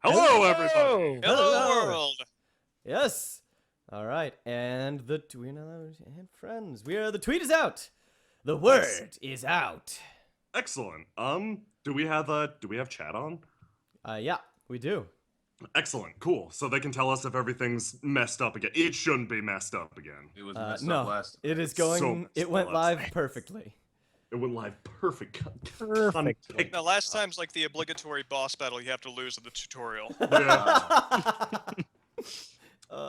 Hello, everybody. Hello, world. Yes. All right, and the tweet and friends. The tweet is out. The word is out. Excellent. Do we have chat on? Yeah, we do. Excellent. Cool. So they can tell us if everything's messed up again. It shouldn't be messed up again. It was messed no, up last time. it is It's so going. messed It up went last live time. perfectly. It went live perfect. Perfect. No, last time's like the obligatory boss battle you have to lose in the tutorial. Yeah.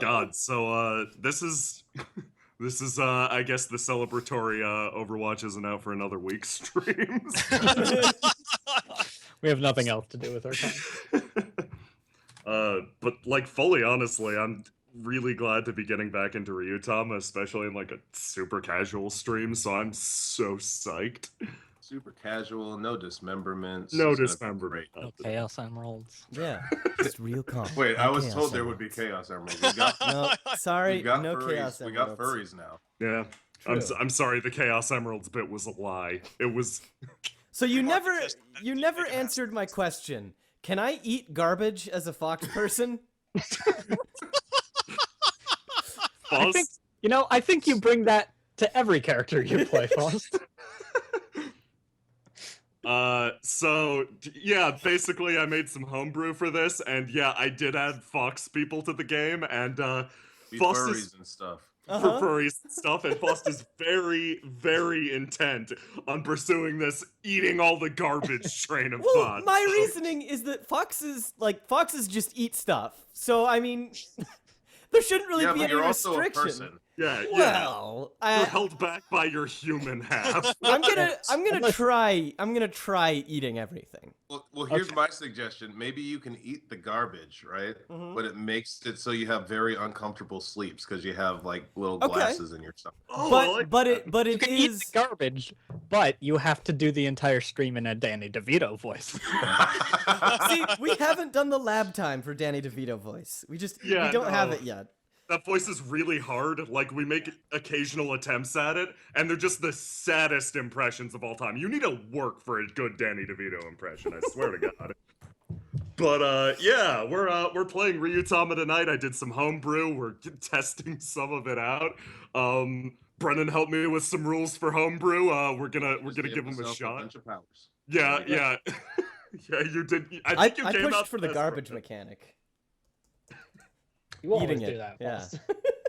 God. So this is I guess the celebratory Overwatch isn't out for another week streams. We have nothing else to do with our time. But like fully honestly, I'm really glad to be getting back into Ryuutama, especially in like a super casual stream, so I'm so psyched. Super casual, no dismemberments. No it's gonna be dismemberment. great. No Chaos Emeralds. Yeah, just real calm. Wait, I No was chaos told there would be emeralds. Chaos Emeralds. We got, No, sorry, we got no furries. chaos We got emeralds. furries now. Yeah. True. I'm sorry, the Chaos Emeralds bit was a lie. It was So you never Make it answered my question. Can I eat garbage as a fox person? I think I think you bring that to every character you play, Faust. Yeah, basically I made some homebrew for this, and yeah, I did add fox people to the game, and Be Faust furries is and stuff. for Uh-huh. furries and stuff, and Faust is very, very intent on pursuing this eating all the garbage train of Well, thought. my reasoning is that foxes just eat stuff. So I mean, there shouldn't really Yeah, be but any you're also a restriction. person. Yeah, yeah. Well, You're held back by your human half. I'm gonna try eating everything. Well, here's Okay. my suggestion. Maybe you can eat the garbage, right? Mhm. But it makes it so you have very uncomfortable sleeps because you have like little Okay. glasses in your stomach. Oh, I like But that. You it can eat is. the garbage, but you have to do the entire stream in a Danny DeVito voice. See, we haven't done the lab time for Danny DeVito voice. We Yeah, don't have no. it yet. That voice is really hard. Like, we make occasional attempts at it, and they're just the saddest impressions of all time. You need to work for a good Danny DeVito impression, I swear to God. But, yeah, we're playing Ryuutama tonight. I did some homebrew. We're testing some of it out. Brennan helped me with some rules for homebrew. We're gonna give him a Yourself shot. bunch of powers. Yeah, yeah. Yeah, you did. I think you I came pushed out for the best garbage from it. mechanic. You always Eating do it, that. yeah.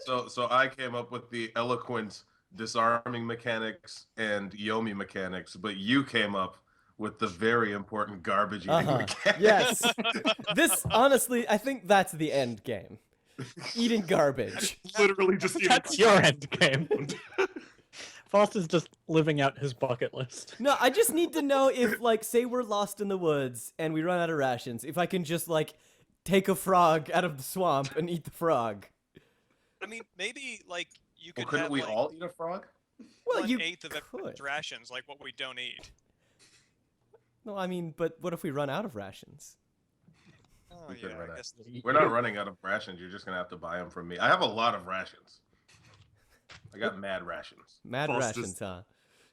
Faust. So I came up with the eloquent disarming mechanics and Yomi mechanics, but you came up with the very important garbage eating mechanics. Yes. This honestly, I think that's the end game. Eating garbage. Literally just eating. That's your end game. Faust is just living out his bucket list. No, I just need to know if, like, say we're lost in the woods and we run out of rations, if I can just, like, take a frog out of the swamp and eat the frog. I mean, maybe like you Well, could couldn't have we like all eat a frog? Well, you 1/8 of could. everyone's rations, like what we don't eat. No, I mean, but what if we run out of rations? Oh We could yeah, run I out. guess. We're not running out of rations. You're just gonna have to buy them from me. I have a lot of rations. I got mad rations. Mad Faust rations, is- huh?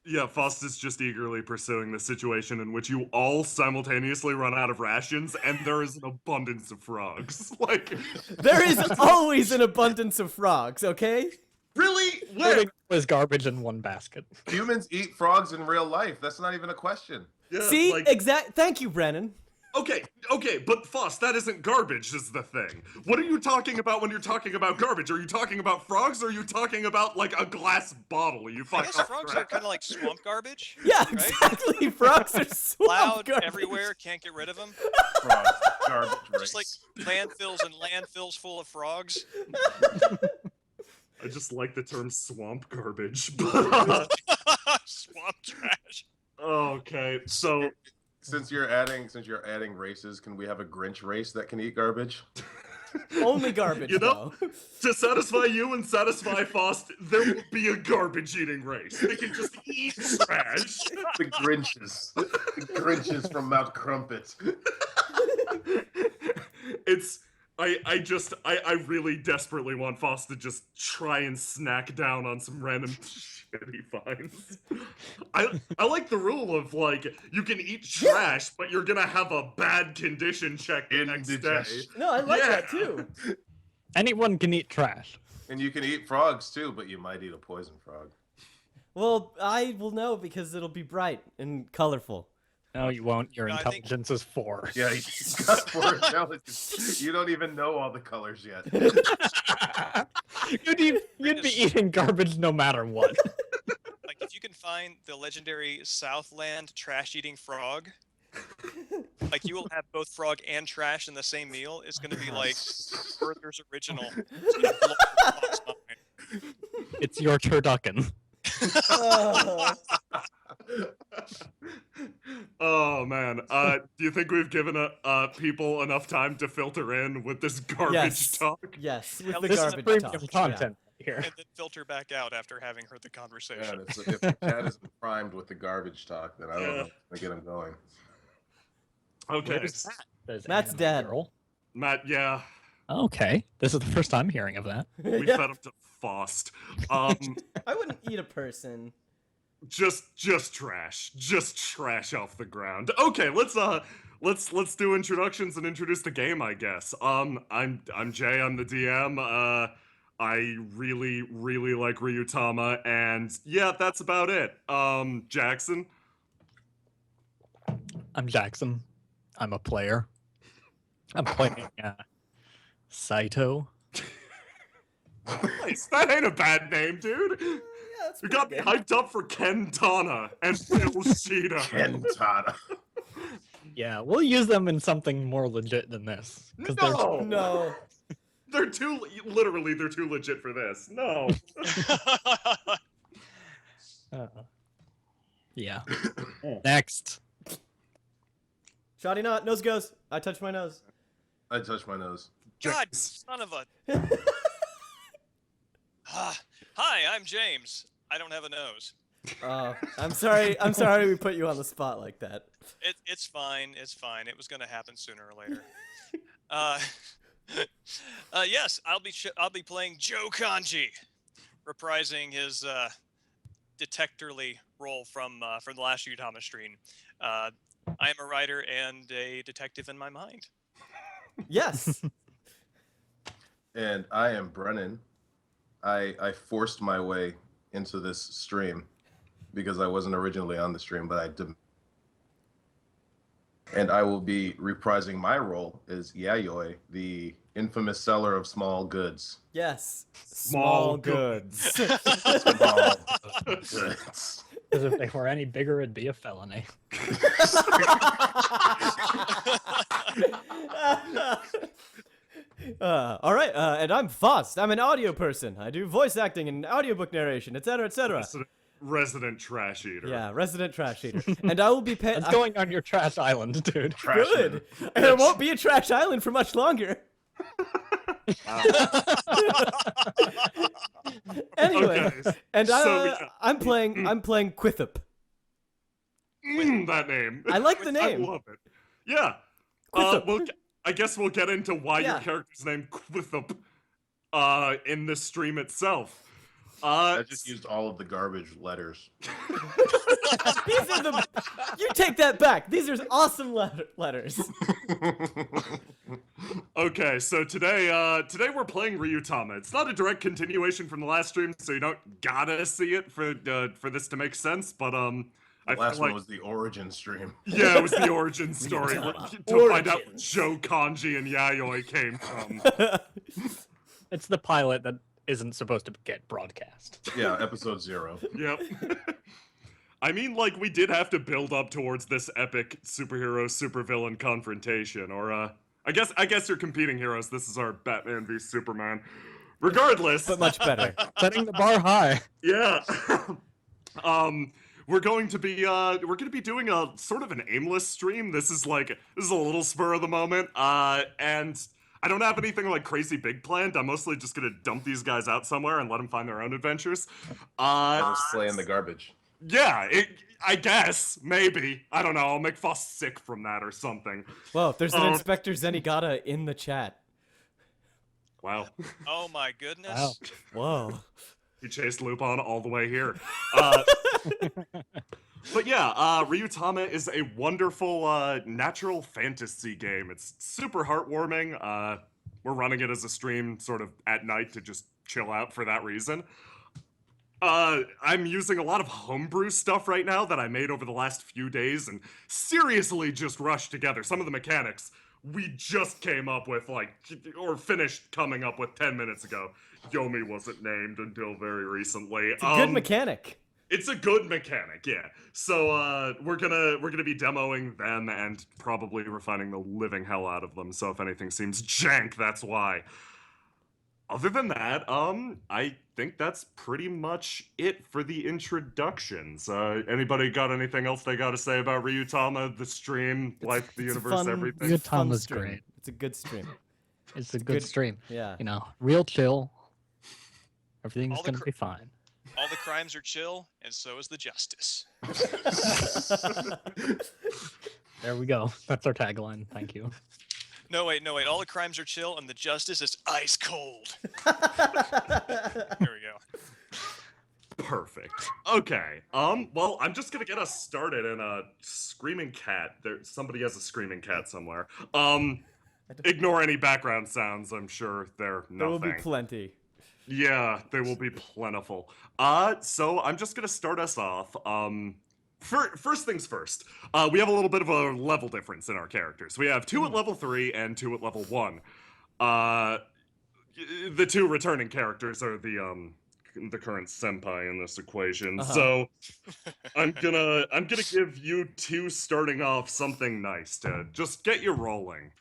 Yeah, Faust is just eagerly pursuing the situation in which you all simultaneously run out of rations and there is an abundance of frogs. Like, There is always an abundance of frogs, okay? really? Where? Putting his garbage in one basket. Humans eat frogs in real life. That's not even a question. Yeah, See? like, Thank you, Brennan. okay, but Faust, that isn't garbage is the thing. What are you talking about when you're talking about garbage? Are you talking about frogs or are you talking about, like, a glass bottle? Are you I fucking guess frogs are kind of like swamp garbage. Yeah, right? exactly. Frogs are swamp Loud garbage. everywhere, can't get rid of them. Frogs, garbage Just like race. landfills and landfills full of frogs. I just like the term swamp garbage. But, Swamp trash. okay, so... Since you're adding races, can we have a Grinch race that can eat garbage? Only garbage, You know- though. To satisfy you and satisfy Faust, there will be a garbage eating race. They can just eat trash. The Grinches. The Grinches from Mount Crumpet. It's I really desperately want Foss to just try and snack down on some random shit he finds. I like the rule of, like, you can eat trash, but you're gonna have a bad condition check the next day. Indigestion. No, I like Yeah. that too. Anyone can eat trash. And you can eat frogs too, but you might eat a poison frog. Well, I will know because it'll be bright and colorful. No, you won't. Your No, I think- intelligence is 4. Yeah, you got 4 intelligence. You don't even know all the colors yet. You'd be eating garbage no matter what. Like, if you can find the legendary Southland trash-eating frog, like, you will have both frog and trash in the same meal. It's going to be like Werther's original. It's your turducken. Oh. Oh man, do you think we've given people enough time to filter in with this garbage Yes. talk? Yes, with the This is garbage premium talk. content here. And then filter back out after having heard the Yeah, conversation. if the chat isn't primed with the garbage talk, then I don't know how to get them going. Okay, Where's Matt? There's Matt's Anime dead. Girl. Matt, yeah, Okay, this is the first time hearing of that. we Yeah. fed up to Fost. I wouldn't eat a person. Just trash, just trash off the ground. Okay, let's do introductions and introduce the game, I guess. I'm Jay, I'm the DM. I really like Ryuutama, and yeah, that's about it. Jackson. I'm Jackson. I'm a player. I'm playing Saito. Nice. That ain't a bad name, dude. Yeah, that's You got me pretty good. hyped up for Kentana and Phil Shida. Kentana. Yeah, we'll use them in something more legit than this. 'Cause No, No. they're too legit for this. No. Yeah. Next. Shoddy not. Nose goes. I touch my nose. I touched my nose. God, son of a... Hi, I'm James. I don't have a nose. I'm sorry. I'm sorry we put you on the spot like that. It's fine. It's fine. It was going to happen sooner or later. Yes, I'll be playing Joe Kanji, reprising his detectorly role from the last Ryuutama stream. I am a writer and a detective in my mind. Yes. And I am Brennan. I forced my way into this stream because I wasn't originally on the stream, but I did. And I will be reprising my role as Yayoi, the infamous seller of small goods. Yes. Small goods. Small goods. Because if they were any bigger, it'd be a felony. All right, and I'm Fost. I'm an audio person. I do voice acting and audiobook narration, etc., etc. Resident trash eater. Yeah, resident trash eater. And I will be paying. It's going on your trash island, dude. Good. And it won't be a trash island for much longer. Anyway, Okay, and so yeah. I'm playing Quithup. That name. I like the I name. love it. Yeah. Quithup. I guess we'll get into why your Yeah. character's named Quithup in this stream itself. I just used all of the garbage letters. These are the. You take that back. These are awesome letters. Okay, so today we're playing Ryuutama. It's not a direct continuation from the last stream, so you don't gotta see it for this to make sense. But I The last feel one like was the origin stream. yeah, it was the origin story to find out where Joe Kanji and Yayoi came from. It's the pilot that isn't supposed to get broadcast. Yeah, episode 0. Yep. I mean, like, we did have to build up towards this epic superhero supervillain confrontation, or I guess you're competing heroes. This is our Batman v Superman. Regardless, But much better. Setting the bar high. yeah. We're going to be doing a sort of an aimless stream. This is a little spur of the moment, and I don't have anything like crazy big planned. I'm mostly just gonna dump these guys out somewhere and let them find their own adventures. I was slaying the garbage. Yeah, I guess maybe I don't know. I'll make Foss sick from that or something. Well, there's an Inspector Zenigata in the chat. Wow. Oh my goodness. Wow. Whoa. He chased Lupin all the way here. But yeah, Ryuutama is a wonderful natural fantasy game. It's super heartwarming. We're running it as a stream sort of at night to just chill out for that reason. I'm using a lot of homebrew stuff right now that I made over the last few days and seriously just rushed together. Some of the mechanics we just came up with, or finished coming up with 10 minutes ago. Yomi wasn't named until very recently. It's a good mechanic. It's a good mechanic, yeah. So we're gonna be demoing them and probably refining the living hell out of them. So if anything seems jank, that's why. Other than that, I think that's pretty much it for the introductions. Anybody got anything else they got to say about Ryuutama, the stream, life, the universe, everything? Ryutama's stream. great. It's a good stream. It's a good stream. Yeah. You know, real chill. Everything's All the gonna be fine. All the crimes are chill, and so is the justice. There we go. That's our tagline. Thank you. No, wait. All the crimes are chill, and the justice is ice cold. There we go. Perfect. Okay. Well, I'm just gonna get us started in a screaming cat. Somebody has a screaming cat somewhere. Ignore any background sounds. I'm sure they're nothing. There will be plenty. Yeah, they will be plentiful. So I'm just gonna start us off. First things first. We have a little bit of a level difference in our characters. We have 2 at level 3 and 2 at level 1. The 2 returning characters are the current senpai in this equation. So I'm gonna give you 2 starting off something nice to just get you rolling.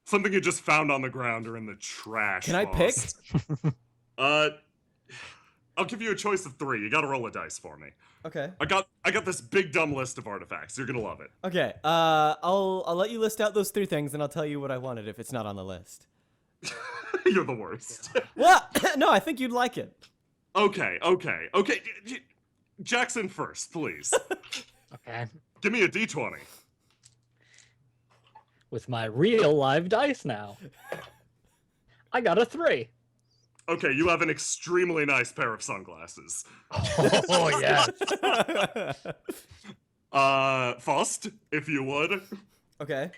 Something you just found on the ground or in the trash. Can I pick? I'll give you a choice of 3. You gotta roll a dice for me. Okay. I got this big dumb list of artifacts. You're gonna love it. Okay. I'll let you list out those 3 things, and I'll tell you what I wanted if it's not on the list. You're the worst. Well, no, I think you'd like it. Okay. Jackson first, please. Okay. Give me a d20. With my real live dice now. I got a 3. Okay, you have an extremely nice pair of sunglasses. Oh yeah. Faust, if you would. Okay.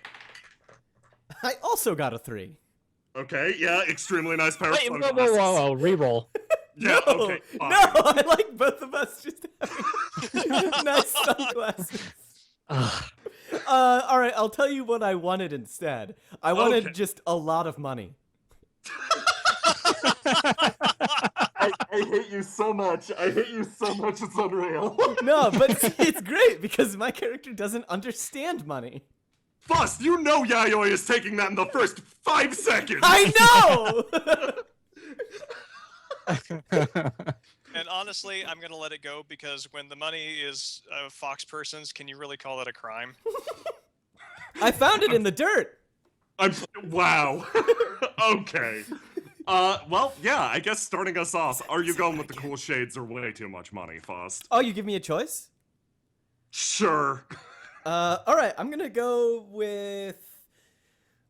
I also got a 3. Okay, yeah, extremely nice pair Wait, of whoa, sunglasses. whoa. Reroll. Yeah, No, okay, fine. no, I like both of us just having nice sunglasses. Ugh. All right, I'll tell you what I wanted instead. I wanted Okay. just a lot of money. I hate you so much. It's unreal. No, but it's great because my character doesn't understand money. Faust, you know Yayoi is taking that in the first 5 seconds. I know! And honestly, I'm gonna let it go because when the money is Fox person's, can you really call that a crime? I found it in the dirt. Wow. Okay. Well, yeah, I guess starting us off, are you going with the cool shades or way too much money, Faust? Oh, you give me a choice? Sure. All right, I'm gonna go with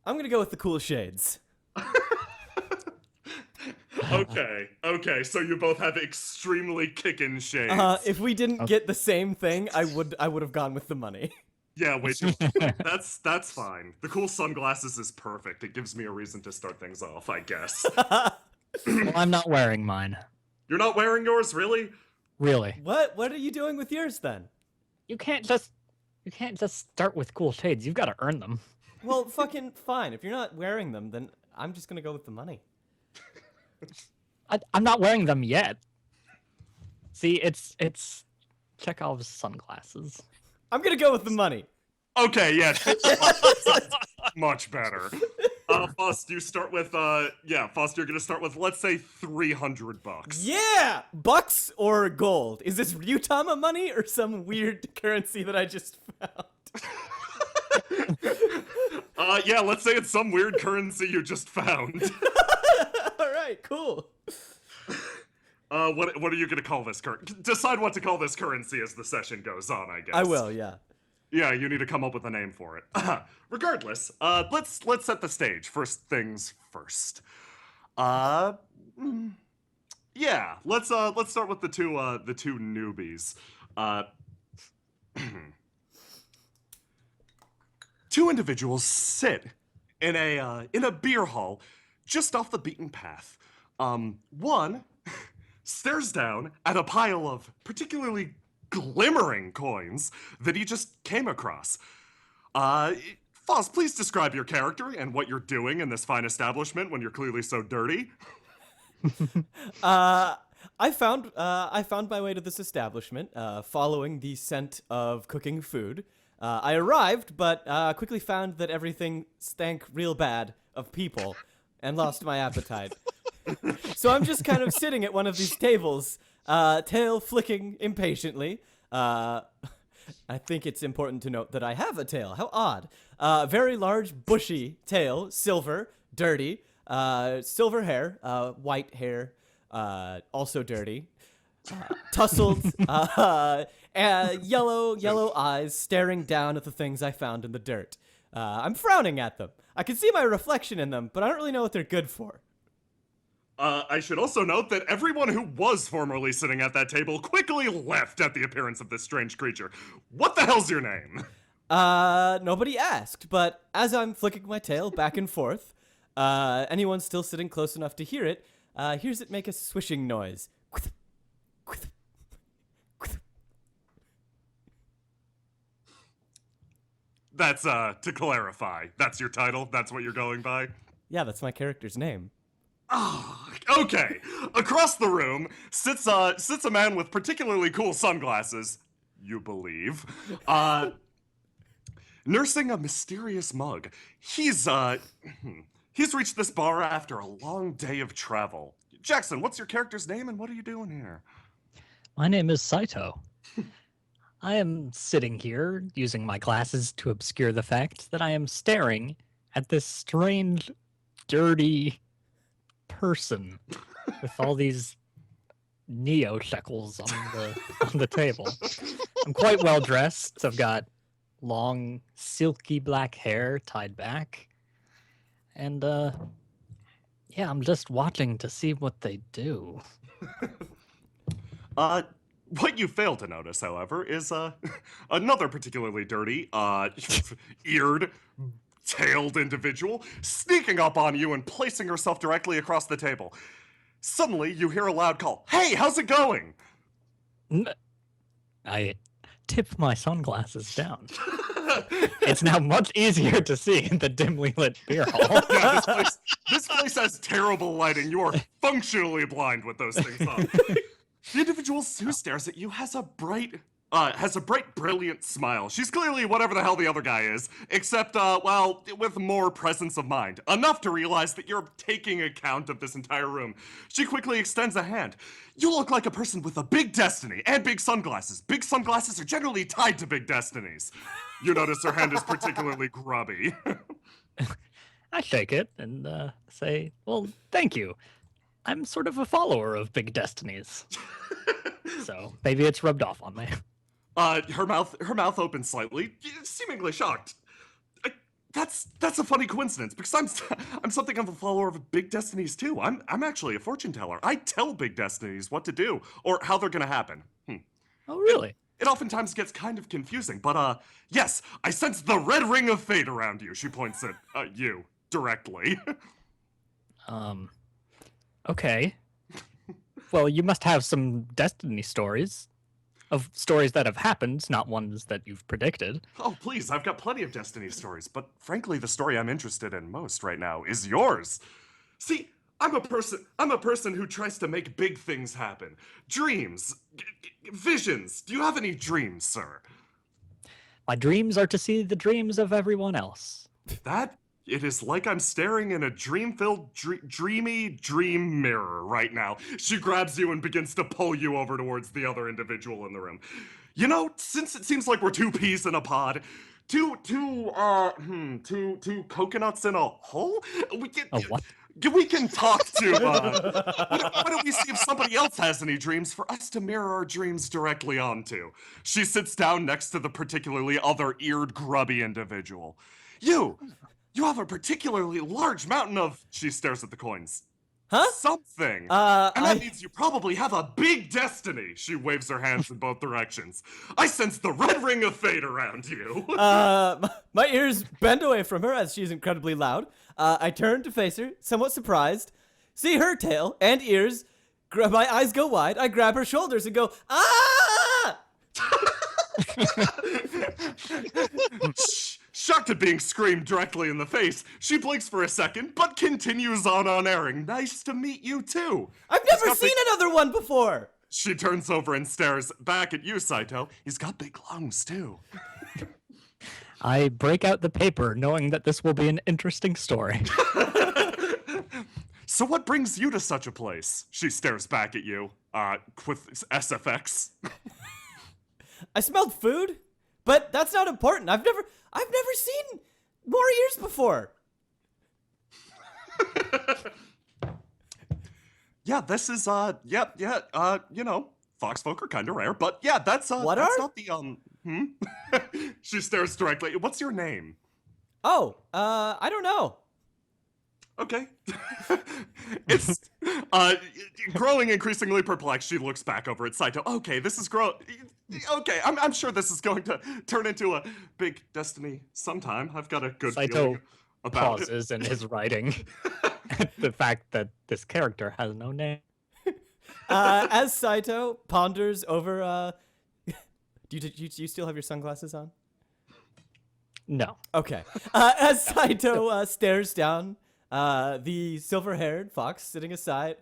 the cool shades. Okay, so you both have extremely kickin' shades. If we didn't get the same thing, I would have gone with the money. Yeah, way too much. That's fine. The cool sunglasses is perfect. It gives me a reason to start things off, I guess. Well, I'm not wearing mine. You're not wearing yours, really? Really. What are you doing with yours then? You can't just start with cool shades. You've got to earn them. Well, fucking fine. If you're not wearing them, then I'm just gonna go with the money. I'm not wearing them yet. See, it's Chekhov's sunglasses. I'm gonna go with the money. Okay, yeah. Much better. Faust, you start with, Faust, you're gonna start with, let's say, $300. Yeah! Bucks or gold? Is this Ryuutama money or some weird currency that I just found? Yeah, let's say it's some weird currency you just found. Alright, cool. What are you gonna call this decide what to call this currency as the session goes on, I guess. I will, yeah. Yeah, you need to come up with a name for it. Regardless, let's set the stage. First things first. Uh, mm, yeah. Let's start with the two newbies. Two individuals sit in a beer hall just off the beaten path. One stares down at a pile of particularly glimmering coins that he just came across. Foz, please describe your character and what you're doing in this fine establishment when you're clearly so dirty. I found my way to this establishment following the scent of cooking food. I arrived, but quickly found that everything stank real bad of people and lost my appetite. So I'm just kind of sitting at one of these tables, tail flicking impatiently. I think it's important to note that I have a tail. How odd. Very large, bushy tail, silver, dirty, silver hair, white hair, also dirty, tussled, yellow eyes staring down at the things I found in the dirt. I'm frowning at them. I can see my reflection in them, but I don't really know what they're good for. I should also note that everyone who was formerly sitting at that table quickly left at the appearance of this strange creature. What the hell's your name? Nobody asked, but as I'm flicking my tail back and forth, anyone still sitting close enough to hear it, hears it make a swishing noise. That's, to clarify, that's your title? That's what you're going by? Yeah, that's my character's name. Oh, okay. Across the room sits a man with particularly cool sunglasses, you believe, nursing a mysterious mug. He's reached this bar after a long day of travel. Jackson, what's your character's name and what are you doing here? My name is Saito. I am sitting here using my glasses to obscure the fact that I am staring at this strange, dirty person with all these neo shekels on the table. I'm quite well dressed. I've got long, silky black hair tied back, and yeah, I'm just watching to see what they do. What you fail to notice, however, is another particularly dirty, eared, tailed individual sneaking up on you and placing herself directly across the table. Suddenly, you hear a loud call. Hey, how's it going? I tip my sunglasses down. It's now much easier to see in the dimly lit beer hall. Yeah, this place has terrible lighting. You are functionally blind with those things on. The individual who stares at you has a bright, brilliant smile. She's clearly whatever the hell the other guy is, except, well, with more presence of mind. Enough to realize that you're taking account of this entire room. She quickly extends a hand. You look like a person with a big destiny and big sunglasses. Big sunglasses are generally tied to big destinies. You notice her hand is particularly grubby. I shake it and say, well, thank you. I'm sort of a follower of big destinies. So maybe it's rubbed off on me. Her mouth opens slightly, seemingly shocked. That's a funny coincidence because I'm something of a follower of big destinies too. I'm actually a fortune teller. I tell big destinies what to do or how they're gonna happen. Oh, really? It oftentimes gets kind of confusing, but yes, I sense the red ring of fate around you. She points at you directly. Okay. Well, you must have some destiny stories. Of stories that have happened, not ones that you've predicted. Oh, please, I've got plenty of destiny stories, but frankly, the story I'm interested in most right now is yours. See, I'm a person who tries to make big things happen. Dreams, visions. Do you have any dreams, sir? My dreams are to see the dreams of everyone else. It is like I'm staring in a dream-filled, dreamy dream mirror right now. She grabs you and begins to pull you over towards the other individual in the room. You know, since it seems like we're two peas in a pod, two coconuts in a hole? We can talk to, why don't we see if somebody else has any dreams for us to mirror our dreams directly onto? She sits down next to the particularly other-eared, grubby individual. You have a particularly large mountain of... She stares at the coins. Huh? Something. And that I... means you probably have a big destiny. She waves her hands in both directions. I sense the red ring of fate around you. My ears bend away from her as she's incredibly loud. I turn to face her, somewhat surprised. See her tail and ears. My eyes go wide. I grab her shoulders and go, ah! Shocked at being screamed directly in the face, she blinks for a second, but continues on unerring. Nice to meet you, too. I've never seen another one before. She turns over and stares back at you, Saito. He's got big lungs, too. I break out the paper, knowing that this will be an interesting story. So what brings you to such a place? She stares back at you, with SFX. I smelled food, but that's not important. I've never seen more ears before. Yeah, this is, you know, fox folk are kind of rare, but yeah, that's What that's are? not the, She stares directly. What's your name? Oh, I don't know. Okay. It's, growing increasingly perplexed, she looks back over at Saito. Okay, this is okay, I'm sure this is going to turn into a big destiny sometime. I've got a good Saito feeling about it. pauses in his writing at the fact that this character has no name. As Saito ponders over, do you still have your sunglasses on? No. Okay. As Saito stares down the silver-haired fox sitting beside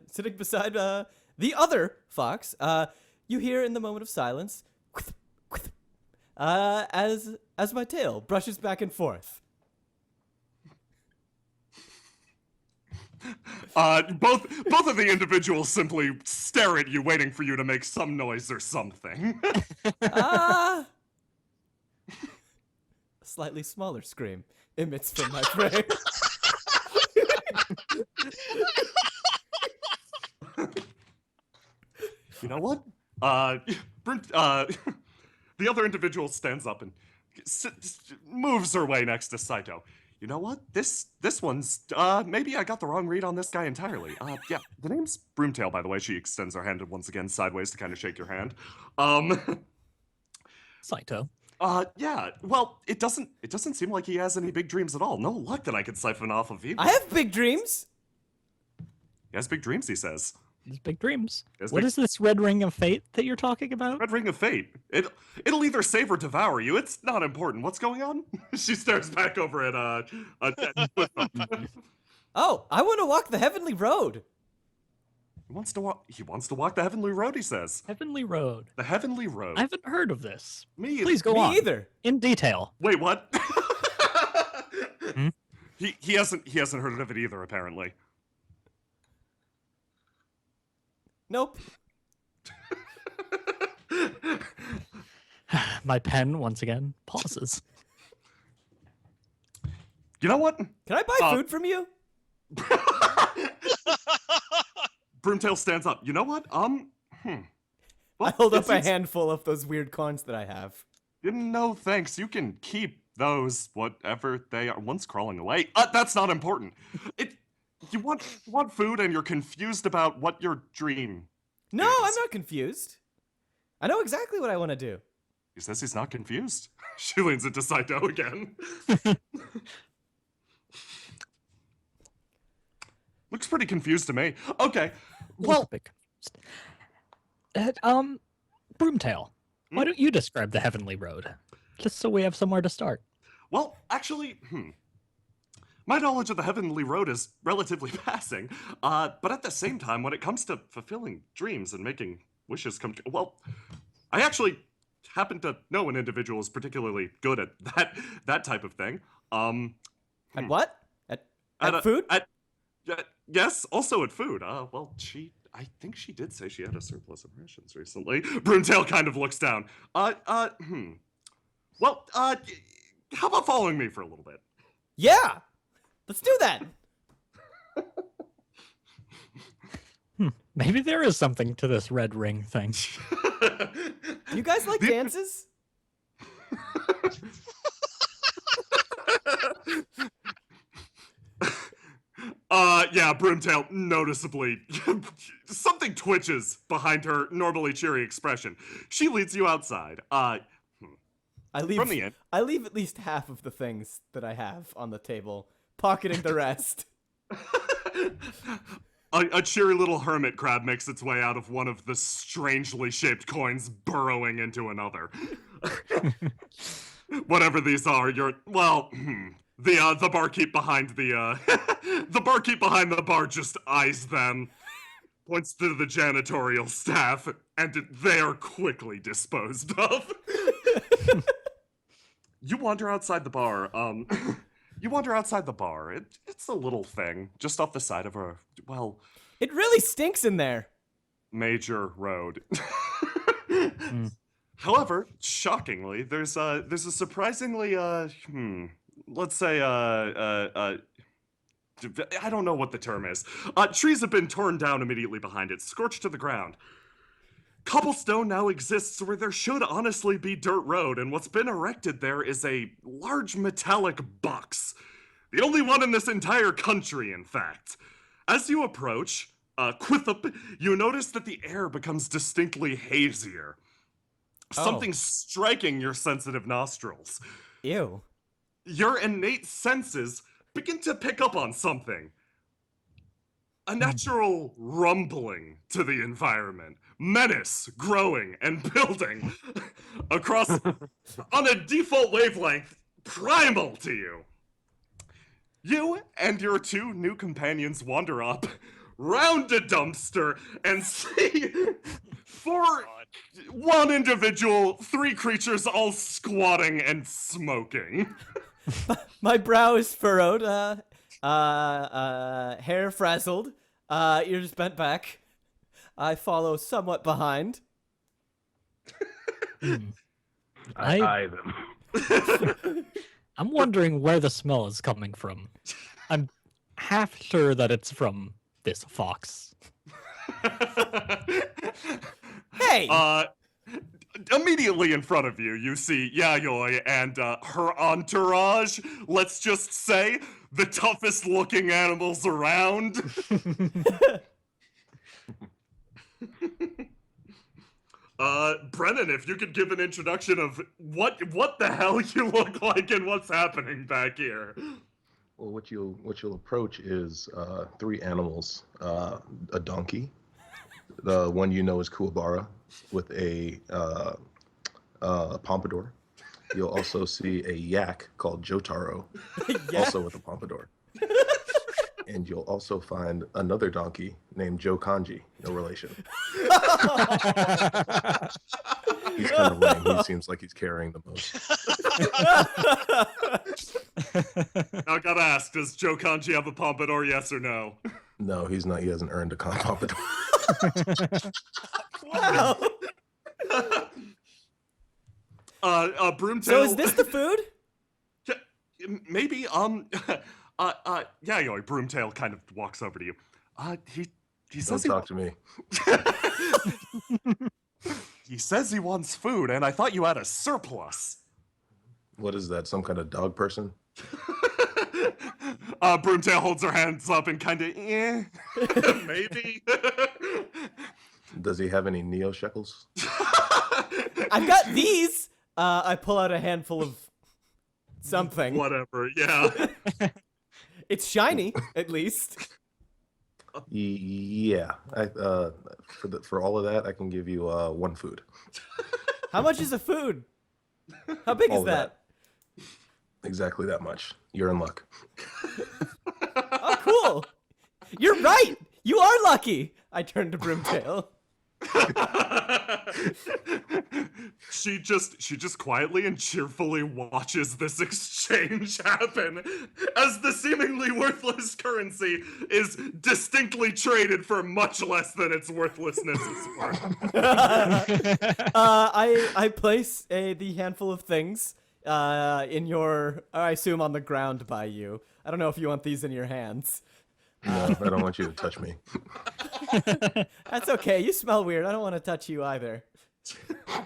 the other fox, you hear in the moment of silence, as my tail brushes back and forth. Both of the individuals simply stare at you, waiting for you to make some noise or something. A slightly smaller scream emits from my brain. You know what? The other individual stands up and moves her way next to Saito. You know what? This one's, maybe I got the wrong read on this guy entirely. Yeah, the name's Broomtail, by the way. She extends her hand once again sideways to kind of shake your hand. Saito. Yeah, well, it doesn't seem like he has any big dreams at all. No luck that I could siphon off of you. I have big dreams. He has big dreams, he says. His big dreams. Yes, What big- is this red ring of fate that you're talking about? Red ring of fate. It'll either save or devour you. It's not important. What's going on? She stares back over at Oh, I want to walk the heavenly road. He wants to walk the heavenly road, he says. Heavenly Road. The heavenly road. I haven't heard of this. Me either. Please go Me on. either. In detail. Wait, what? Hmm? He hasn't heard of it either, apparently. Nope. My pen, once again, pauses. You know what? Can I buy food from you? Broomtail stands up. You know what? Well, I hold it up a seems- handful of those weird coins that I have. No, thanks. You can keep those, whatever they are. One's crawling away. That's not important. You want food and you're confused about what your dream No, is. I'm not confused. I know exactly what I want to do. He says he's not confused. She leans into Saito again. Looks pretty confused to me. Okay. Well, Big confused. Broomtail, why don't you describe the Heavenly Road? Just so we have somewhere to start. well, actually, my knowledge of the Heavenly Road is relatively passing. But at the same time, when it comes to fulfilling dreams and making wishes come true, well, I actually happen to know an individual who's particularly good at that type of thing. At what? At food? Yes, also at food. Well, I think she did say she had a surplus of rations recently. Broomtail kind of looks down. Well, how about following me for a little bit? Yeah. Let's do that. Maybe there is something to this red ring thing. Do you guys like dances? Yeah, Broomtail noticeably. Something twitches behind her normally cheery expression. She leads you outside. I leave From the end. I leave at least half of the things that I have on the table, pocketing the rest. A cheery little hermit crab makes its way out of one of the strangely shaped coins, burrowing into another. Whatever these are, the barkeep behind the the barkeep behind the bar just eyes them, points to the janitorial staff, and they are quickly disposed of. You wander outside the bar. You wander outside the bar. It's a little thing, just off the side of It really stinks in there. major road. However, shockingly, there's a surprisingly let's say I don't know what the term is. Trees have been torn down immediately behind it, scorched to the ground. Cobblestone now exists where there should honestly be dirt road, and what's been erected there is a large metallic box. The only one in this entire country, in fact. As you approach, Quithup, you notice that the air becomes distinctly hazier. Something striking your sensitive nostrils. Ew. Your innate senses begin to pick up on something. A natural rumbling to the environment. Menace growing and building across on a default wavelength primal to you. You and your two new companions wander up, round a dumpster, and see one individual, 3 creatures all squatting and smoking. My brow is furrowed, hair frazzled, ears bent back. I follow somewhat behind. I eye them. I'm wondering where the smell is coming from. I'm half sure that it's from this fox. Hey! Immediately in front of you, you see Yayoi and her entourage. Let's just say the toughest looking animals around. Brennan, if you could give an introduction of what the hell you look like and what's happening back here. Well, what you'll approach is 3 animals, a donkey, the one you know is Kuwabara, with a pompadour. You'll also see a yak called Jotaro, also with a pompadour. And you'll also find another donkey named Joe Kanji, no relation. He's kind of lame. He seems like he's carrying the most. Now I gotta ask, does Joe Kanji have a pompadour, yes or no? No, he's not. He hasn't earned a pompadour. Wow! Broomtail. So is this the food? Maybe, Yayoi, Broomtail kind of walks over to you. He says Don't talk to me. He says he wants food, and I thought you had a surplus. What is that? Some kind of dog person? Broomtail holds her hands up and kind of, maybe. Does he have any neo shekels? I've got these! I pull out a handful of something. Whatever, yeah. It's shiny, at least. Yeah. For all of that, I can give you 1 food. How much is a food? How big All is of that? Exactly that much. You're in luck. Oh, cool! You're right! You are lucky! I turn to Broomtail. She just quietly and cheerfully watches this exchange happen as the seemingly worthless currency is distinctly traded for much less than its worthlessness is worth. I place the handful of things in your, I assume on the ground by you. I don't know if you want these in your hands. No, I don't want you to touch me. That's okay. You smell weird. I don't want to touch you either.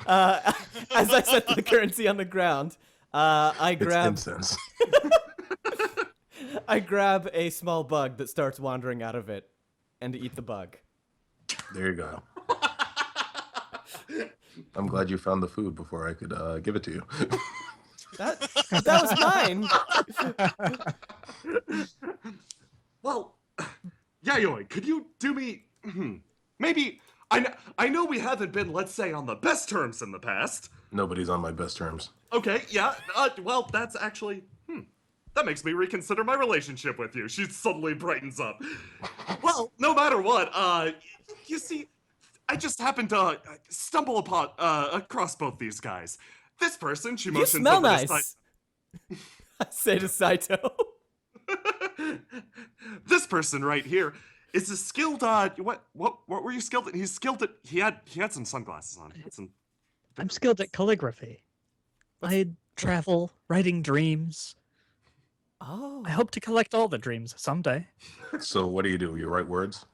As I set the currency on the ground, I grab. It's incense. I grab a small bug that starts wandering out of it and eat the bug. There you go. I'm glad you found the food before I could give it to you. That was mine. Well, Yayoi, could you do me maybe I know we haven't been, let's say, on the best terms in the past. Nobody's on my best terms. Okay, yeah. Well, that's actually that makes me reconsider my relationship with you. She suddenly brightens up. Well, no matter what, you see, I just happened to stumble upon across both these guys. This person, she You motions smell over to nice. I say to Saito. This person right here is a skilled what were you skilled at? He's skilled at he had some sunglasses on. He had some I'm skilled at calligraphy. I travel, writing dreams. Oh. I hope to collect all the dreams someday. So what do? You write words?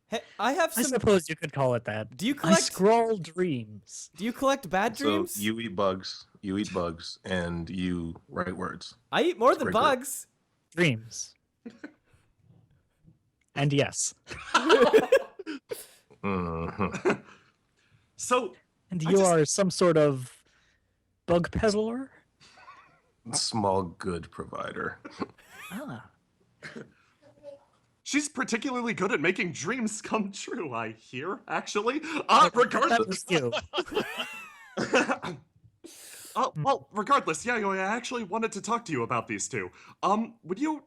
Hey, I have I some. suppose you could call it that. Do you I collect? scroll dreams. Do you collect bad dreams? So you eat bugs, and you write words. I eat more than Great, great. bugs. Dreams. And yes. Mhm. So And I you just- are some sort of bug peddler? Small good provider. Ah. she's particularly good at making dreams come true, I hear, actually. That Regardless. was you. Well, regardless, yeah, I actually wanted to talk to you about these two. Would you,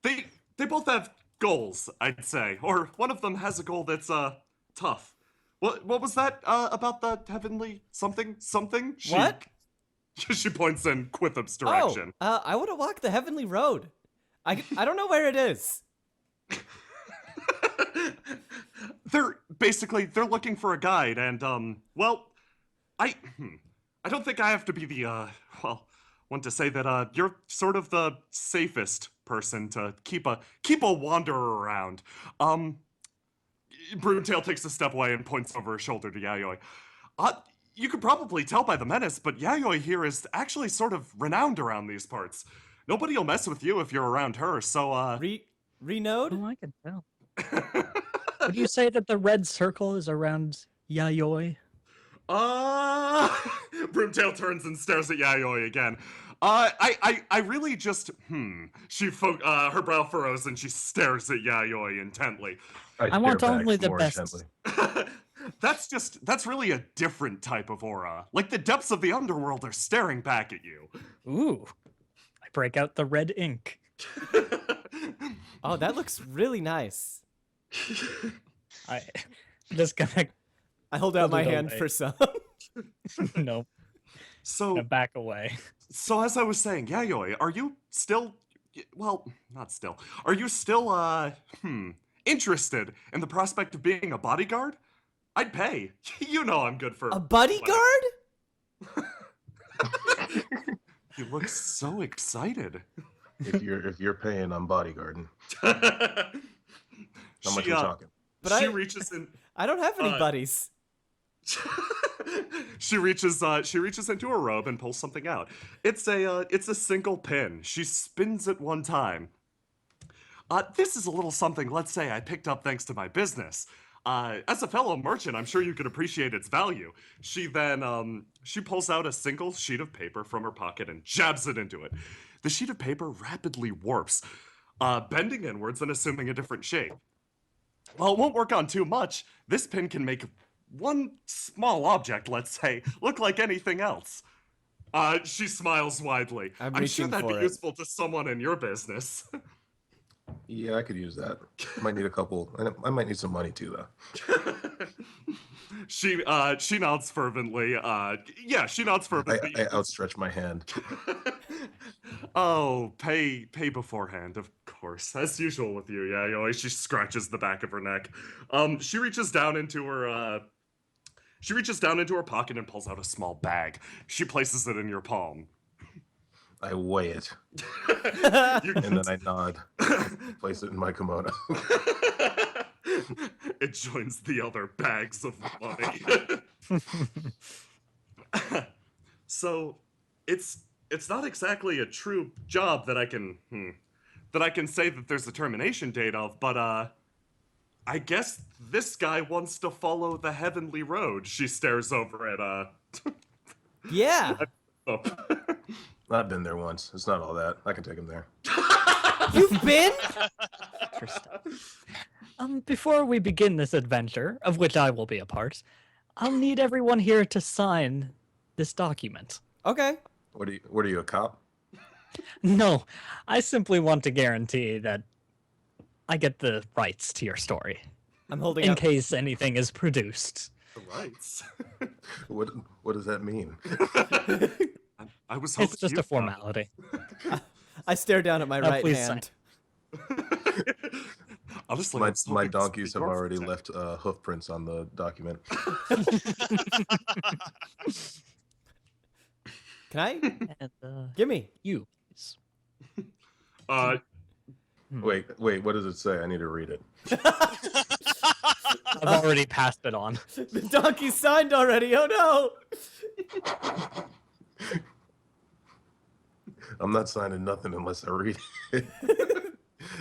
they both have goals, I'd say, or one of them has a goal that's, tough. What was that, about the heavenly something? What? She points in Quithup's direction. I want to walk the heavenly road. I don't know where it is. They're looking for a guide, and, well, I don't think I have to be the, one to say that, you're sort of the safest person to keep a wanderer around. Broomtail takes a step away and points over her shoulder to Yayoi. You could probably tell by the menace, but Yayoi here is actually sort of renowned around these parts. Nobody will mess with you if you're around her, so, Renode? Oh, I can tell. Would you say that the red circle is around Yayoi? Broomtail turns and stares at Yayoi again. I really just, her brow furrows and she stares at Yayoi intently. I want stare back only the more best. intently. That's really a different type of aura. Like the depths of the underworld are staring back at you. Ooh. I break out the red ink. Oh, that looks really nice. I'm just gonna I hold out Hold my it hand away. for some. no, So, gonna back away. so as I was saying, Yayoi, are you still, well, not still, are you still, interested in the prospect of being a bodyguard? I'd pay. You know I'm good for A bodyguard? You look so excited. If you're paying, I'm bodyguarding. How How much we talking? But she I- reaches in. I don't have any Uh, buddies. She reaches into her robe and pulls something out. It's a single pin. She spins it one time. This is a little something, let's say, I picked up thanks to my business. As a fellow merchant, I'm sure you could appreciate its value. She then, she pulls out a single sheet of paper from her pocket and jabs it into it. The sheet of paper rapidly warps, bending inwards and assuming a different shape. While it won't work on too much, this pin can make one small object, let's say, look like anything else. She smiles widely. I'm I'm sure reaching that'd be for it. useful to someone in your business. Yeah, I could use that. Might need a couple. I might need some money too, though. She nods fervently. Yeah, she nods fervently. I outstretch my hand. Oh, pay beforehand, of course, as usual with you. Yeah, she scratches the back of her neck. She reaches down into her pocket and pulls out a small bag. She places it in your palm. I weigh it, You and then I nod. Place it in my kimono. It joins the other bags of money. So, it's it's not exactly a true job that I can say that there's a termination date of, but I guess this guy wants to follow the heavenly road. She stares over at Yeah. oh. I've been there once. It's not all that. I can take him there. You've been? Interesting. Before we begin this adventure, of which I will be a part, I'll need everyone here to sign this document. Okay. What are you, a cop? No, I simply want to guarantee that I get the rights to your story, I'm holding in up. case anything is produced. The rights. What does that mean? I was hoping It's just you a formality. I stare down at my Now right please hand. Honestly, My I was hoping donkeys have your already protect- left hoof prints on the document. Can I? And, Gimme. you, please. Wait, what does it say? I need to read it. I've already passed it on. The donkey signed already. Oh no. I'm not signing nothing unless I read it.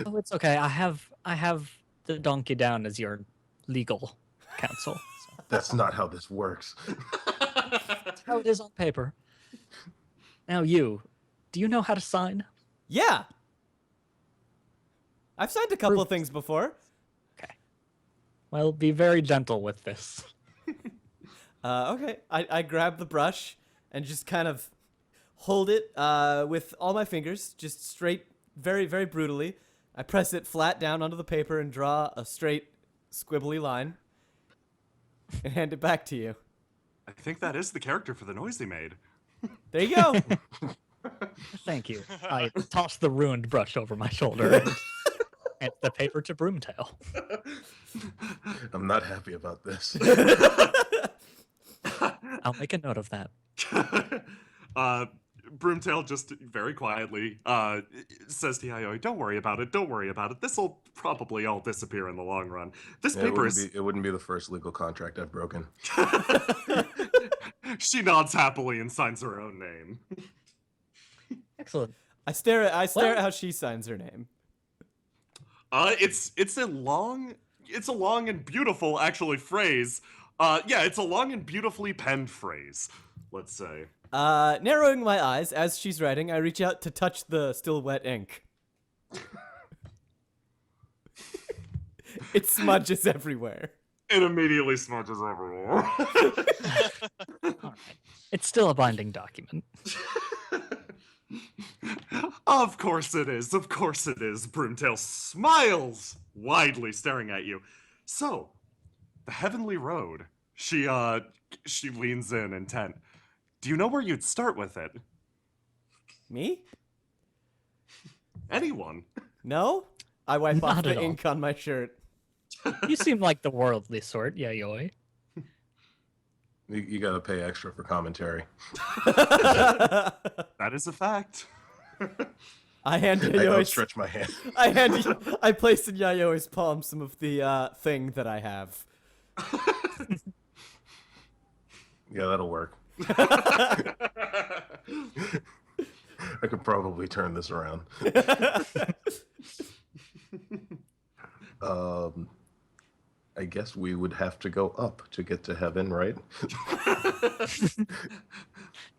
Oh, it's okay. I have the donkey down as your legal counsel. So That's not how this works. that's how it is on paper. Now do you know how to sign? Yeah. I've signed a couple of things before. Well, be very gentle with this. Okay. I grab the brush and just kind of hold it with all my fingers, just straight, very, very brutally. I press it flat down onto the paper and draw a straight, squibbly line and hand it back to you. I think that is the character for the noise he made. There you go. Thank you. I toss the ruined brush over my shoulder and the paper to Broomtail. I'm not happy about this. I'll make a note of that. Broomtail just very quietly says to Yayoi, don't worry about it, don't worry about it. This'll probably all disappear in the long run. This Yeah, paper is... it wouldn't be the first legal contract I've broken. She nods happily and signs her own name. Excellent. I stare at how she signs her name. It's a long and beautiful actually phrase. It's a long and beautifully penned phrase, let's say. Narrowing my eyes as she's writing, I reach out to touch the still wet ink. It smudges everywhere. It immediately smudges everywhere. All right. It's still a binding document. Of course it is. Of course it is. Broomtail smiles widely, staring at you. So, the heavenly road. She leans in, intent. Do you know where you'd start with it? Me? Anyone? No? I wipe off Not the at all. ink on my shirt. You seem like the worldly sort, Yayoi. You gotta pay extra for commentary. That is a fact. I hand I Yayoi's, outstretch my hand. I place in Yayoi's palm some of the thing that I have. Yeah, that'll work. I could probably turn this around. I guess we would have to go up to get to heaven, right?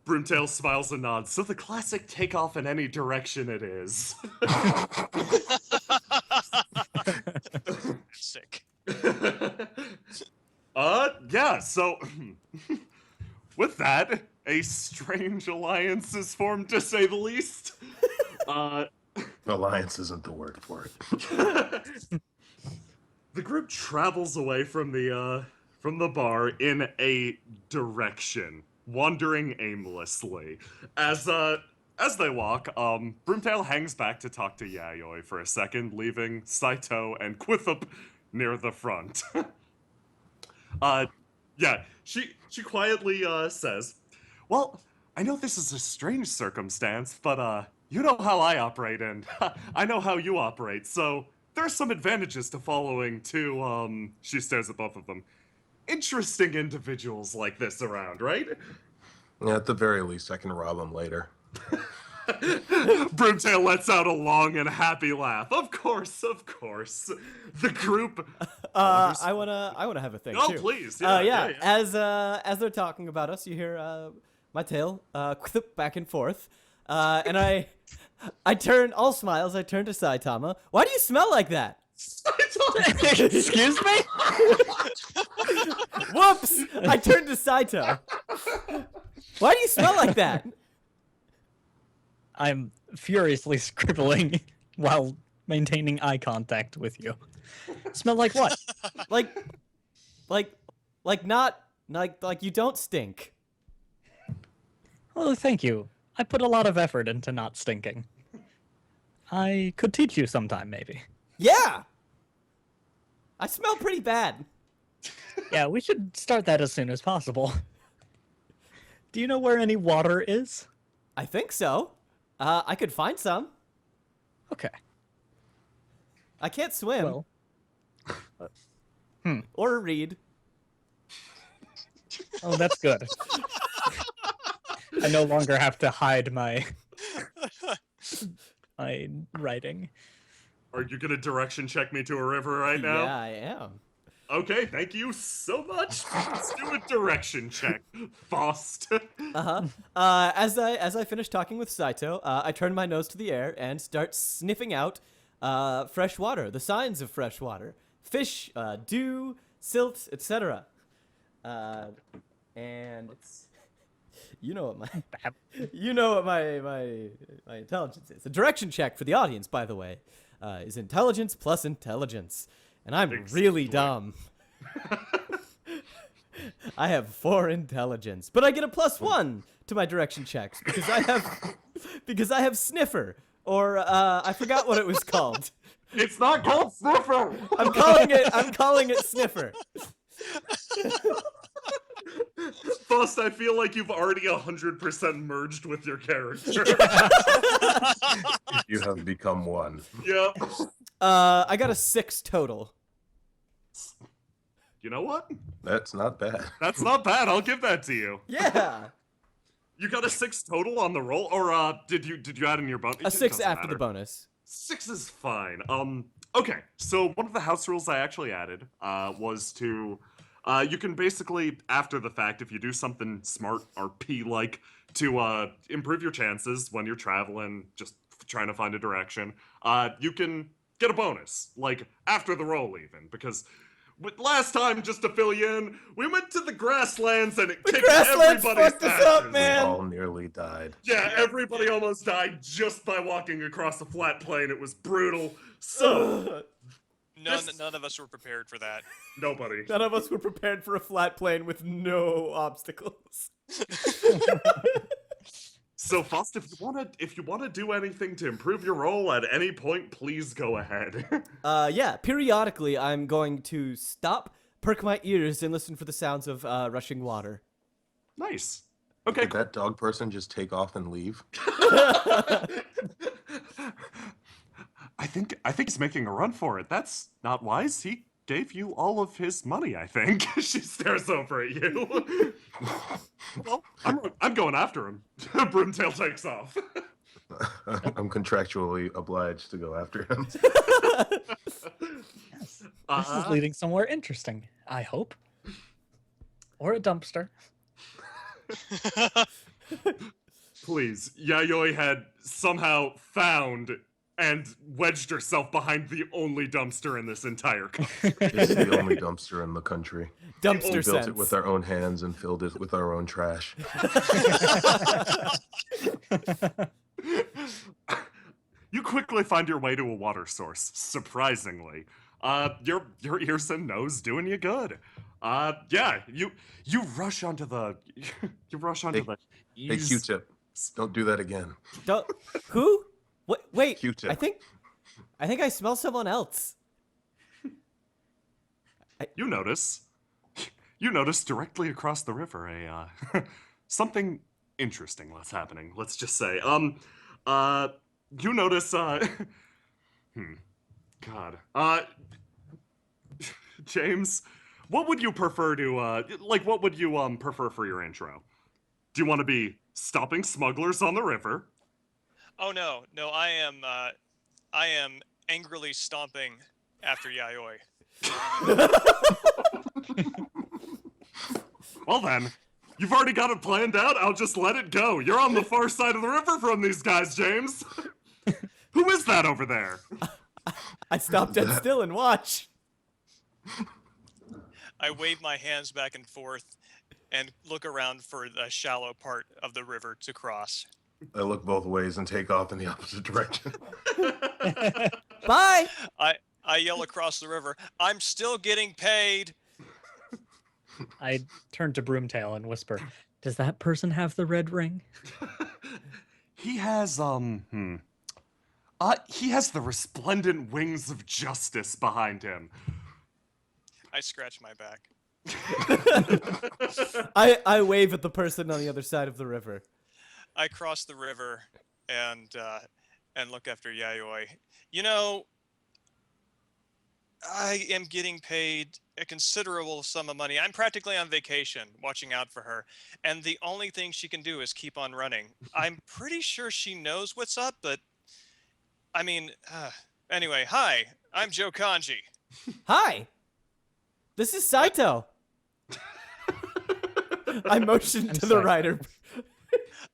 Broomtail smiles and nods. So the classic take off in any direction it is. Sick. Yeah, so with that, a strange alliance is formed to say the least. Alliance isn't the word for it. The group travels away from the bar in a direction, wandering aimlessly. As they walk, Broomtail hangs back to talk to Yayoi for a second, leaving Saito and Quithup near the front. She quietly says, "Well, I know this is a strange circumstance, but you know how I operate, and I know how you operate, so there are some advantages to following two, she stares at both of them, interesting individuals like this around, right?" Yeah, at the very least, I can rob them later. Broomtail lets out a long and happy laugh. Of course. The group. I wanna have a thing Oh, too. please. Yeah. As they're talking about us, you hear my tail back and forth, and I turn all smiles. I turn to Saitama. Why do you smell like that? Excuse me? Whoops! I turned to Saito. Why do you smell like that? I'm furiously scribbling while maintaining eye contact with you. Smell like what? Like you don't stink. Oh, thank you. I put a lot of effort into not stinking. I could teach you sometime, maybe. Yeah. I smell pretty bad. Yeah, we should start that as soon as possible. Do you know where any water is? I think so. I could find some. Okay. I can't swim Well, or read. oh, that's good. I no longer have to hide my writing. Are you gonna direction check me to a river right now? Yeah, I am. Okay, thank you so much. Let's do a direction check, Faust. As I finish talking with Saito, I turn my nose to the air and start sniffing out fresh water, the signs of fresh water, fish, dew, silt, etc. And it's you know what my intelligence is. A direction check for the audience, by the way, is intelligence plus intelligence. And I'm really dumb. I have 4 intelligence, but I get a +1 to my direction checks because I have sniffer, or I forgot what it was called. It's not called sniffer. I'm calling it sniffer. Faust, I feel like you've already 100% merged with your character. You have become one. Yeah. I got a 6 total. You know what? That's not bad. That's not bad. I'll give that to you. Yeah. You got a 6 total on the roll, or did you add in your bonus? A 6 after the bonus. 6 is fine. Okay. So one of the house rules I actually added was to you can basically, after the fact, if you do something smart or P-like to improve your chances when you're traveling, just trying to find a direction, you can get a bonus, like after the roll even, because last time, just to fill you in, we went to the grasslands and it kicked everybody's fucked us up, asses. man. We all nearly died. Yeah, everybody almost died just by walking across a flat plain. It was brutal. So, None of us were prepared for that. nobody. None of us were prepared for a flat plane with no obstacles. So, Faust, if you wanna do anything to improve your roll at any point, please go ahead. Yeah, periodically I'm going to stop, perk my ears, and listen for the sounds of rushing water. Nice. Okay. Did that dog person just take off and leave? I think he's making a run for it. That's not wise. He gave you all of his money, I think. She stares over at you. Well, I'm going after him. Broomtail takes off. I'm contractually obliged to go after him. Yes. This is leading somewhere interesting, I hope. Or a dumpster. Please, Yayoi had somehow found and wedged herself behind the only dumpster in this entire country. It's the only dumpster in the country. Dumpster We built sense. it with our own hands and filled it with our own trash. You quickly find your way to a water source, surprisingly. Your ears and nose doing you good. Yeah, you rush onto the the Hey, ease. Q-tip, don't do that again. Don't, who? What? Wait. Q-tip. I think I smell someone else. You notice directly across the river a something interesting that's happening. Let's just say, you notice, God, James, what would you prefer to, what would you prefer for your intro? Do you want to be stopping smugglers on the river? Oh no, I am angrily stomping after Yayoi. Well then, you've already got it planned out. I'll just let it go. You're on the far side of the river from these guys, James. Who is that over there? I stop dead still and watch. I wave my hands back and forth and look around for the shallow part of the river to cross. I look both ways and take off in the opposite direction. Bye. I yell across the river, I'm still getting paid. I turn to Broomtail and whisper, "Does that person have the red ring?" He has, he has the resplendent wings of justice behind him. I scratch my back. I wave at the person on the other side of the river. I cross the river and look after Yayoi. You know, I am getting paid a considerable sum of money. I'm practically on vacation, watching out for her, and the only thing she can do is keep on running. I'm pretty sure she knows what's up, but I mean, anyway, hi, I'm Joe Kanji. Hi. This is Saito. I motion to the sorry. rider.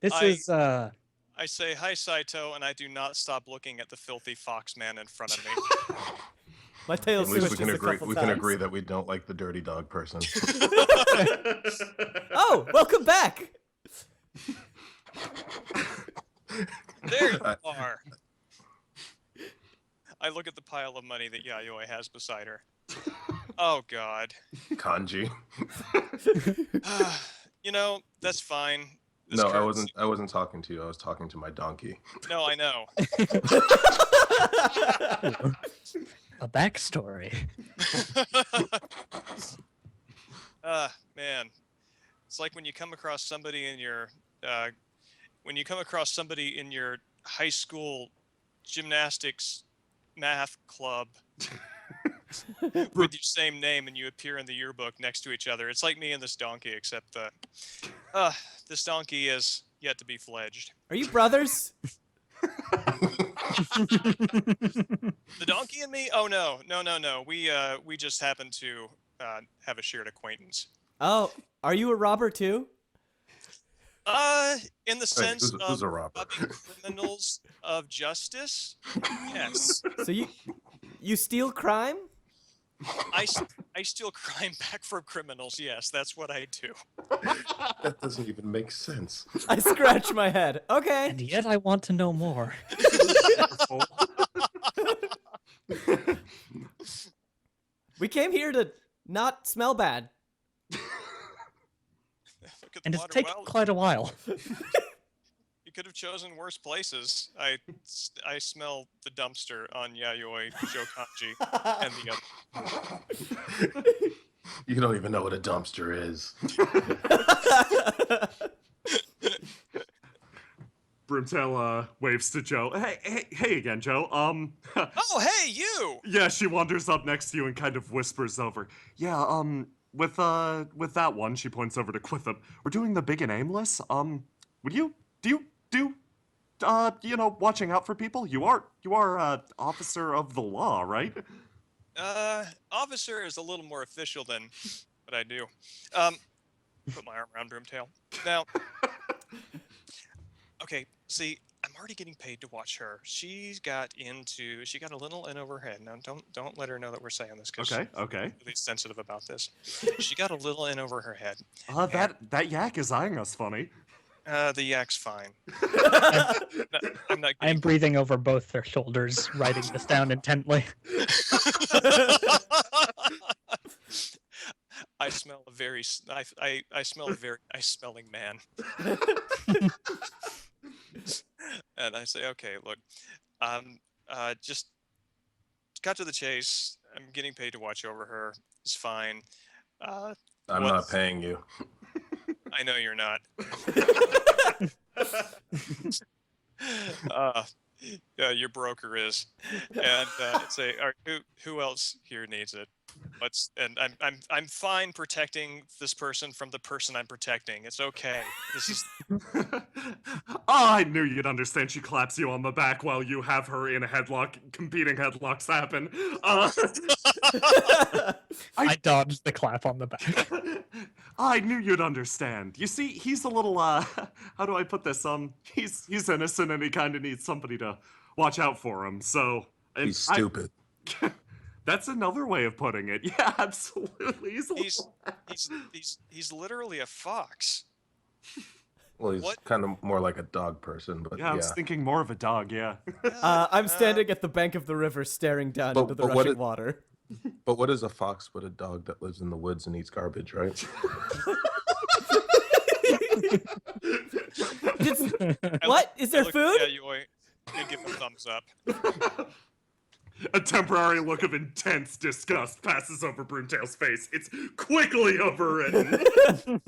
This I- is I say hi, Saito, and I do not stop looking at the filthy fox man in front of me. My tail At least switches we can a agree. couple We times. can agree that we don't like the dirty dog person. Oh, welcome back. There you are. I look at the pile of money that Yayoi has beside her. Oh, God. Kanji. You know, that's fine. This No, currency- I wasn't talking to you. I was talking to my donkey. No, I know. a backstory. Man, it's like when you come across somebody in your high school gymnastics math club with your same name, and you appear in the yearbook next to each other. It's like me and this donkey, except this donkey is yet to be fledged. Are you brothers? The donkey and me? Oh no. We just happen to have a shared acquaintance. Oh, are you a robber too? In the sense who's of a robber? robbing criminals of justice, yes. So you steal crime? I steal crime back from criminals. Yes, that's what I do. That doesn't even make sense. I scratch my head. Okay. And yet I want to know more. We came here to not smell bad. Look at the And it's water taken well. quite a while. You could have chosen worse places. I smell the dumpster on Yayoi, Joe Kanji, and the other. You don't even know what a dumpster is. Broomtail waves to Joe. Hey again, Joe. Oh, hey, you! Yeah, she wanders up next to you and kind of whispers over. Yeah, with that one, she points over to Quitham. We're doing the big and aimless. Would you watching out for people? You are officer of the law, right? Officer is a little more official than what I do. Put my arm around Broomtail. Now, okay, see, I'm already getting paid to watch her. She got a little in over her head. Now, don't let her know that we're saying this, because Okay. she's really sensitive about this. She got a little in over her head. That yak is eyeing us funny. The yak's fine. I'm not I am getting breathing over both their shoulders, writing this down intently. I smell a very nice smelling man. And I say, okay, look, just cut to the chase. I'm getting paid to watch over her. It's fine. I'm What- not paying you. I know you're not. Your broker is. And say, all right, who else here needs it? I'm fine protecting this person from the person I'm protecting. It's okay. This is Oh, I knew you'd understand. She claps you on the back while you have her in a headlock. Competing headlocks happen. I dodged the clap on the back. I knew you'd understand. You see, he's a little, how do I put this? He's innocent and he kind of needs somebody to watch out for him, so... and He's stupid. That's another way of putting it. Yeah, absolutely. he's literally a fox. Well, he's What? kind of more like a dog person, but Yeah, I was thinking more of a dog, yeah. I'm standing at the bank of the river staring down into the but what rushing water. But what is a fox but a dog that lives in the woods and eats garbage, right? What? Is there food? Yeah, you and give him a thumbs up. A temporary look of intense disgust passes over Broomtail's face. It's quickly overridden.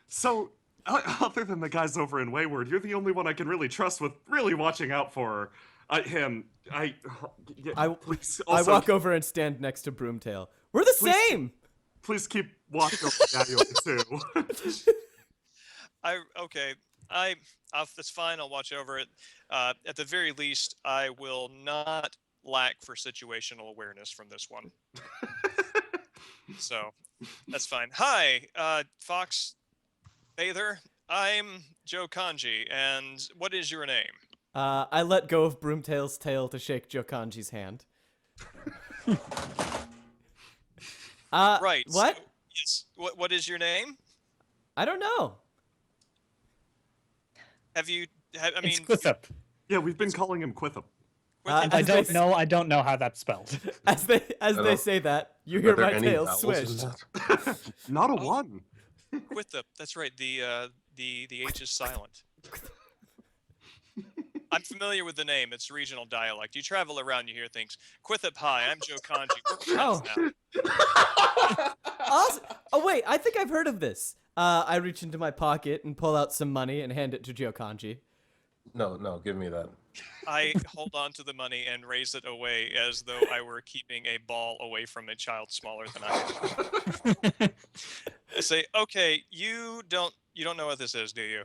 So, other than the guys over in Wayward, you're the only one I can really trust with really watching out for him. Please, I also, walk over and stand next to Broomtail. We're the Please- same! please keep watching over Yayoi too. That's fine. I'll watch over it. At the very least, I will not lack for situational awareness from this one. So that's fine. Hi, Fox Bather. I'm Joe Kanji, and what is your name? I let go of Broomtail's tail to shake Jokanji's hand. Right. What? So, yes. What is your name? I don't know. I mean, It's Quithip. Yeah, we've been calling him Quithip. with- I don't know. I don't know how that's spelled. As they Hello? say that, you hear Are there my any tail vowels in swish. that? Not a Oh. one. Quithip. That's right. The H is silent. I'm familiar with the name. It's regional dialect. You travel around, you hear things. Quithip, hi. I'm Joe Kanji. We're friends now. Awesome. Oh wait, I think I've heard of this. I reach into my pocket and pull out some money and hand it to Jokanji. No, give me that. I hold on to the money and raise it away as though I were keeping a ball away from a child smaller than I am. I say, okay, you don't know what this is, do you?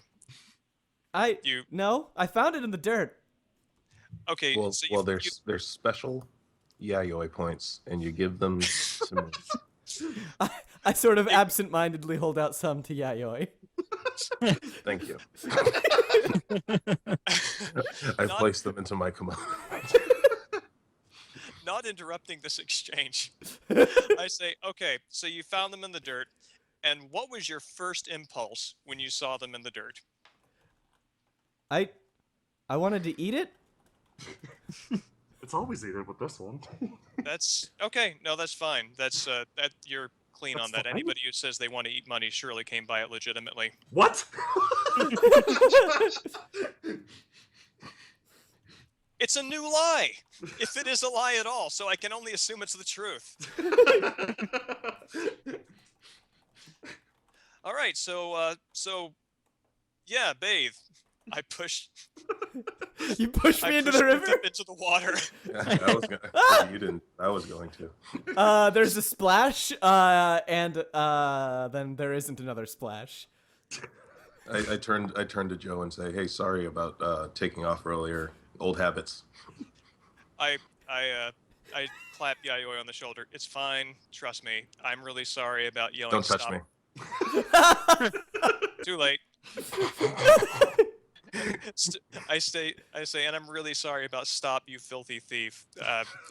No, I found it in the dirt. Okay, Well, so well, there's special Yayoi points, and you give them to me. I sort of absent-mindedly hold out some to Yayoi. Thank you. I've Not- placed them into my commode. not interrupting this exchange. I say, okay, so you found them in the dirt, and what was your first impulse when you saw them in the dirt? I wanted to eat it. It's always either with this one. That's okay. No, that's fine. That's that you're clean on That's that. fine. Anybody who says they want to eat money surely came by it legitimately. What? It's a new lie, if it is a lie at all. So I can only assume it's the truth. All right, so yeah, bathe. I push. You pushed I me into pushed the river. Quithip into the water. Yeah, I was gonna. You didn't. I was going to. There's a splash, and then there isn't another splash. I turned to Joe and say, "Hey, sorry about taking off earlier. Old habits." I clap Yayoi on the shoulder. It's fine. Trust me. I'm really sorry about yelling. Don't touch stop. me. Too late. I say, and I'm really sorry about stop, you filthy thief.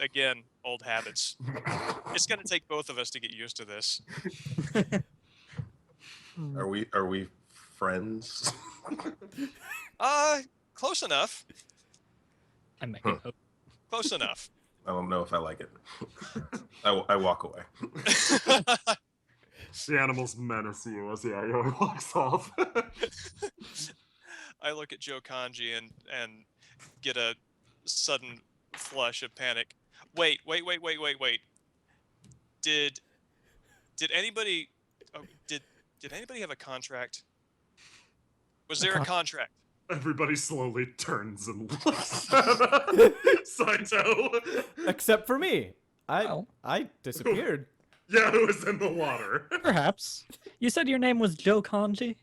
Again, old habits. It's gonna take both of us to get used to this. Are we friends? Close enough. I'm making hope. Close enough. I don't know if I like it. I walk away. The animals menace you as Yayoi walks off. I look at Joe Kanji and get a sudden flush of panic. Wait. Did anybody did anybody have a contract? Was there a contract? Everybody slowly turns and looks at Saito. Except for me. I disappeared. Yeah, who was in the water? Perhaps. You said your name was Joe Kanji?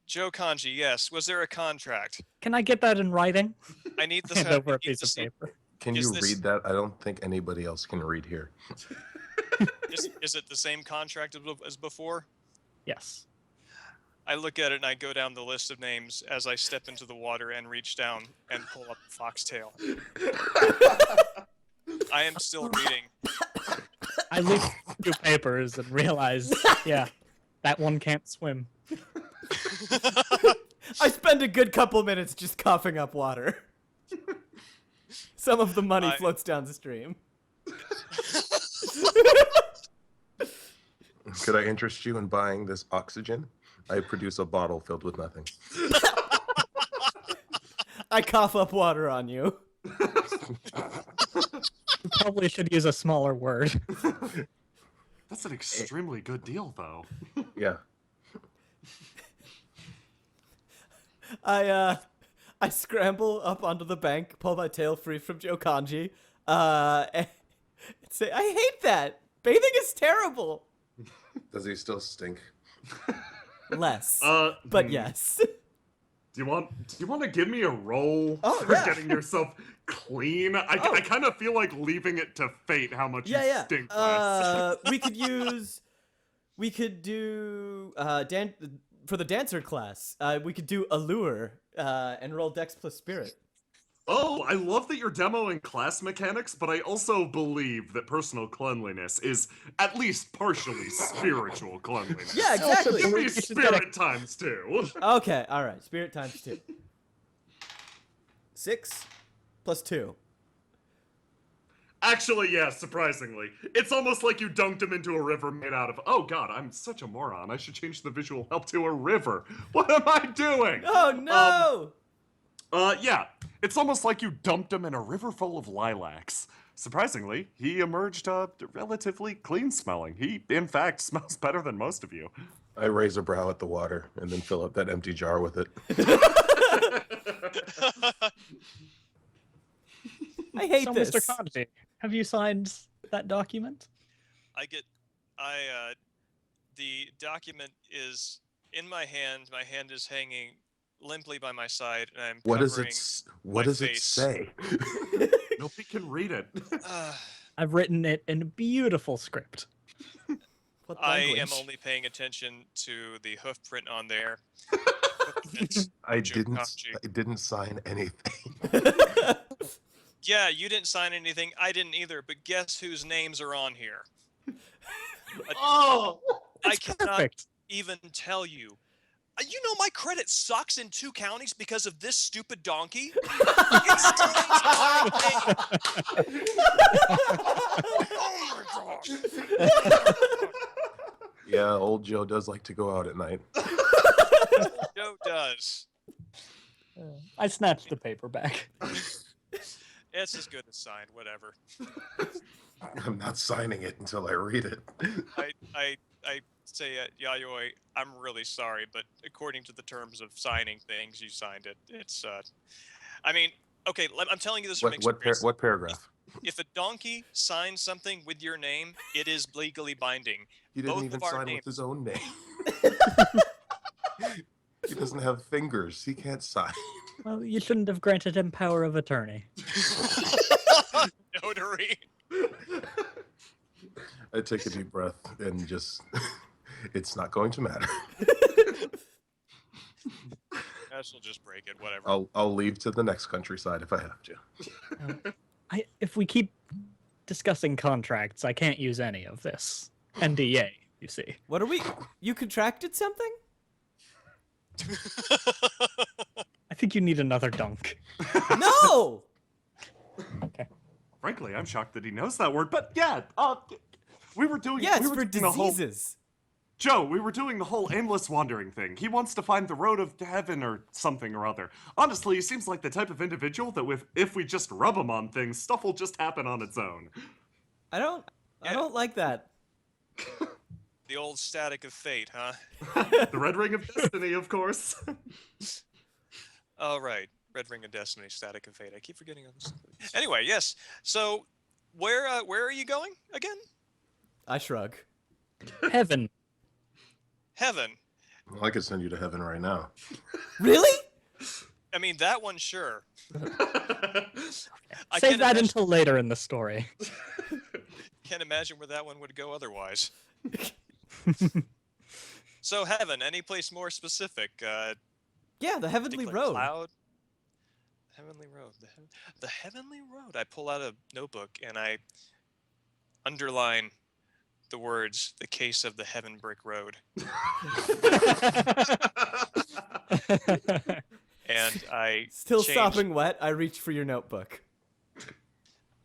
Joe Kanji, yes. Was there a contract? Can I get that in writing? I need the Hand I over a need piece to of see- paper. Can Is you this- read that? I don't think anybody else can read here. Is it the same contract as before? Yes. I look at it and I go down the list of names as I step into the water and reach down and pull up the foxtail. I am still reading. I look through papers and realize, yeah, that one can't swim. I spend a good couple minutes just coughing up water. Some of the money floats down the stream. Could I interest you in buying this oxygen? I produce a bottle filled with nothing. I cough up water on you. You probably should use a smaller word. That's an extremely good deal, though. Yeah. I scramble up onto the bank, pull my tail free from Joe Kanji, and say, I hate that! Bathing is terrible! Does he still stink? Less. But But yes. Do you want to give me a roll Oh, for yeah. getting yourself clean? I kind of feel like leaving it to fate how much you stink less. We could do for the dancer class. We could do allure and roll Dex plus Spirit. Oh, I love that you're demoing class mechanics, but I also believe that personal cleanliness is at least partially spiritual cleanliness. Yeah, exactly. Give me You should spirit times 2. Okay, all right. Spirit times 2. 6 plus 2. Actually, yeah, surprisingly. It's almost like you dunked him into a river made out of... Oh god, I'm such a moron. I should change the visual help to a river. What am I doing? Oh no! Yeah. It's almost like you dumped him in a river full of lilacs. Surprisingly, he emerged relatively clean smelling. He, in fact, smells better than most of you. I raise a brow at the water and then fill up that empty jar with it. I hate So, this. Mr. Kanji, have you signed that document? The document is in my hand. My hand is hanging limply by my side, and I'm What covering. what my does it face. say? Nobody can read it. I've written it in beautiful script. What I language? am only paying attention to the hoof print on there. I Joe didn't. Kanji. I didn't sign anything. Yeah, you didn't sign anything. I didn't either. But guess whose names are on here? Oh! I It's cannot perfect. even tell you. You know my credit sucks in 2 counties because of this stupid donkey. It steals my name. Oh my gosh. Yeah, old Joe does like to go out at night. Joe does. I snatched the paper back. It's as good as signed. Whatever. I'm not signing it until I read it. I say, Yayoi, I'm really sorry, but according to the terms of signing things, you signed it. It's, I mean, okay, I'm telling you this from experience. What paragraph? If a donkey signs something with your name, it is legally binding. He didn't Both even of our sign names. with his own name. He doesn't have fingers. He can't sign. Well, you shouldn't have granted him power of attorney. Notary. I take a deep breath and just, it's not going to matter. She'll just break it, whatever. I'll leave to the next countryside if I have to. If we keep discussing contracts, I can't use any of this. NDA, you see. What are we? You contracted something? I think you need another dunk. No! Frankly, I'm shocked that he knows that word, but yeah, we were doing... Yeah, we it's were for doing the whole- diseases. Joe, we were doing the whole aimless wandering thing. He wants to find the road of heaven or something or other. Honestly, he seems like the type of individual that if we just rub him on things, stuff will just happen on its own. I don't like that. The old static of fate, huh? The red ring of destiny, of course. All right. Red Ring of Destiny, Static of Fate. I keep forgetting all this. Anyway, yes. So Where are you going again? I shrug. Heaven. Heaven. Well, I could send you to heaven right now. Really? I mean, that one, sure. I Save can't that imagine, until later in the story. can't imagine where that one would go otherwise. So heaven, any place more specific? Yeah, the Heavenly Particular Road. Cloud? Heavenly Road. The Heavenly Road. I pull out a notebook and I underline the words, the case of the Heaven Brick Road. And I Still change, sopping wet, I reach for your notebook.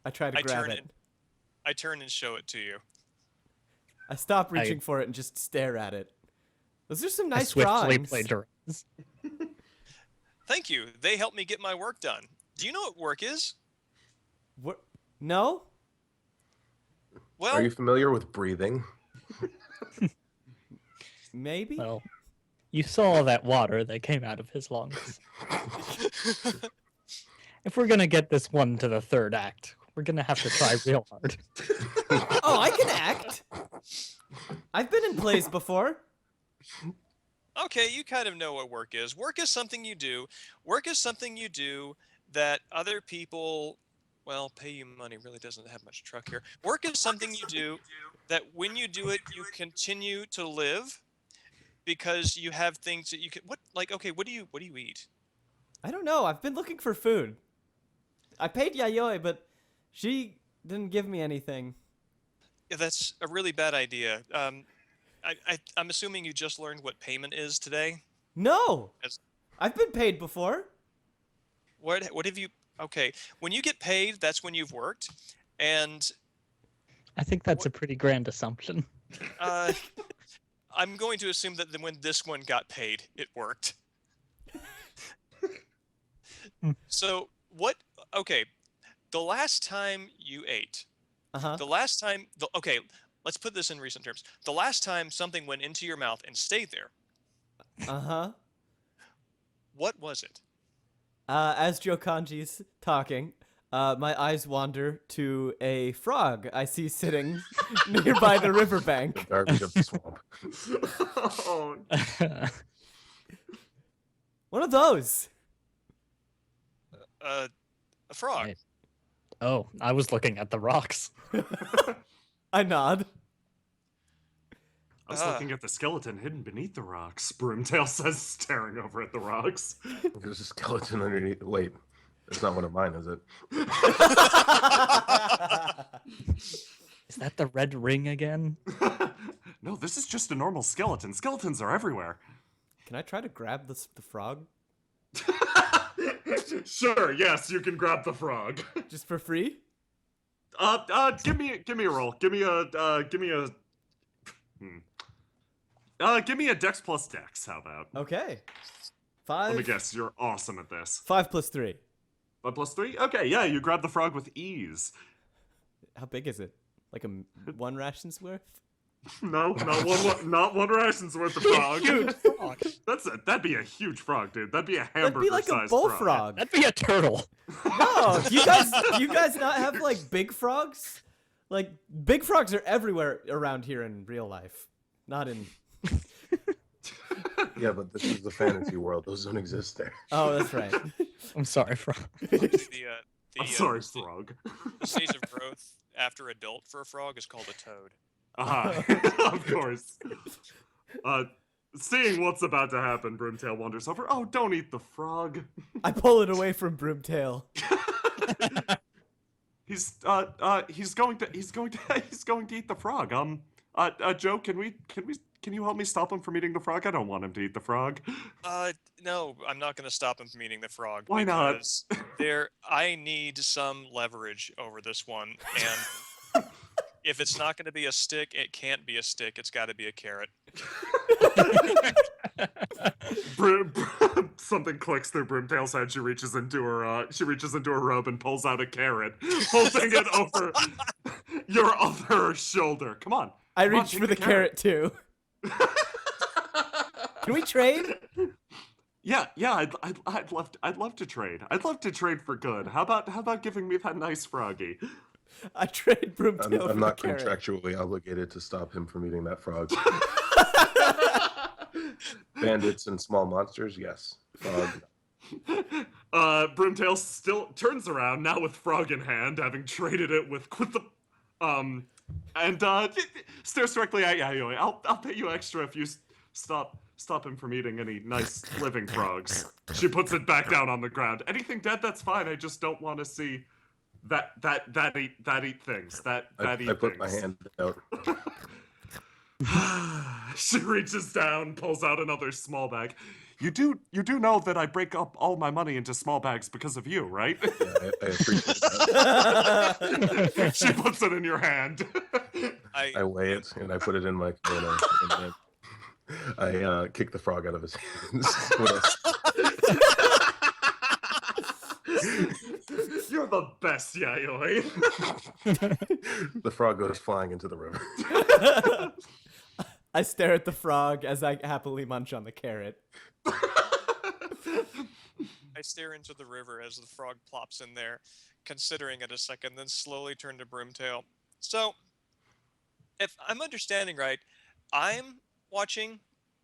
I try to grab it. I turn and show it to you. I stop reaching for it and just stare at it. Those are some I nice swiftly drawings. plagiarize. Thank you. They helped me get my work done. Do you know what work is? What? No? Well, Are you familiar with breathing? Maybe? Well, you saw that water that came out of his lungs. If we're gonna get this one to the third act, we're gonna have to try real hard. Oh, I can act! I've been in plays before. okay, you kind of know what work is. Work is something you do. Work is something you do that other people, well, pay you money really doesn't have much truck here. Work is something you do that when you do it, you continue to live because you have things that you can. Okay, what do you eat? I don't know, I've been looking for food. I paid Yayoi, but she didn't give me anything. Yeah, that's a really bad idea. I'm assuming you just learned what payment is today. No! As- I've been paid before. What have you? Okay, when you get paid, that's when you've worked, and I think that's a pretty grand assumption. I'm going to assume that when this one got paid, it worked. So what? Okay, the last time you ate, Uh-huh. the last time. Okay, let's put this in recent terms. The last time something went into your mouth and stayed there, Uh-huh. what was it? As Joe Kanji's talking, my eyes wander to a frog I see sitting nearby the riverbank. Garbage of the swamp. Oh, One of those. A frog. Right. Oh, I was looking at the rocks. I nod. I was looking at the skeleton hidden beneath the rocks, Broomtail says, staring over at the rocks. There's a skeleton underneath. Wait, that's not one of mine, is it? Is that the red ring again? No, this is just a normal skeleton. Skeletons are everywhere. Can I try to grab the frog? Sure, yes, you can grab the frog. Just for free? Give me a roll. Give me a Dex plus Dex. How about? Okay. Let me 5. guess. You're awesome at this. 5 plus 3. 5 plus 3. Okay, yeah, you grab the frog with ease. How big is it? Like one ration's worth? No, not one ration's worth of frog. Huge frog. That'd be a huge frog, dude. That'd be a That'd be hamburger-sized like a frog. bullfrog. That'd be a turtle. No, do you guys not have like big frogs? Like big frogs are everywhere around here in real life, not in. Yeah, but this is the fantasy world. Those don't exist there. Oh, that's right. I'm sorry, frog. I'm sorry, frog. The stage of growth after adult for a frog is called a toad. Of course. Seeing what's about to happen, Broomtail wanders over. Oh, don't eat the frog. I pull it away from Broomtail. He's going to eat the frog. Joe, can you help me stop him from eating the frog? I don't want him to eat the frog. No, I'm not going to stop him from eating the frog. Why not? Because I need some leverage over this one, and if it's not going to be a stick, it can't be a stick. It's got to be a carrot. Something clicks through Broomtail's head. She reaches into her robe and pulls out a carrot, holding it over your other shoulder. Come on. I Come on, reach take for the carrot too. Can we trade? Yeah. I'd love to trade. I'd love to trade for good. How about giving me that nice froggy? I trade Broomtail for I'm not the carrot. contractually obligated to stop him from eating that frog. Bandits and small monsters, yes. Frog. Broomtail still turns around now with frog in hand, having traded it with the and stares directly at Yayoi. I'll pay you extra if you stop him from eating any nice living frogs. She puts it back down on the ground. Anything dead, that's fine. I just don't want to see that eat things. That eat I put things. my hand out. She reaches down, pulls out another small bag. You do know that I break up all my money into small bags because of you, right? Yeah, I appreciate that. She puts it in your hand. I weigh it and I put it in my kimono. And then I kick the frog out of his hands. You're the best, Yayoi. The frog goes flying into the river. I stare at the frog as I happily munch on the carrot. I stare into the river as the frog plops in there, considering it a second, then slowly turn to Broomtail. So, if I'm understanding right, I'm watching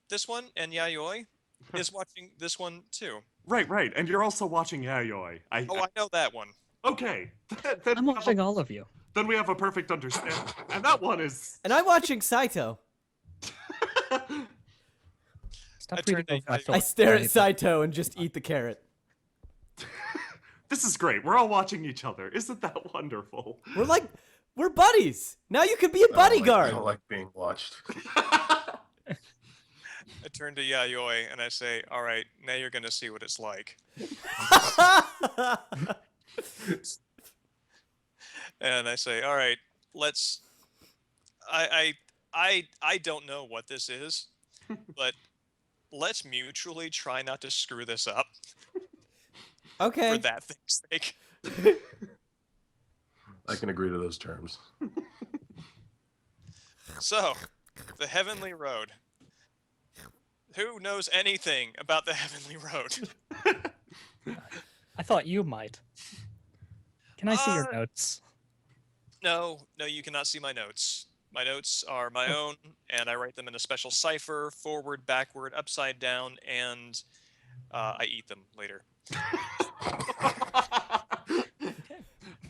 this one, and Yayoi is watching this one too. Right. And you're also watching Yayoi. I know that one. Okay. I'm watching all of you. Then we have a perfect understanding. And that one is... And I'm watching Saito. Stop I turn reading to over my Yayoi. phone. I stare at Saito and just eat the carrot. This is great. We're all watching each other. Isn't that wonderful? We're buddies. Now you can be a I bodyguard. don't like being watched. I turn to Yayoi and I say, all right, now you're going to see what it's like. And I say, all right, let's... I don't know what this is, but let's mutually try not to screw this up Okay. for that thing's sake. I can agree to those terms. So, the Heavenly Road. Who knows anything about the Heavenly Road? I thought you might. Can I see your Uh, notes? No, you cannot see my notes. My notes are my own, and I write them in a special cipher, forward, backward, upside down, and I eat them later.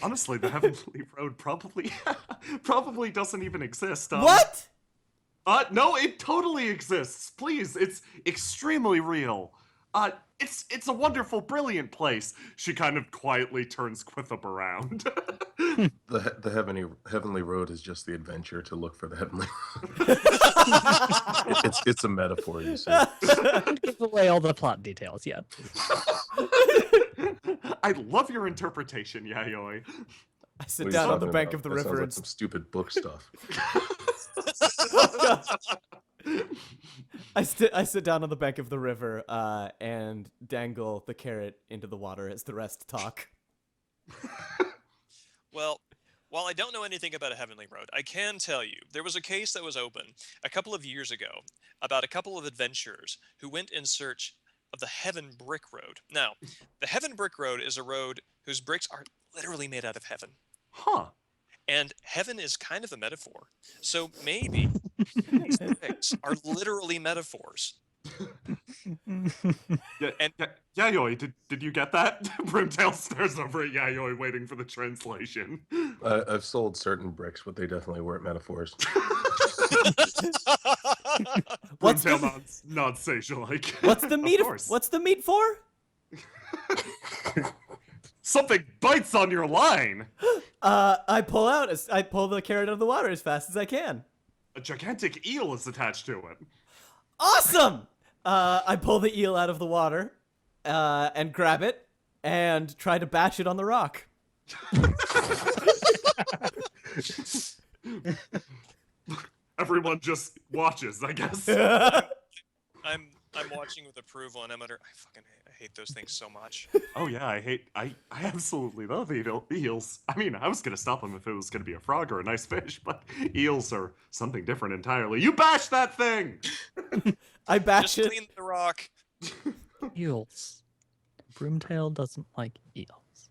Honestly, the Heavenly Road probably doesn't even exist. What? No, it totally exists. Please, it's extremely real. It's a wonderful, brilliant place. She kind of quietly turns Quithup around. The heavenly road is just the adventure to look for the heavenly. It's a metaphor, you see. Don't give away all the plot details yet. I love your interpretation, Yayoi. I sit What are you down on the talking bank about? of the That sounds river like and some stupid book stuff. I sit down on the bank of the river and dangle the carrot into the water as the rest talk. Well, while I don't know anything about a Heavenly Road, I can tell you there was a case that was open a couple of years ago about a couple of adventurers who went in search of the Heaven Brick Road. Now, the Heaven Brick Road is a road whose bricks are literally made out of heaven. Huh. And heaven is kind of a metaphor. So maybe these bricks are literally metaphors. Yayoi, did you get that? Broomtail stares over at Yayoi, waiting for the translation. I've sold certain bricks, but they definitely weren't metaphors. What's Broomtail nods sage-like. What's the meat? Of course. What's the meat for? Something bites on your line. I pull the carrot out of the water as fast as I can. A gigantic eel is attached to it. Awesome! I pull the eel out of the water and grab it and try to bash it on the rock. Everyone just watches, I guess. I'm watching with approval, and I mutter, I hate those things so much. Oh yeah, I absolutely love eels. I mean, I was gonna stop them if it was gonna be a frog or a nice fish, but eels are something different entirely. You bash that thing! I bash Just it. clean the rock. Eels. Broomtail doesn't like eels.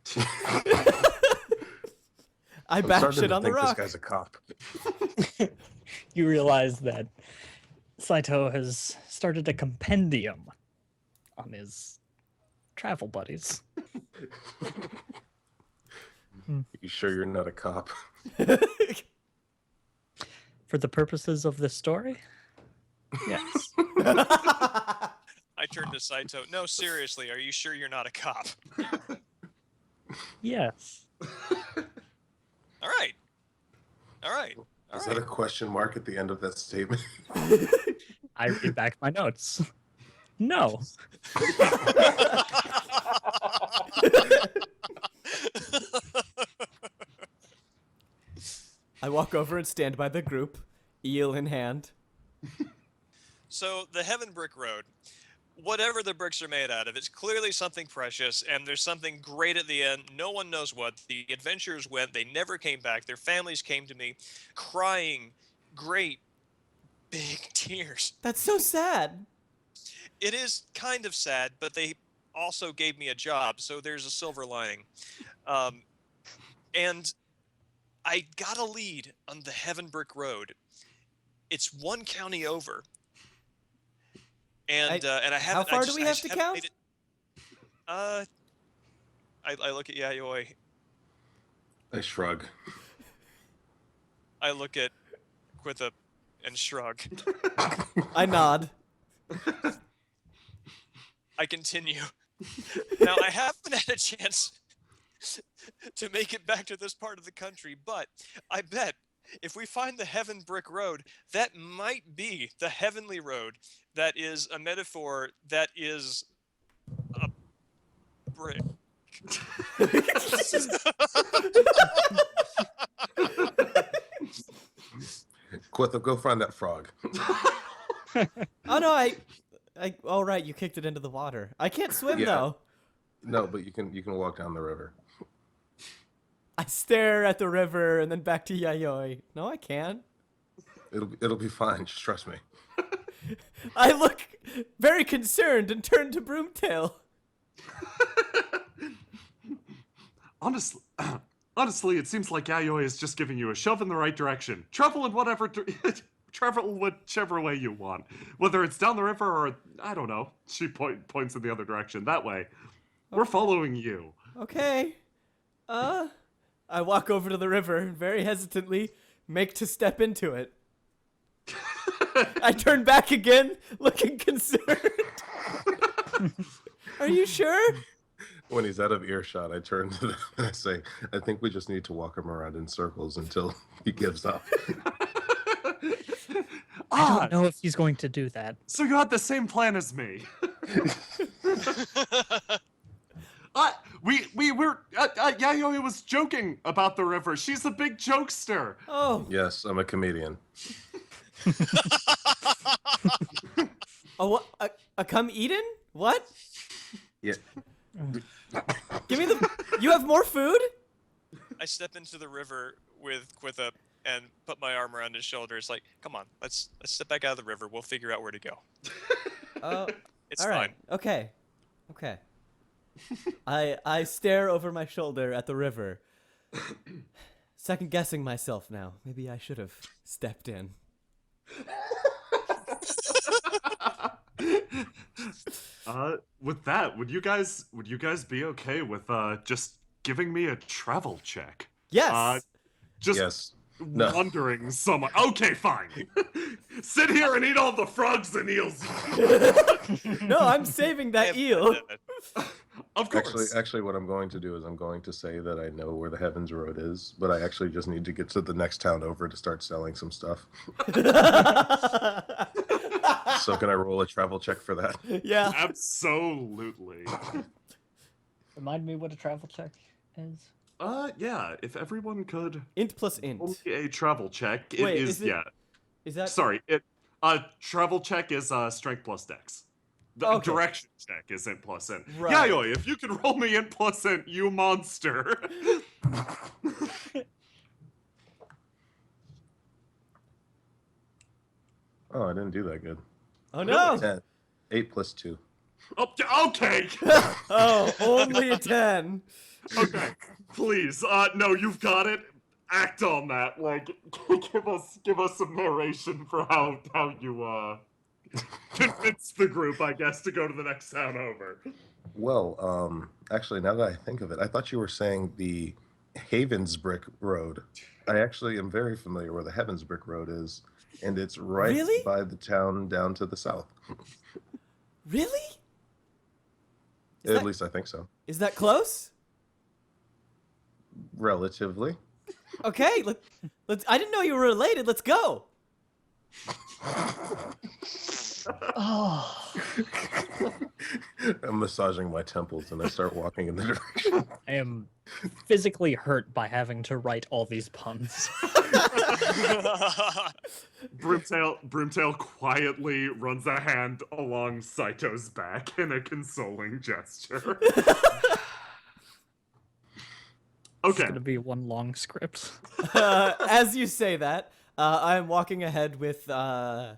I I'm bash starting it to on the think rock. This guy's a cop. You realize that Saito has started a compendium on his travel buddies. You sure you're not a cop? For the purposes of this story, yes. I turned to Saito. No, seriously, are you sure you're not a cop? Yes. All right. All right. All Is right. that a question mark at the end of that statement? I read back my notes. No. I walk over and stand by the group, eel in hand. So the Heaven Brick Road, whatever the bricks are made out of, it's clearly something precious, and there's something great at the end. No one knows what. The adventurers went. They never came back. Their families came to me crying great big tears. That's so sad. It is kind of sad, but they also gave me a job, so there's a silver lining. And I got a lead on the Heaven Brick Road. It's one county over. And I haven't. How far I do just, we I have just to haven't count? made it- I look at Yayoi. I shrug. I look at Quitha and shrug. I nod. I continue. Now, I haven't had a chance to make it back to this part of the country, but I bet if we find the Heaven Brick Road, that might be the Heavenly Road. That is a metaphor that is a brick. Quitha, go find that frog. Oh no, all right, you kicked it into the water. I can't swim Yeah. though. No, but you can walk down the river. I stare at the river and then back to Yayoi. No, I can. It'll be fine. Just trust me. I look very concerned and turn to Broomtail. Honestly, it seems like Yayoi is just giving you a shove in the right direction. Travel in whichever way you want. Whether it's down the river or, I don't know. She points in the other direction. That way. We're following you. Okay. I walk over to the river and very hesitantly make to step into it. I turn back again, looking concerned. Are you sure? When he's out of earshot, I turn to them and I say, I think we just need to walk him around in circles until he gives up. I don't know if he's going to do that. So you had the same plan as me. Yayoi was joking about the river. She's a big jokester. Oh. Yes, I'm a comedian. A what? A come Eden? What? Yeah. Give me the. You have more food? I step into the river with Quitha and put my arm around his shoulders. Like, come on, let's step back out of the river. We'll figure out where to go. It's all right. fine. Okay. Okay. I stare over my shoulder at the river, second guessing myself now. Maybe I should have stepped in. With that, would you guys be okay with just giving me a travel check? Yes. Just Yes. No. wandering somewhere. Okay, fine. Sit here and eat all the frogs and eels. No, I'm saving that eel. Of course. Actually, what I'm going to do is I'm going to say that I know where the Heavens Road is, but I actually just need to get to the next town over to start selling some stuff. So can I roll a travel check for that? Yeah. Absolutely. Remind me what a travel check is. Yeah, if everyone could Int plus int. roll me a travel check, it Wait, is is it- yeah. Is that? Sorry, travel check is strength plus dex. The Okay. direction check is int plus int. Right. Yayoi, if you can roll me int plus int, you monster. Oh, I didn't do that good. Oh no. 10. 8 plus 2. Okay. Oh, only a 10. Okay. Please. No, you've got it. act on that. Like, give us some narration for how you convinced the group, I guess, to go to the next town over. Well, actually, now that I think of it, I thought you were saying the Havensbrick Road. I actually am very familiar where the Heavensbrick Road is, and it's right Really? by the town down to the south. Really? At least I think so. Is that close? Relatively. Okay, let's. I didn't know you were related. Let's go. Oh, I'm massaging my temples and I start walking in the direction. I am physically hurt by having to write all these puns. Broomtail quietly runs a hand along Saito's back in a consoling gesture. It's Okay. gonna be one long script. As you say that, I'm walking ahead with Yayoi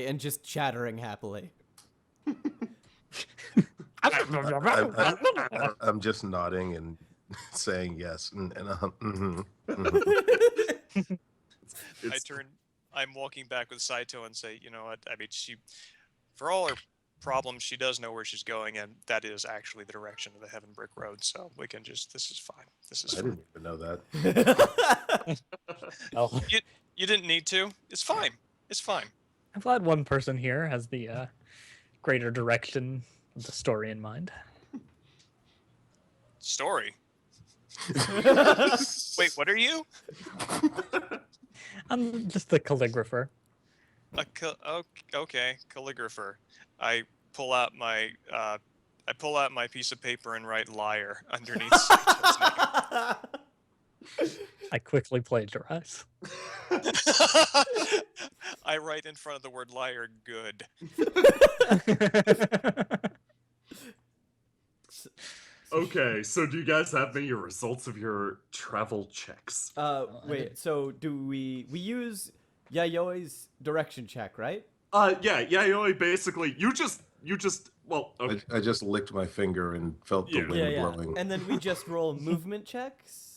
and just chattering happily. I'm just nodding and saying yes. I'm walking back with Saito and say, you know what? I mean, for all her problems, she does know where she's going, and that is actually the direction of the Heaven Brick Road. So we can this is fine. This is I fine. didn't even know that. Oh, You didn't need to. It's fine. It's fine. I'm glad one person here has the greater direction of the story in mind. Story. Wait, what are you? I'm just the calligrapher. Okay, calligrapher. I pull out my piece of paper and write liar underneath Saito's name. I quickly plagiarize. I write in front of the word liar good. Okay, so do you guys have your results of your travel checks? Wait. So do we use Yayoi's direction check, right? Yeah, Yayoi, basically, you just, well, okay. I just licked my finger and felt the Yeah. wind blowing. And then we just roll movement checks.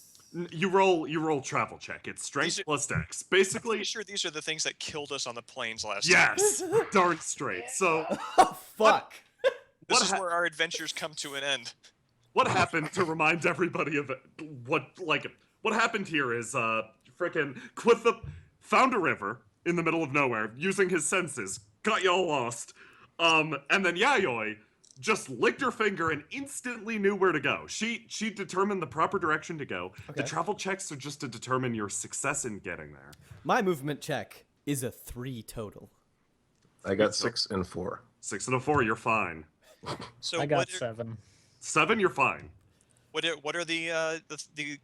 You roll travel check. It's strength These are- plus dex. I'm Basically, pretty sure these are the things that killed us on the plains last time. yes, darn straight. So, Oh fuck! This What is ha- where our adventures come to an end. what happened to remind everybody of what happened here is frickin' Quithup found a river in the middle of nowhere using his senses, got y'all lost, and then Yayoi just licked her finger and instantly knew where to go. She determined the proper direction to go. The Okay. travel checks are just to determine your success in getting there. My movement check is a 3 total. I got 6 and 4. 6 and a 4, you're fine. So I got what 7. 7, you're fine. what are the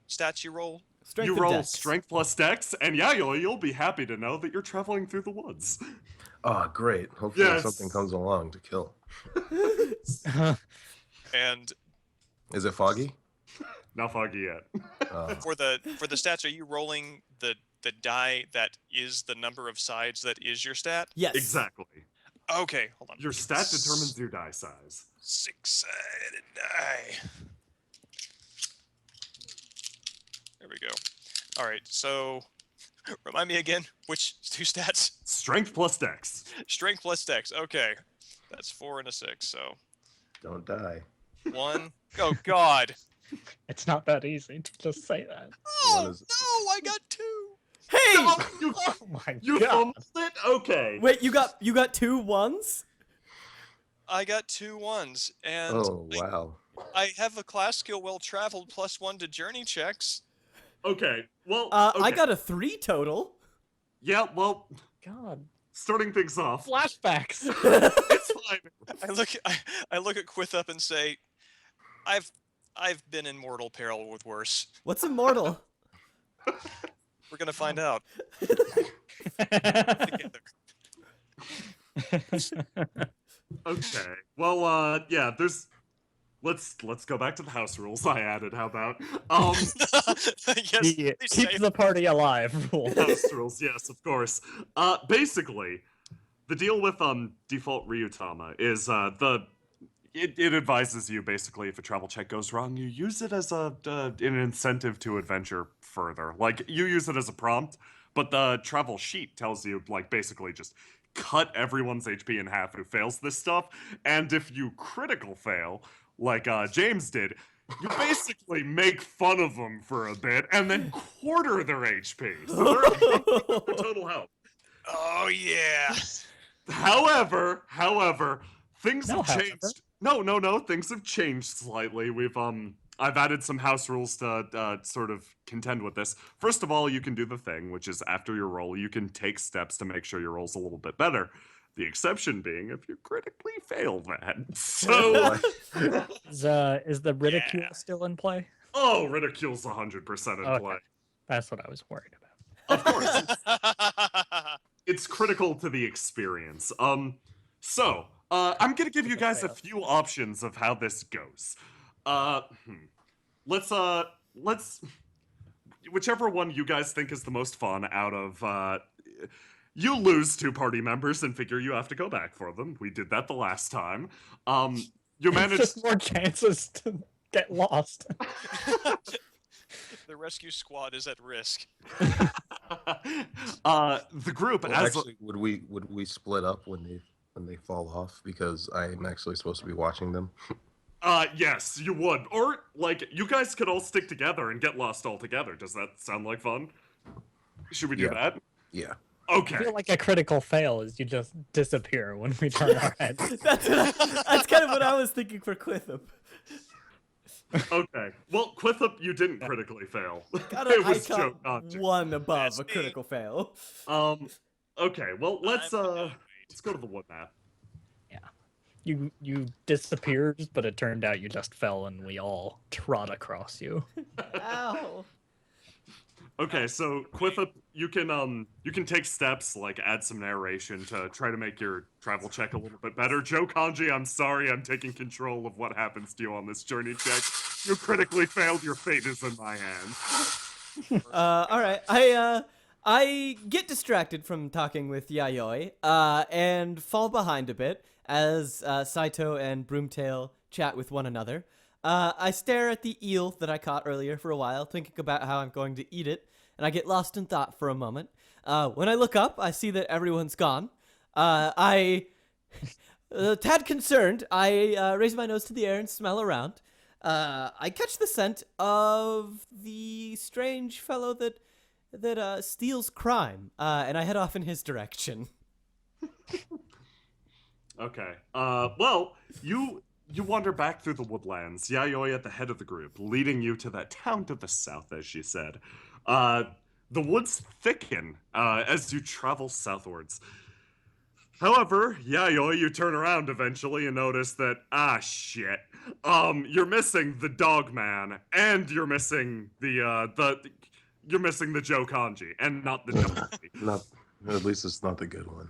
stats you roll? Strength You and roll dex. strength plus dex, and Yayoi, you'll be happy to know that you're traveling through the woods. Oh, great. Hopefully Yes. something comes along to kill. And Is it foggy? Not foggy yet. for the stats, are you rolling the die that is the number of sides that is your stat? Yes. Exactly. Okay, hold on. Your stat determines your die size. 6-sided die. There we go. All right, so remind me again which 2 stats? Strength plus dex. Strength plus dex. Okay, that's 4 and a 6. So Don't die. 1. Oh God. It's not that easy to just say that. Oh What is it? no, I got 2. Hey! You, Oh my you god. fumbled it? Okay. Wait, you got 2 ones? I got 2 1s, and Oh, wow. I have a class skill well traveled +1 to journey checks. Okay. Well, I okay. got a 3 total. Yeah, well, God. starting things off. Flashbacks. It's fine. I look at Quithup and say, I've been in mortal peril with worse. What's immortal? We're gonna find out together. Okay. Well, yeah, there's let's go back to the house rules I added. How about Yes, The please keep say- the party alive rule. house rules, yes, of course. Basically, the deal with default Ryuutama is it advises you basically if a travel check goes wrong, you use it as an incentive to adventure further. Like you use it as a prompt, but the travel sheet tells you like basically just cut everyone's HP in half who fails this stuff, and if you critical fail, like James did, you basically make fun of them for a bit and then quarter their HP. So they're for total health. Oh yeah. However, things No, have however. changed. No. Things have changed slightly. I've added some house rules to sort of contend with this. First of all, you can do the thing, which is after your roll, you can take steps to make sure your roll's a little bit better. The exception being if you critically fail that. So, Is the ridicule Yeah. still in play? oh, ridicule's 100% in Okay. play. That's what I was worried about. Of course, it's critical to the experience. So, I'm gonna give you guys a few options of how this goes. Let's whichever one you guys think is the most fun out of, you lose 2 party members and figure you have to go back for them. We did that the last time. You It's managed. just more chances to get lost. The rescue squad is at risk. The group Well, as actually, would we split up when they fall off? Because I'm actually supposed to be watching them. yes, you would. Or like you guys could all stick together and get lost all together. Does that sound like fun? Should we do Yeah. that? Yeah. I Okay. feel like a critical fail is you just disappear when we turn our heads. That's kind of what I was thinking for Quitham. Okay. Well, Quithup, you didn't critically fail. Got It an was Joe icon Conjure. one above That's a me. critical fail. Okay. Well, let's I'm the let's go to the wood map. You disappeared, but it turned out you just fell and we all trod across you. Ow. Okay, so Quithup, you can take steps like add some narration to try to make your travel check a little bit better. Joe Kanji, I'm sorry, I'm taking control of what happens to you on this journey check. You critically failed. Your fate is in my hands. All right. I get distracted from talking with Yayoi, and fall behind a bit as Saito and Broomtail chat with one another. I stare at the eel that I caught earlier for a while, thinking about how I'm going to eat it, and I get lost in thought for a moment. When I look up, I see that everyone's gone. Tad concerned, I raise my nose to the air and smell around. I catch the scent of the strange fellow that steals crime, and I head off in his direction. Okay. Well, you wander back through the woodlands, Yayoi at the head of the group, leading you to that town to the south, as she said. The woods thicken as you travel southwards. However, Yayoi, you turn around eventually and notice that, shit. You're missing the dog man, and you're missing you're missing the Joe Kanji, and not the donkey. Not. At least it's not the good one.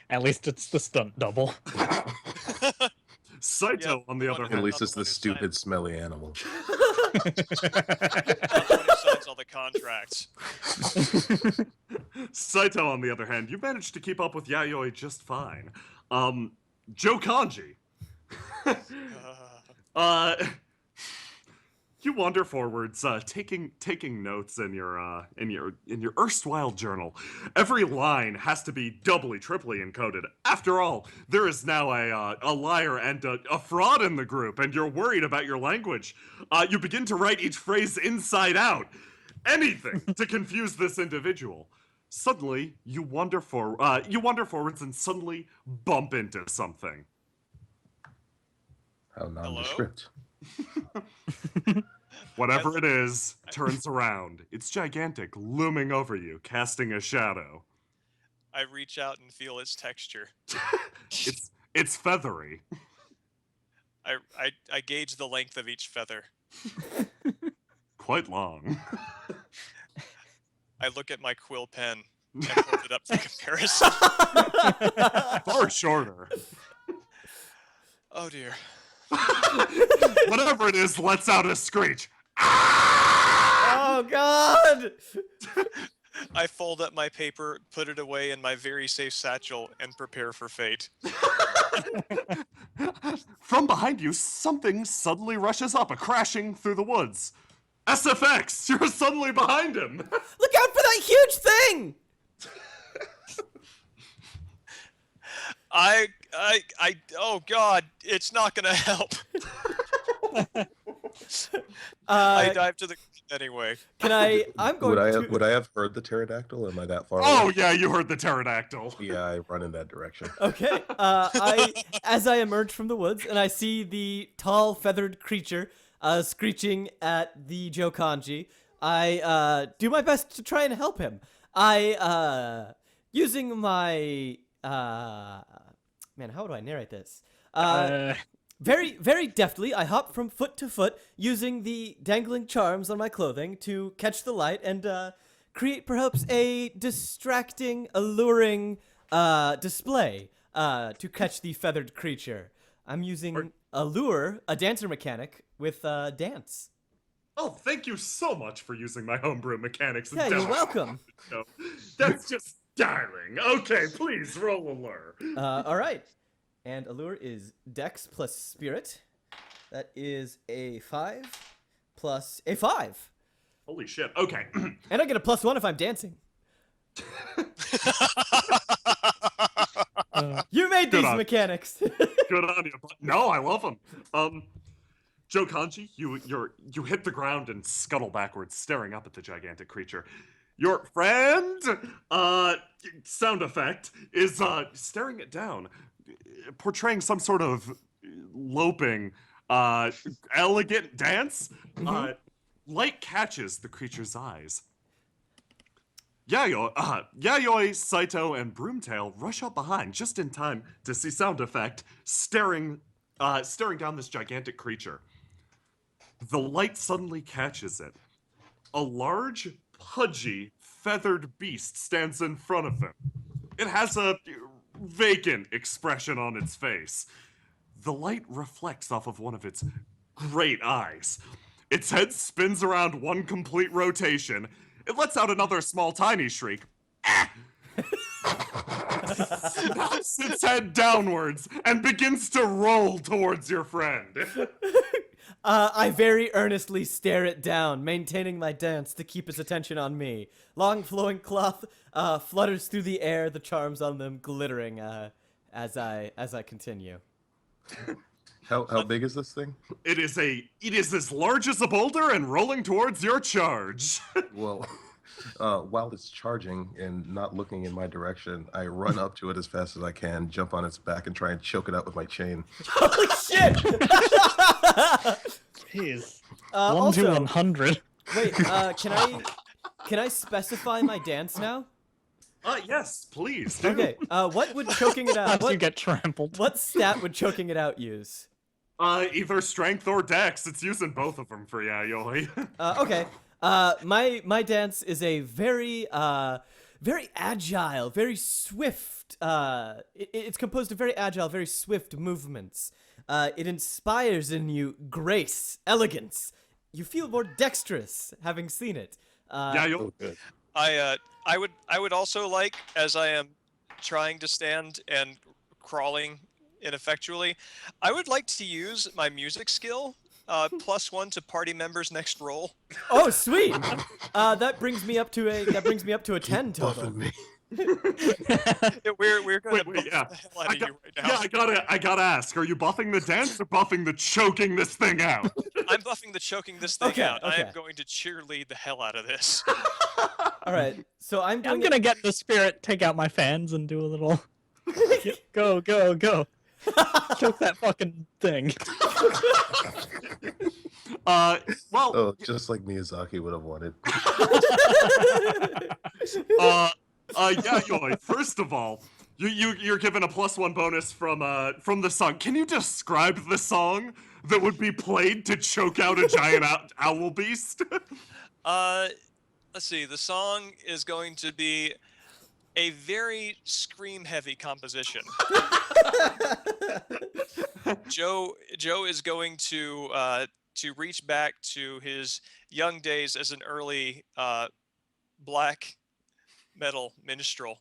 At least it's the stunt double. Saito, Yep, on the other one- At hand, least not it's the the one who stupid, smelly animal. The one who signs all the contracts. Saito, on the other hand, you managed to keep up with Yayoi just fine. Joe Kanji. You wander forwards, taking notes in your erstwhile journal. Every line has to be doubly, triply encoded. After all, there is now a liar and a fraud in the group, and you're worried about your language. You begin to write each phrase inside out. Anything to confuse this individual. Suddenly, you wander forwards and suddenly bump into something. How nondescript. Whatever it is, turns around. It's gigantic, looming over you, casting a shadow. I reach out and feel its texture. It's feathery. I gauge the length of each feather. Quite long. I look at my quill pen and hold it up for comparison. Far shorter. Oh dear. Whatever it is lets out a screech. Oh God! I fold up my paper, put it away in my very safe satchel, and prepare for fate. From behind you, something suddenly rushes up, crashing through the woods. SFX, you're suddenly behind him. Look out for that huge thing! Oh God, it's not gonna help. I dive to the anyway. I'm going to... Would I have heard the pterodactyl? Am I that far Oh away? yeah, you heard the pterodactyl. Yeah, I run in that direction. Okay. As I emerge from the woods and I see the tall feathered creature screeching at the Jokanji, I do my best to try and help him. Using my man, how do I narrate this? Very, very deftly, I hop from foot to foot, using the dangling charms on my clothing to catch the light and create perhaps a distracting, alluring display to catch the feathered creature. I'm using allure, a dancer mechanic, with dance. Oh, thank you so much for using my homebrew mechanics. Yeah, you're welcome. That's just darling. Okay, please roll allure. All right. And allure is dex plus spirit. That is a 5 plus a 5. Holy shit. Okay. And I get a +1 if I'm dancing. You made these mechanics. Good on you. No, I love them. Jokanji, you hit the ground and scuttle backwards, staring up at the gigantic creature. Your friend, sound effect, is staring it down, portraying some sort of loping, elegant dance. Light catches the creature's eyes. Yayoi, Saito, and Broomtail rush up behind just in time to see sound effect staring down this gigantic creature. The light suddenly catches it. A large, pudgy, feathered beast stands in front of him. It has a vacant expression on its face. The light reflects off of one of its great eyes. Its head spins around one complete rotation. It lets out another small, tiny shriek. Snaps its head downwards and begins to roll towards your friend. I very earnestly stare it down, maintaining my dance to keep its attention on me. Long flowing cloth flutters through the air, the charms on them glittering as I continue. How big is this thing? It is as large as a boulder and rolling towards your charge. Well, while it's charging and not looking in my direction, I run up to it as fast as I can, jump on its back, and try and choke it out with my chain. Holy shit! Jeez. 1 Also, to 100. wait, can I specify my dance now? Yes, please. Do. Okay, what would choking it out? How you get trampled? What stat would choking it out use? Either strength or dex. It's using both of them for Yayoi. Okay. My dance is a very agile, very swift. It's composed of very agile, very swift movements. It inspires in you grace, elegance. You feel more dexterous having seen it. Yayoi. Good. I would also like, as I am trying to stand and crawling ineffectually, I would like to use my music skill, +1 to party members' next roll. Oh, sweet! That brings me up to a 10 total. Buffing me. We're gonna buff yeah. the hell out of you right now. Yeah, I gotta ask, are you buffing the dance or buffing the choking this thing out? I'm buffing the choking this thing Okay, out. I okay. am going to cheerlead the hell out of this. All right, so I'm doing I'm gonna get in the spirit, take out my fans, and do a little go, go, go. Choke that fucking thing. Well, Oh, just like Miyazaki would have wanted. Yayoi, first of all, you're given a +1 bonus from the song. Can you describe the song that would be played to choke out a giant owl beast? Let's see. The song is going to be a very scream-heavy composition. Joe is going to reach back to his young days as an early black metal minstrel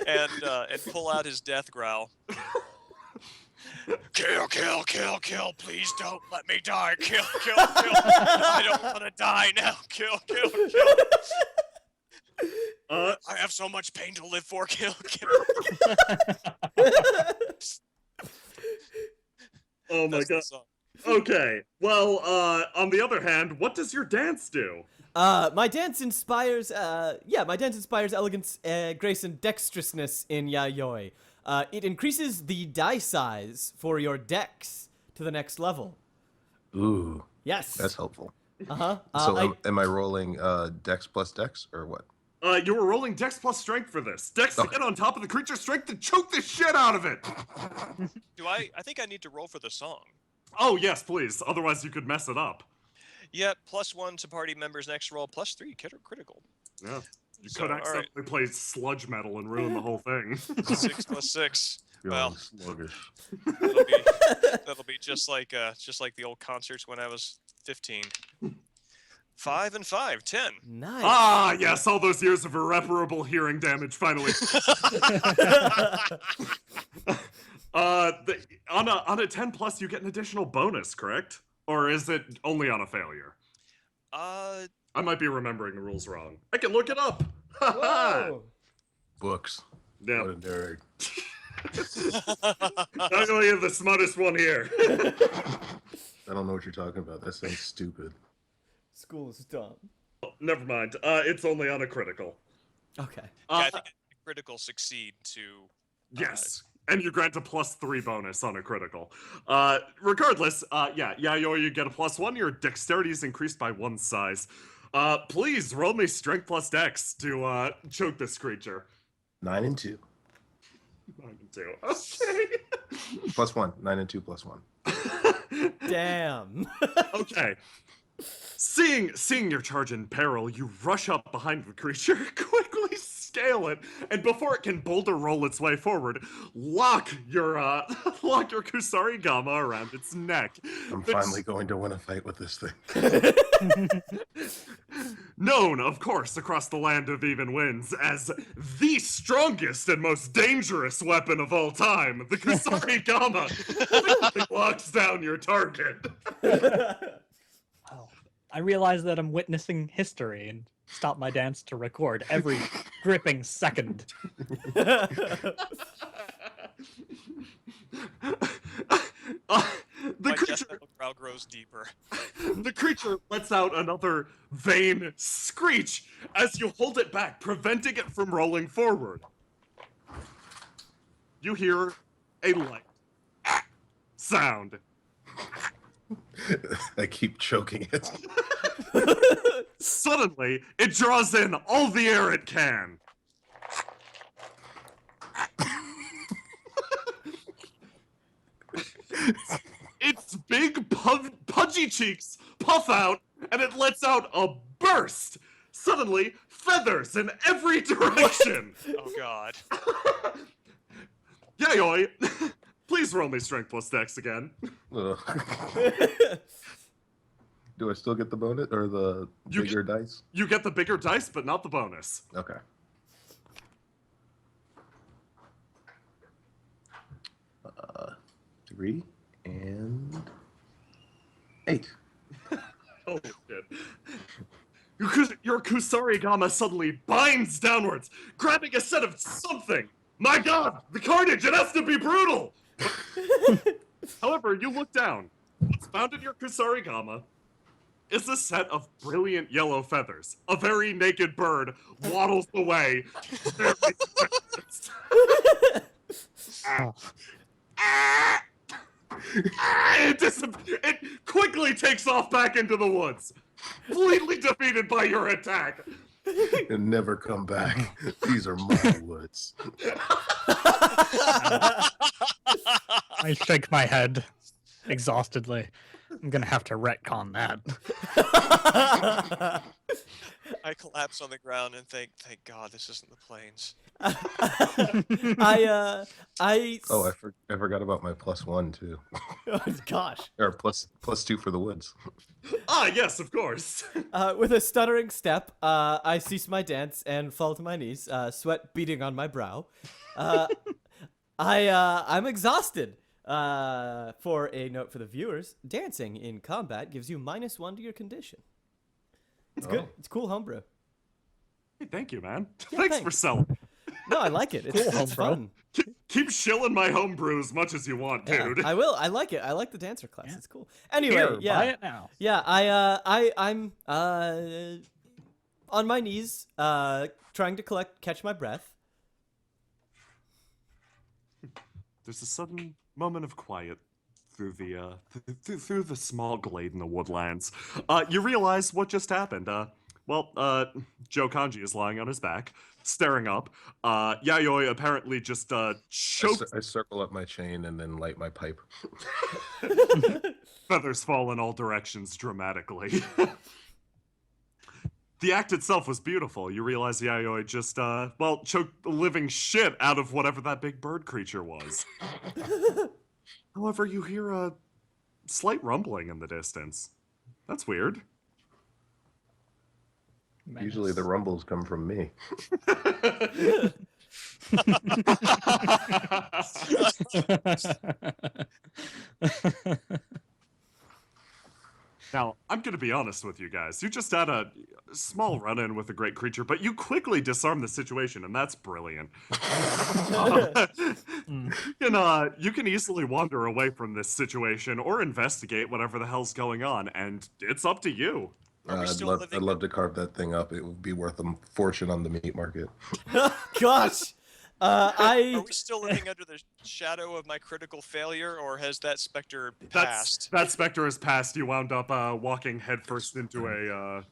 and pull out his death growl. Kill, kill, kill, kill! Please don't let me die! Kill, kill, kill! I don't want to die now! Kill, kill, kill! I have so much pain to live for. Kill, kill! Oh my That's the god. song. Okay. Well, on the other hand, what does your dance do? My dance inspires elegance, grace, and dexterousness in Yayoi. It increases the die size for your dex to the next level. Ooh, Yes. that's helpful. Uh-huh. So am I rolling dex plus dex or what? You were rolling Dex plus Strength for this. Dex to Okay. get on top of the creature's strength to choke the shit out of it! Do I think I need to roll for the song. Oh, yes, please. Otherwise, you could mess it up. Yep, +1 to party members' next roll, +3 critical. Yeah. You So, could all right. accidentally play sludge metal and ruin the whole thing. 6 + 6. Well, Sluggish. that'll be just like the old concerts when I was 15. 5 and 5, 10. Nice. Ah, yes, all those years of irreparable hearing damage finally. On a 10 plus, you get an additional bonus, correct? Or is it only on a failure? Uh, I might be remembering the rules wrong. I can look it up. Whoa. Books. Yeah, What a nerd. not only the smartest one here. I don't know what you're talking about. That sounds stupid. School is dumb. Never mind. It's only on a critical. Okay. yeah, I think critical succeed to. Yes. And you grant a +3 bonus on a critical. Regardless, Yayoi, you get a +1. Your dexterity is increased by 1 size. Please roll me strength plus dex to choke this creature. 9 and 2. 9 and 2. Okay. Plus 1. 9 and 2 plus 1. Damn. Okay. Seeing your charge in peril, you rush up behind the creature, quickly scale it, and before it can boulder roll its way forward, lock your Kusari Gama around its neck. I'm finally going to win a fight with this thing. Known, of course, across the land of even winds as the strongest and most dangerous weapon of all time, the Kusari Gama quickly locks down your target. Oh, I realize that I'm witnessing history and stop my dance to record every gripping second. The My creature, death metal growl grows deeper. the creature lets out another vain screech as you hold it back, preventing it from rolling forward. You hear a light sound. I keep choking it. Suddenly, it draws in all the air it can. Its big pudgy cheeks puff out, and it lets out a burst. Suddenly, feathers in every direction. Oh god. Yayoi, please roll me strength plus dex again. Ugh. Do I still get the bonus or the You bigger dice? You get the bigger dice, but not the bonus. Okay. Uh, 3 and 8. Oh shit. Your Kusari Gama suddenly binds downwards, grabbing a set of something. My god, the carnage, it has to be brutal! However, you look down. What's found in your Kusari Gama is a set of brilliant yellow feathers. A very naked bird waddles away. It quickly takes off back into the woods, completely defeated by your attack. And never come back. These are my woods. I shake my head exhaustedly. I'm gonna have to retcon that. I collapse on the ground and think, thank God this isn't the plains. I Oh, I forgot about my +1 too, oh, gosh. or +2 for the woods. Ah, yes, of course. With a stuttering step, I cease my dance and fall to my knees, sweat beating on my brow. I'm exhausted. For a note for the viewers, dancing in combat gives you -1 to your condition. It's good. It's cool homebrew. Hey, thank you, man. Yeah, thanks for thanks. selling. No, I like it. It's, Cool it's homebrew. fun. Keep shilling my homebrew as much as you want, Yeah, dude. I will. I like it. I like the dancer class. Yeah. It's cool. Anyway, Here, yeah. buy it now. Yeah, I'm on my knees, trying to catch my breath. There's a sudden moment of quiet through the through the small glade in the woodlands. You realize what just happened. Joe Kanji is lying on his back, staring up. Yayoi apparently just choked. I circle up my chain and then light my pipe. Feathers fall in all directions dramatically. The act itself was beautiful. You realize Yayoi just, choked the living shit out of whatever that big bird creature was. However, you hear a slight rumbling in the distance. That's weird. Usually the rumbles come from me. Now, I'm going to be honest with you guys. You just had a small run-in with a great creature, but you quickly disarmed the situation, and that's brilliant. You can easily wander away from this situation or investigate whatever the hell's going on, and it's up to you. Are we I'd still love, living? I'd love to carve that thing up. It would be worth a fortune on the meat market. Gosh. Are we still living under the shadow of my critical failure, or has that specter passed? That specter has passed. You wound up walking headfirst into a,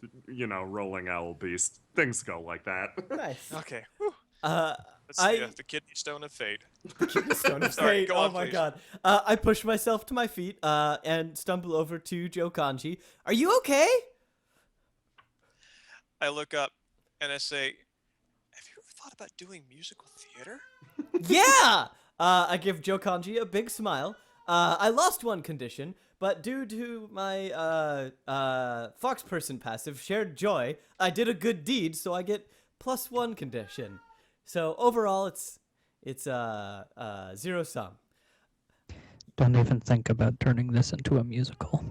rolling owl beast. Things go like that. Nice. Okay. Whew. That's the kidney stone of fate. Stone of Sorry, fate. go Oh on, my please. god. I push myself to my feet and stumble over to Joe Kanji. Are you okay? I look up and I say, have you ever thought about doing musical theater? Yeah! I give Joe Kanji a big smile. I lost one condition, but due to my fox person passive, shared joy, I did a good deed, so I get +1 condition. So overall, it's 0 sum. Don't even think about turning this into a musical.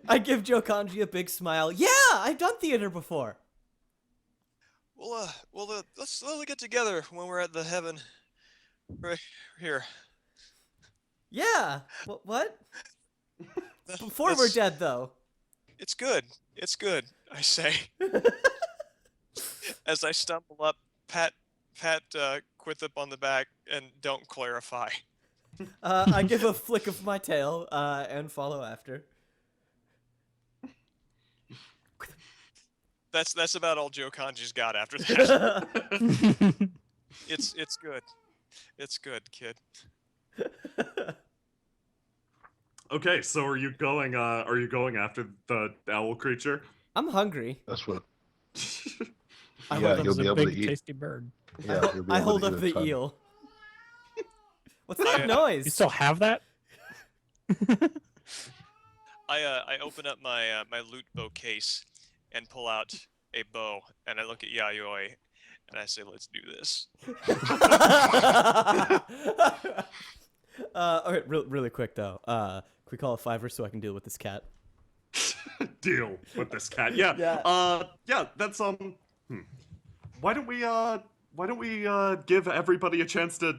I give Joe Kanji a big smile. Yeah, I've done theater before. Let's get together when we're at the heaven. Right here. Yeah. What? Before we're dead, though. It's good. It's good, I say. As I stumble up, pat Quithip on the back, and don't clarify. I give a flick of my tail and follow after. That's about all Joe Kanji's got after that. It's good. It's good, kid. Okay, so are you going after the owl creature? I'm hungry. That's what. I Yeah, hold you'll up, be a able to big, eat. tasty bird. Yeah, you'll be I able hold to up eat a the ton. eel. What's that noise? You still have that? I open up my my loot bow case and pull out a bow, and I look at Yayoi, and I say, "Let's do this." All right, really quick though. Can we call a $5 so I can deal with this cat? Deal with this cat. Yeah. Yeah. That's Why don't we give everybody a chance to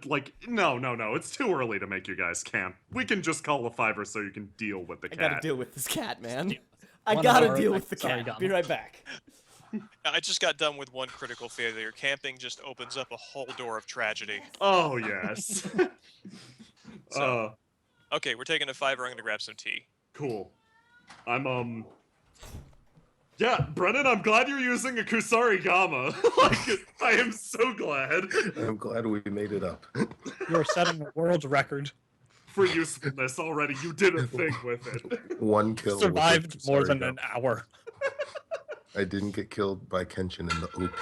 no, it's too early to make you guys camp. We can just call a $5 so you can deal with the I cat. gotta deal with this cat, man. I 1 gotta hour, deal like, with the sorry, cat. Donna. Be right back. I just got done with one critical failure. Camping just opens up a whole door of tragedy. Oh yes. So- Okay, we're taking a $5. I'm gonna grab some tea. Cool. I'm Yeah, Brennan, I'm glad you're using a Kusari Gama. I am so glad. I'm glad we made it up. You're setting a world record. for usefulness already. You did a thing with it. One kill. with a Survived more than Kusarigama. an hour. I didn't get killed by Kenshin in the OP.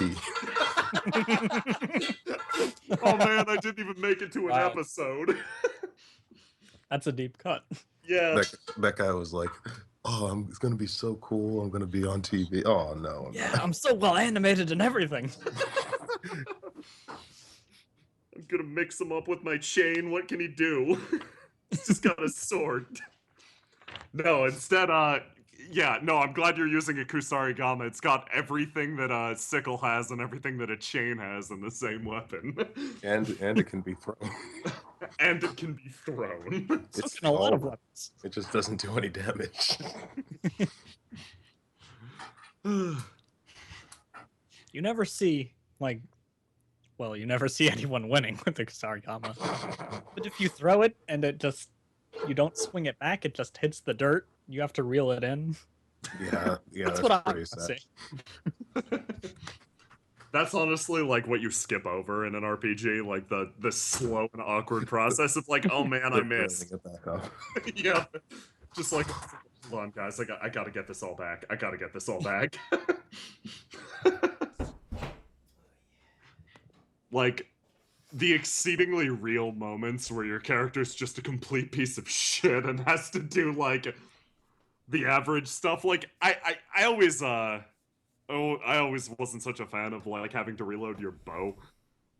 Oh man, I didn't even make it to an Wow. episode. That's a deep cut. Yeah. That guy was like, "Oh, it's gonna be so cool. I'm gonna be on TV." Oh no. Yeah, I'm so well animated and everything. I'm gonna mix him up with my chain. What can he do? He's just got a sword. No, instead, yeah, no, I'm glad you're using a Kusarigama. It's got everything that a sickle has and everything that a chain has in the same weapon. And it can be thrown. And it can be thrown. So It's can a lot of all- weapons. It just doesn't do any damage. You never see you never see anyone winning with the Kusarigama. But if you throw it and you don't swing it back, it just hits the dirt. You have to reel it in. Yeah, That's that's what I'm pretty sad. saying. That's honestly like what you skip over in an RPG, like the slow and awkward process of like, oh man, I They're missed. building it back up. Yeah, just like, hold on, guys, I gotta get this all back. I gotta get this all back. Like, the exceedingly real moments where your character's just a complete piece of shit and has to do like the average stuff. Like, I always I always wasn't such a fan of like having to reload your bow,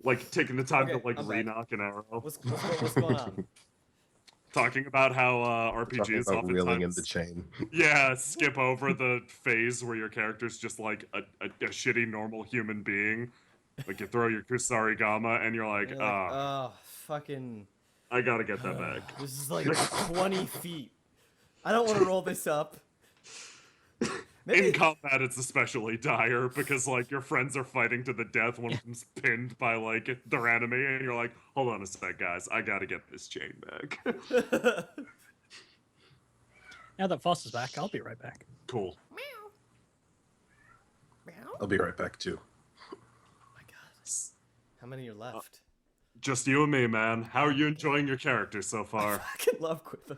like taking the time Okay, to like I'm back. re-knock an arrow. What's going on? Talking about how Talking RPGs about reeling in oftentimes the chain. yeah, skip over the phase where your character's just like a shitty normal human being. Like you throw your Kusarigama and you're like, You're ah, oh, fucking. I gotta get that back. This is like 20 feet. I don't want to roll this up. In combat, it's especially dire because like your friends are fighting to the death. One of them's pinned by like their enemy, and you're like, hold on a sec, guys, I gotta get this chain back. Now that Foss is back, I'll be right back. Cool. I'll be right back too. My God. How mmany are left? Just you and me, man. How are you enjoying your character so I far? fucking love Quithip.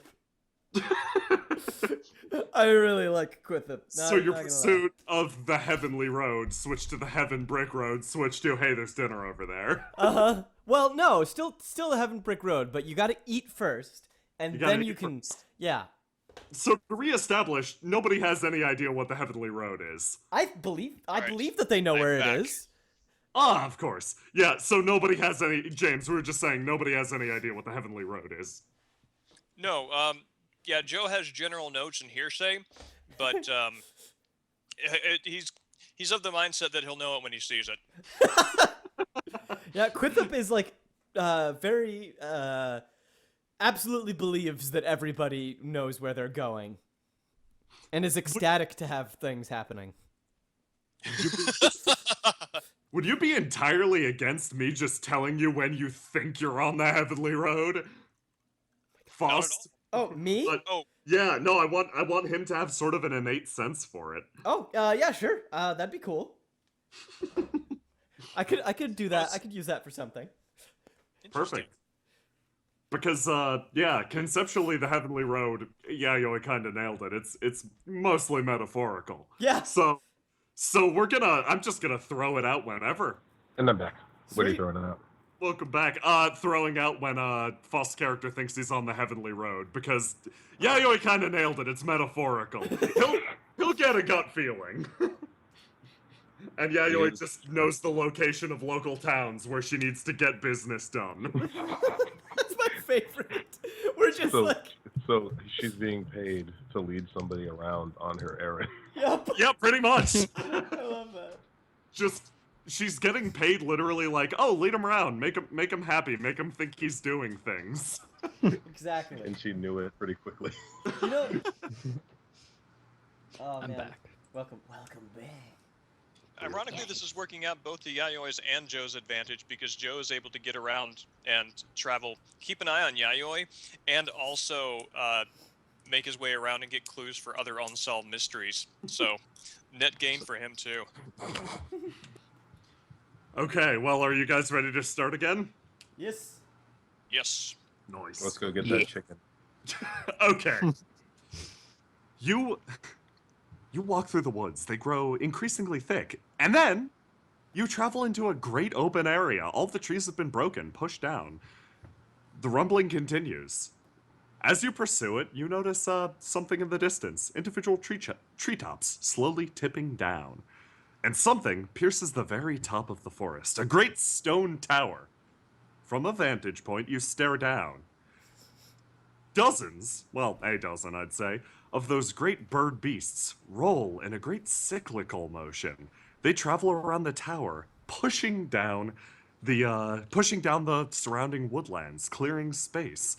I really like Quithip. So your pursuit of the heavenly road switched to the heaven brick road, switched to hey, there's dinner over there. Uh-huh. Well, no, still the Heaven Brick Road, but you got to eat first, and gotta then you eat can first. yeah. So to reestablish, nobody has any idea what the heavenly road is. I believe Alright, that they know I'm where back. it is. Ah, of course. Yeah, so nobody has any James, we were just saying nobody has any idea what the heavenly road is. No, yeah, Joe has general notes and hearsay, but he's of the mindset that he'll know it when he sees it. Yeah, Quithip is like very absolutely believes that everybody knows where they're going, and is ecstatic to have things happening. Would you be entirely against me just telling you when you think you're on the heavenly road? Faust? Oh, me? But- Oh, Yeah, no, I want him to have sort of an innate sense for it. Oh, yeah, sure. That'd be cool. I could do that. I could use that for something. interesting. Perfect. Because, yeah, conceptually the heavenly road, Yayoi kinda nailed it. It's mostly metaphorical. Yeah. So I'm just gonna throw it out whenever. And I'm back. What are you Sweet. throwing it out? Welcome back. Throwing out when, Faust's character thinks he's on the heavenly road, because Yayoi kinda nailed it, it's metaphorical. He'll get a gut feeling. And Yayoi just knows the location of local towns where she needs to get business done. That's my favorite. We're just So, like, so she's being paid to lead somebody around on her errand. yep. Yeah, pretty much. I love that. Just she's getting paid literally like, oh, lead him around, make him happy, make him think he's doing things. Exactly. And she knew it pretty quickly. You know. Oh I'm man. back. Welcome back. Ironically, this is working out both to Yayoi's and Joe's advantage because Joe is able to get around and travel, keep an eye on Yayoi, and also make his way around and get clues for other unsolved mysteries. So, net gain for him too. Okay, well, are you guys ready to start again? Yes. Yes. Nice. Let's go get Yeah. that chicken. Okay. You walk through the woods. They grow increasingly thick. And then you travel into a great open area. All the trees have been broken, pushed down. The rumbling continues. As you pursue it, you notice something in the distance. Individual treetops slowly tipping down. And something pierces the very top of the forest. A great stone tower. From a vantage point, you stare down. Dozens, well, a dozen, I'd say, of those great bird beasts roll in a great cyclical motion. They travel around the tower, pushing down the surrounding woodlands, clearing space.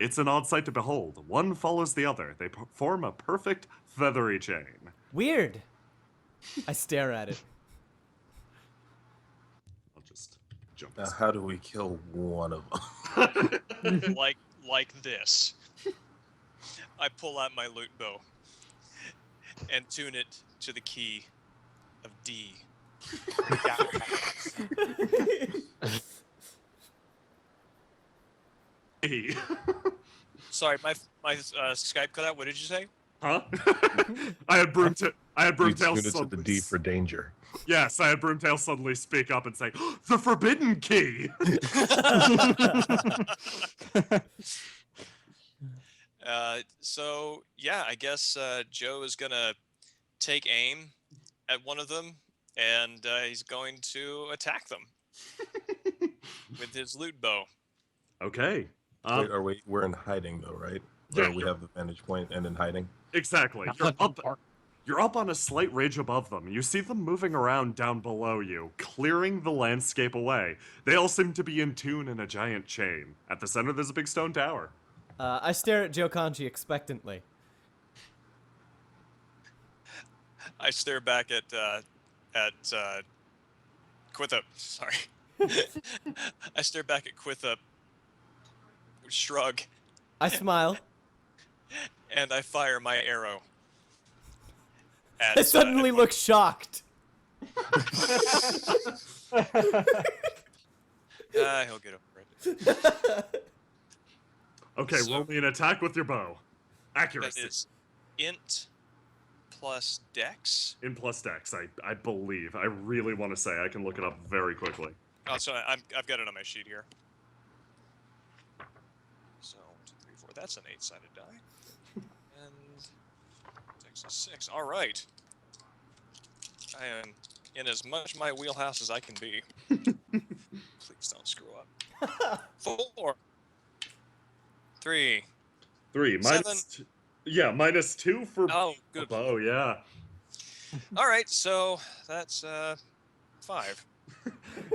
It's an odd sight to behold. One follows the other. They form a perfect feathery chain. Weird. I stare at it. I'll just jump. Now, how do we kill one of them? like this. I pull out my loot bow and tune it to the key of D. Hey. Sorry, my Skype cut out. What did you say? Huh? I had Broomtail You tune it to the suddenly. D for danger. Yes, I had Broomtail suddenly speak up and say, "The forbidden key." So yeah, I guess Joe is gonna take aim at one of them, and he's going to attack them with his loot bow. Okay. Wait, we're in hiding though, right? Yeah, Or we have the vantage point and in hiding. Exactly. You're up on a slight ridge above them. You see them moving around down below you, clearing the landscape away. They all seem to be in tune in a giant chain. At the center, there's a big stone tower. I stare at Joe Kanji expectantly. I stare back at Quithup. Sorry. I stare back at Quithup, shrug, I smile. and I fire my arrow. At, I suddenly at look shocked. He'll get over it. Okay, So- roll me an attack with your bow. That Accuracy. is int plus dex. In plus dex, I believe. I really want to say. I can look it up very quickly. Oh, so I've got it on my sheet here. So 1, 2, 3, 4. That's an 8-sided die. And dex is 6. All right. I am in as much my wheelhouse as I can be. Please don't screw up. 4. 3. 3 minus. Minus 2 for Oh, a good. bow. Yeah. All right, so that's 5.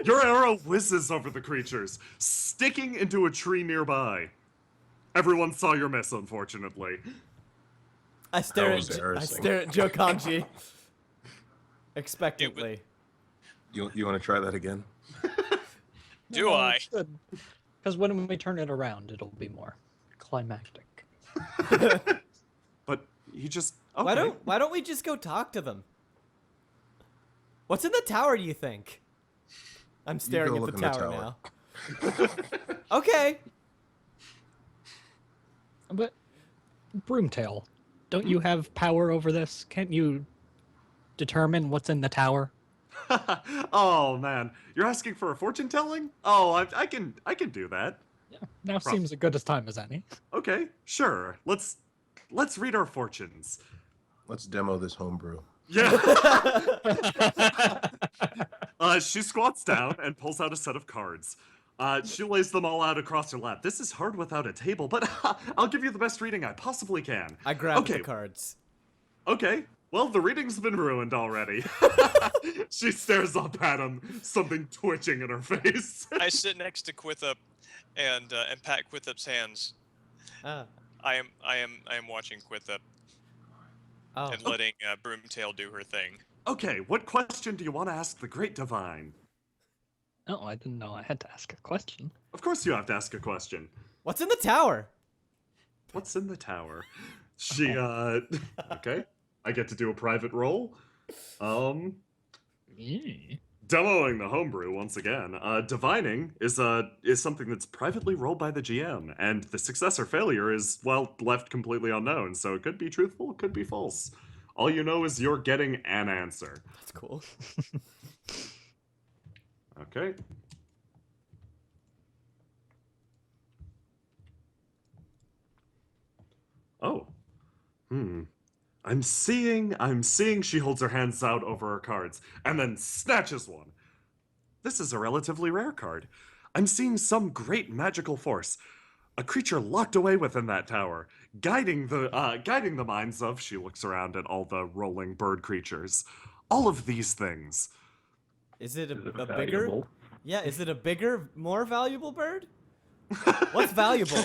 Your arrow whizzes over the creatures, sticking into a tree nearby. Everyone saw your miss, unfortunately. I stare was at embarrassing. Joe Kanji expectantly. You want to try that again? Do I? Because when we turn it around, it'll be more climactic. But he just. Okay. Why don't we just go talk to them? What's in the tower, do you think? I'm staring go at the look in the tower tower. now. Okay. But Broomtail, don't you have power over this? Can't you determine what's in the tower? Oh man, you're asking for a fortune telling? Oh, I can do that. Yeah, now seems as good a time as any. Okay, sure. Let's read our fortunes. Let's demo this homebrew. Yeah. She squats down and pulls out a set of cards. She lays them all out across her lap. This is hard without a table, but I'll give you the best reading I possibly can. I grab Okay. the cards. Okay. Well, the reading's been ruined already. She stares up at him, something twitching in her face. I sit next to Quithup and pat Quithup's hands. Ah. I am watching Quithup Oh. and letting Broomtail do her thing. Okay, what question do you want to ask the Great Divine? Oh, I didn't know I had to ask a question. Of course you have to ask a question. What's in the tower? What's in the tower? She, okay. I get to do a private roll. Yeah. Demoing the homebrew once again. Divining is something that's privately rolled by the GM, and the success or failure is, well, left completely unknown. So it could be truthful, it could be false. All you know is you're getting an answer. That's cool. Okay. Oh. I'm seeing she holds her hands out over her cards and then snatches one. This is a relatively rare card. I'm seeing some great magical force. A creature locked away within that tower, guiding the minds of, she looks around at all the rolling bird creatures. All of these things. Is it a bigger? Valuable. Yeah, is it a bigger, more valuable bird? What's valuable?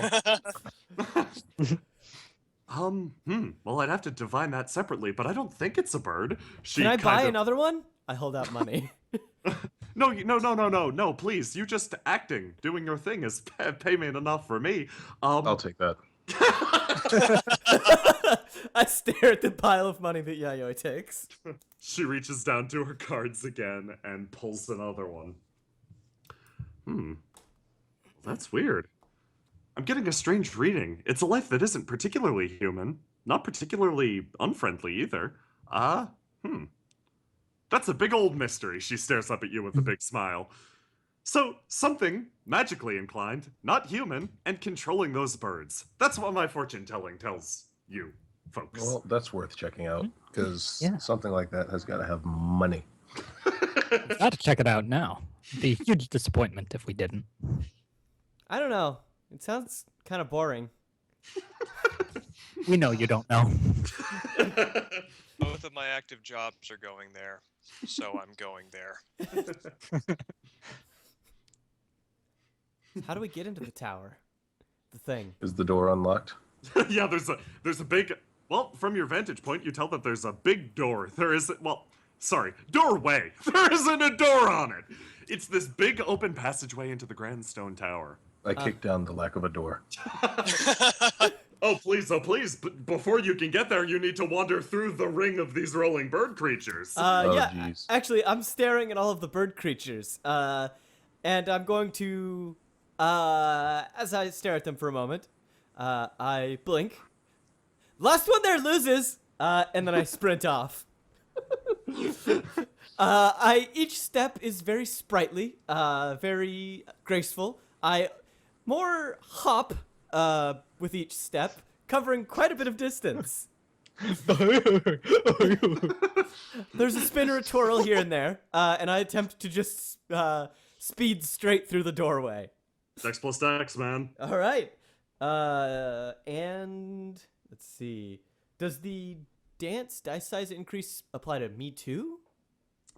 Well, I'd have to divine that separately, but I don't think it's a bird. Can I buy another one? I hold out money. No, please. You just acting, doing your thing is payment enough for me. I'll take that. I stare at the pile of money that Yayoi takes. She reaches down to her cards again and pulls another one. That's weird. I'm getting a strange reading. It's a life that isn't particularly human, not particularly unfriendly either. That's a big old mystery. She stares up at you with a big smile. So, something magically inclined, not human, and controlling those birds. That's what my fortune telling tells you, folks. Well, that's worth checking out, because Yeah. something like that has got to have money. Got to check it out now. It'd be a huge disappointment if we didn't. I don't know. It sounds kind of boring. We know you don't know. Both of my active jobs are going there, so I'm going there. How do we get into the tower? The thing. Is the door unlocked? Yeah, there's a big, well, from your vantage point, you tell that there's a big door. There isn't, well, sorry, doorway. There isn't a door on it. It's this big open passageway into the grand stone tower. I kicked down the lack of a door. Oh, please. But before you can get there, you need to wander through the ring of these rolling bird creatures. Yeah, jeez. actually, I'm staring at all of the bird creatures. And I'm going to, as I stare at them for a moment, I blink. Last one there loses! And then I sprint off. Each step is very sprightly, very graceful. I more hop with each step, covering quite a bit of distance. There's a spin or a twirl here and there, and I attempt to just speed straight through the doorway. Dex plus Dex, man. All right. And let's see. Does the dance dice size increase apply to me too?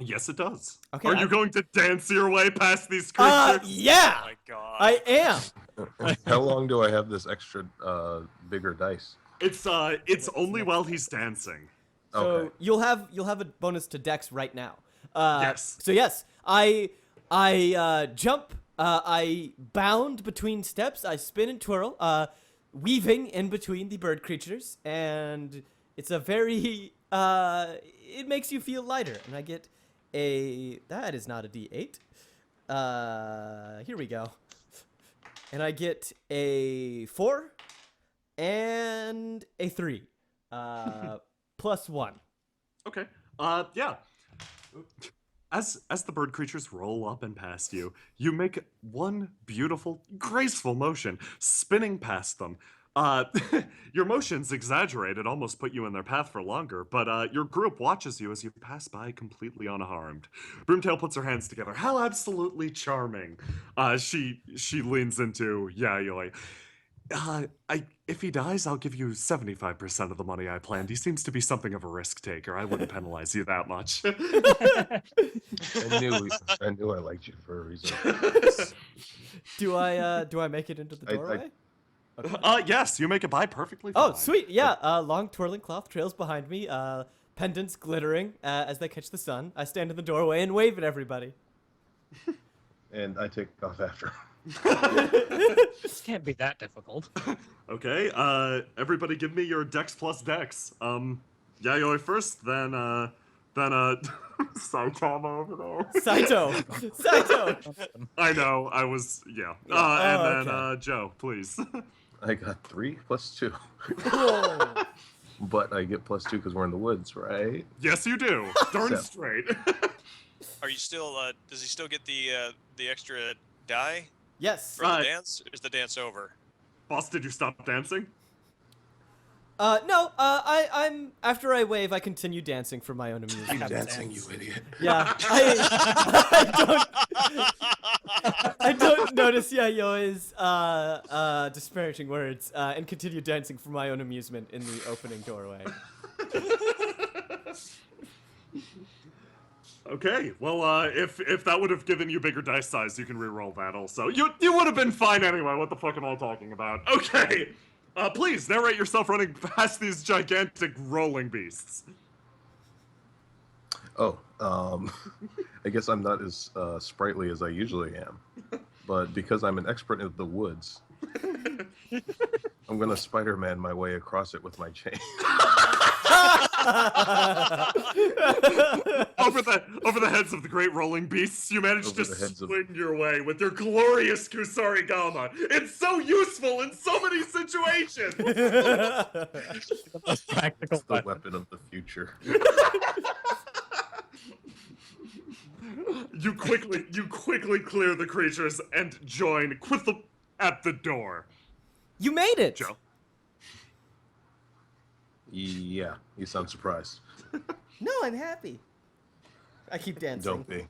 Yes, it does. Okay, Are you going to dance your way past these creatures? Yeah! Oh my god. I am! How long do I have this extra bigger dice? It's only while he's dancing. So Okay. you'll have a bonus to Dex right now. Yes. So yes, I jump, I bound between steps, I spin and twirl, weaving in between the bird creatures, and it's a very it makes you feel lighter, and I get that is not a D8. Here we go. And I get a 4 and a 3. Plus 1. Okay. Yeah. As the bird creatures roll up and past you, you make one beautiful, graceful motion, spinning past them. Your motions exaggerated, almost put you in their path for longer, but your group watches you as you pass by completely unharmed. Broomtail puts her hands together. How absolutely charming. She leans into Yayoi. If he dies, I'll give you 75% of the money I planned. He seems to be something of a risk taker. I wouldn't penalize you that much. I knew I liked you for a reason. Do I make it into the doorway? Yes, you make it by perfectly fine. Oh, sweet. Yeah, long twirling cloth trails behind me, pendants glittering as they catch the sun. I stand in the doorway and wave at everybody. And I take off after. This can't be that difficult. Okay, everybody give me your Dex plus Dex. Yayoi first, then Saitama over there. Saito. Saito. I know. I was. Yeah. Yeah. And Oh, then okay. Joe, please. I got 3 plus 2. Whoa. But I get plus 2 because we're in the woods, right? Yes, you do. Darn Seven. straight. Are you still? Does he still get the extra die Yes. for the dance? Or is the dance over? Boss, did you stop dancing? No. I'm after I wave, I continue dancing for my own amusement. Keep have dancing, dance. you idiot. Yeah. I don't notice Yayoi's disparaging words and continue dancing for my own amusement in the opening doorway. Okay, well, if that would have given you bigger dice size, you can re-roll that also. You would have been fine anyway. What the fuck am I talking about? Okay, please narrate yourself running past these gigantic rolling beasts. Oh, I guess I'm not as sprightly as I usually am. But because I'm an expert in the woods, I'm going to Spider-Man my way across it with my chain. over the heads of the great rolling beasts, you managed Over to the heads of- swing your way with your glorious Kusarigama. It's so useful in so many situations. The most practical It's the weapon. weapon of the future. You quickly clear the creatures and join Quithel at the door. You made it. Joe. Yeah, you sound surprised. No, I'm happy. I keep dancing. Don't be.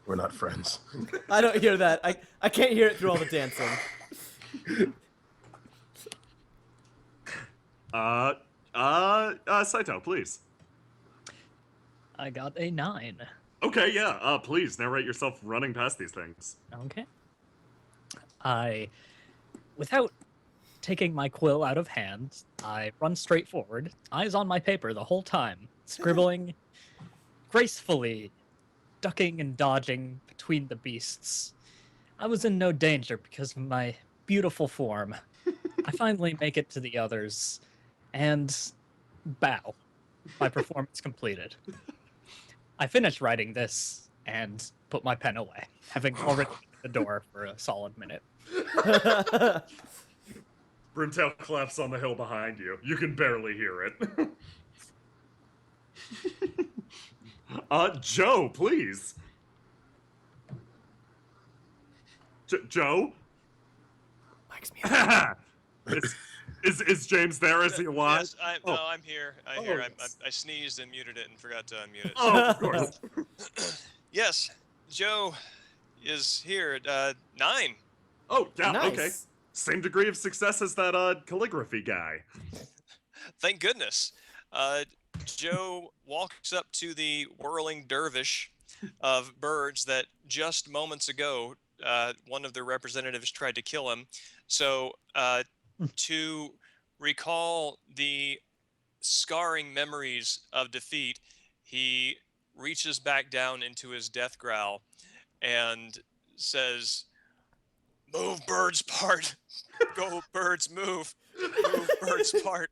We're not friends. I don't hear that. I can't hear it through all the dancing. Saito, please. I got a 9. Okay, yeah, please narrate yourself running past these things. Okay. Without taking my quill out of hand, I run straight forward, eyes on my paper the whole time, scribbling gracefully, ducking and dodging between the beasts. I was in no danger because of my beautiful form. I finally make it to the others and bow. My performance completed. I finished writing this and put my pen away, having already opened the door for a solid minute. Broomtail claps on the hill behind you. You can barely hear it. Joe, please. Joe? Mike's muted. Is James there? Is he alive? Yes, no, I'm here. I'm here. I sneezed and muted it and forgot to unmute it. Oh, of course. Yes, Joe is here. 9. Oh, yeah, Nice. okay. Same degree of success as that calligraphy guy. Thank goodness. Joe walks up to the whirling dervish of birds that just moments ago one of their representatives tried to kill him. So to recall the scarring memories of defeat, he reaches back down into his death growl and says, "Move, birds part. Go, birds, move. Move, birds part."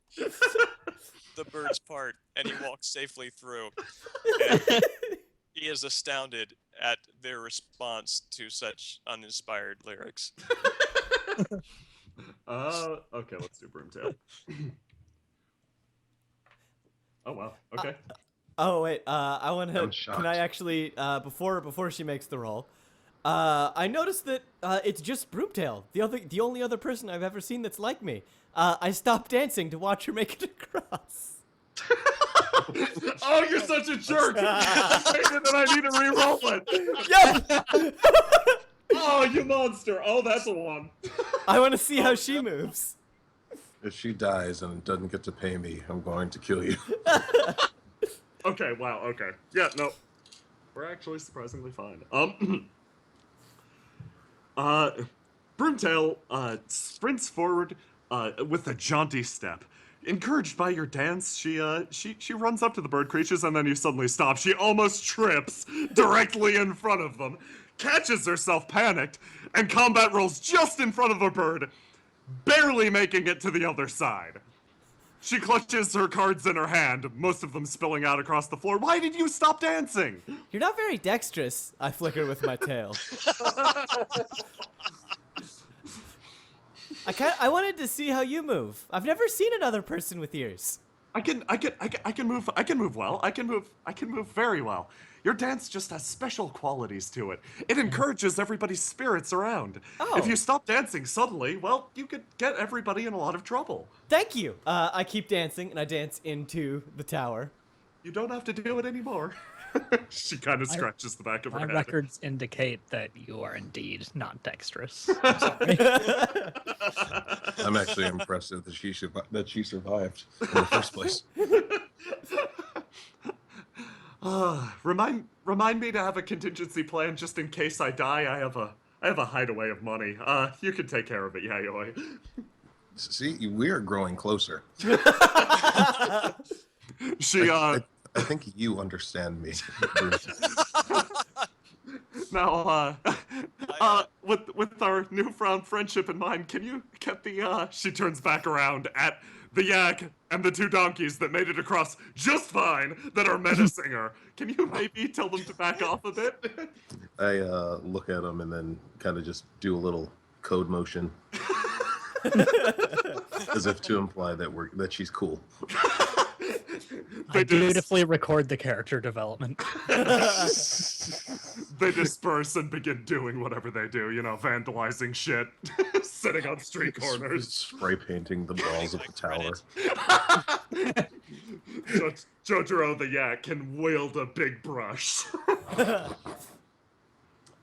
The birds part, and he walks safely through. And he is astounded at their response to such uninspired lyrics. Okay, let's do Broomtail. Oh, wow. Okay. Oh wait, I want I'm to. shocked. Can I actually before she makes the roll? I noticed that it's just Broomtail, the only other person I've ever seen that's like me. I stopped dancing to watch her make it across. Oh, you're such a jerk! And I need to re-roll it. Yes! Oh, you monster! Oh, that's a one. I want to see how she moves. If she dies and doesn't get to pay me, I'm going to kill you. Okay, wow, okay. Yeah, no. We're actually surprisingly fine. Broomtail, sprints forward, with a jaunty step. Encouraged by your dance, she runs up to the bird creatures and then you suddenly stop. She almost trips directly in front of them, catches herself panicked, and combat rolls just in front of a bird, barely making it to the other side. She clutches her cards in her hand, most of them spilling out across the floor. Why did you stop dancing? You're not very dexterous, I flicker with my tail. I wanted to see how you move. I've never seen another person with ears. I can move well. I can move very well. Your dance just has special qualities to it. It encourages everybody's spirits around. Oh. If you stop dancing suddenly, well, you could get everybody in a lot of trouble. Thank you. I keep dancing, and I dance into the tower. You don't have to do it anymore. She kind of scratches the back of her My head. records indicate that you are indeed not dexterous. I'm sorry. I'm actually impressed that she survived in the first place. Remind me to have a contingency plan just in case I die. I have a hideaway of money. You can take care of it, Yayoi. See, we are growing closer. She I think you understand me. now with our newfound friendship in mind, can you get the she turns back around at the yak and the two donkeys that made it across just fine that are menacing her. Can you maybe tell them to back off a bit? I look at them and then kind of just do a little code motion, as if to imply that she's cool. I dutifully record the character development. They disperse and begin doing whatever they do, vandalizing shit, sitting on street corners. Spray painting the walls of the tower. Jotaro the yak can wield a big brush.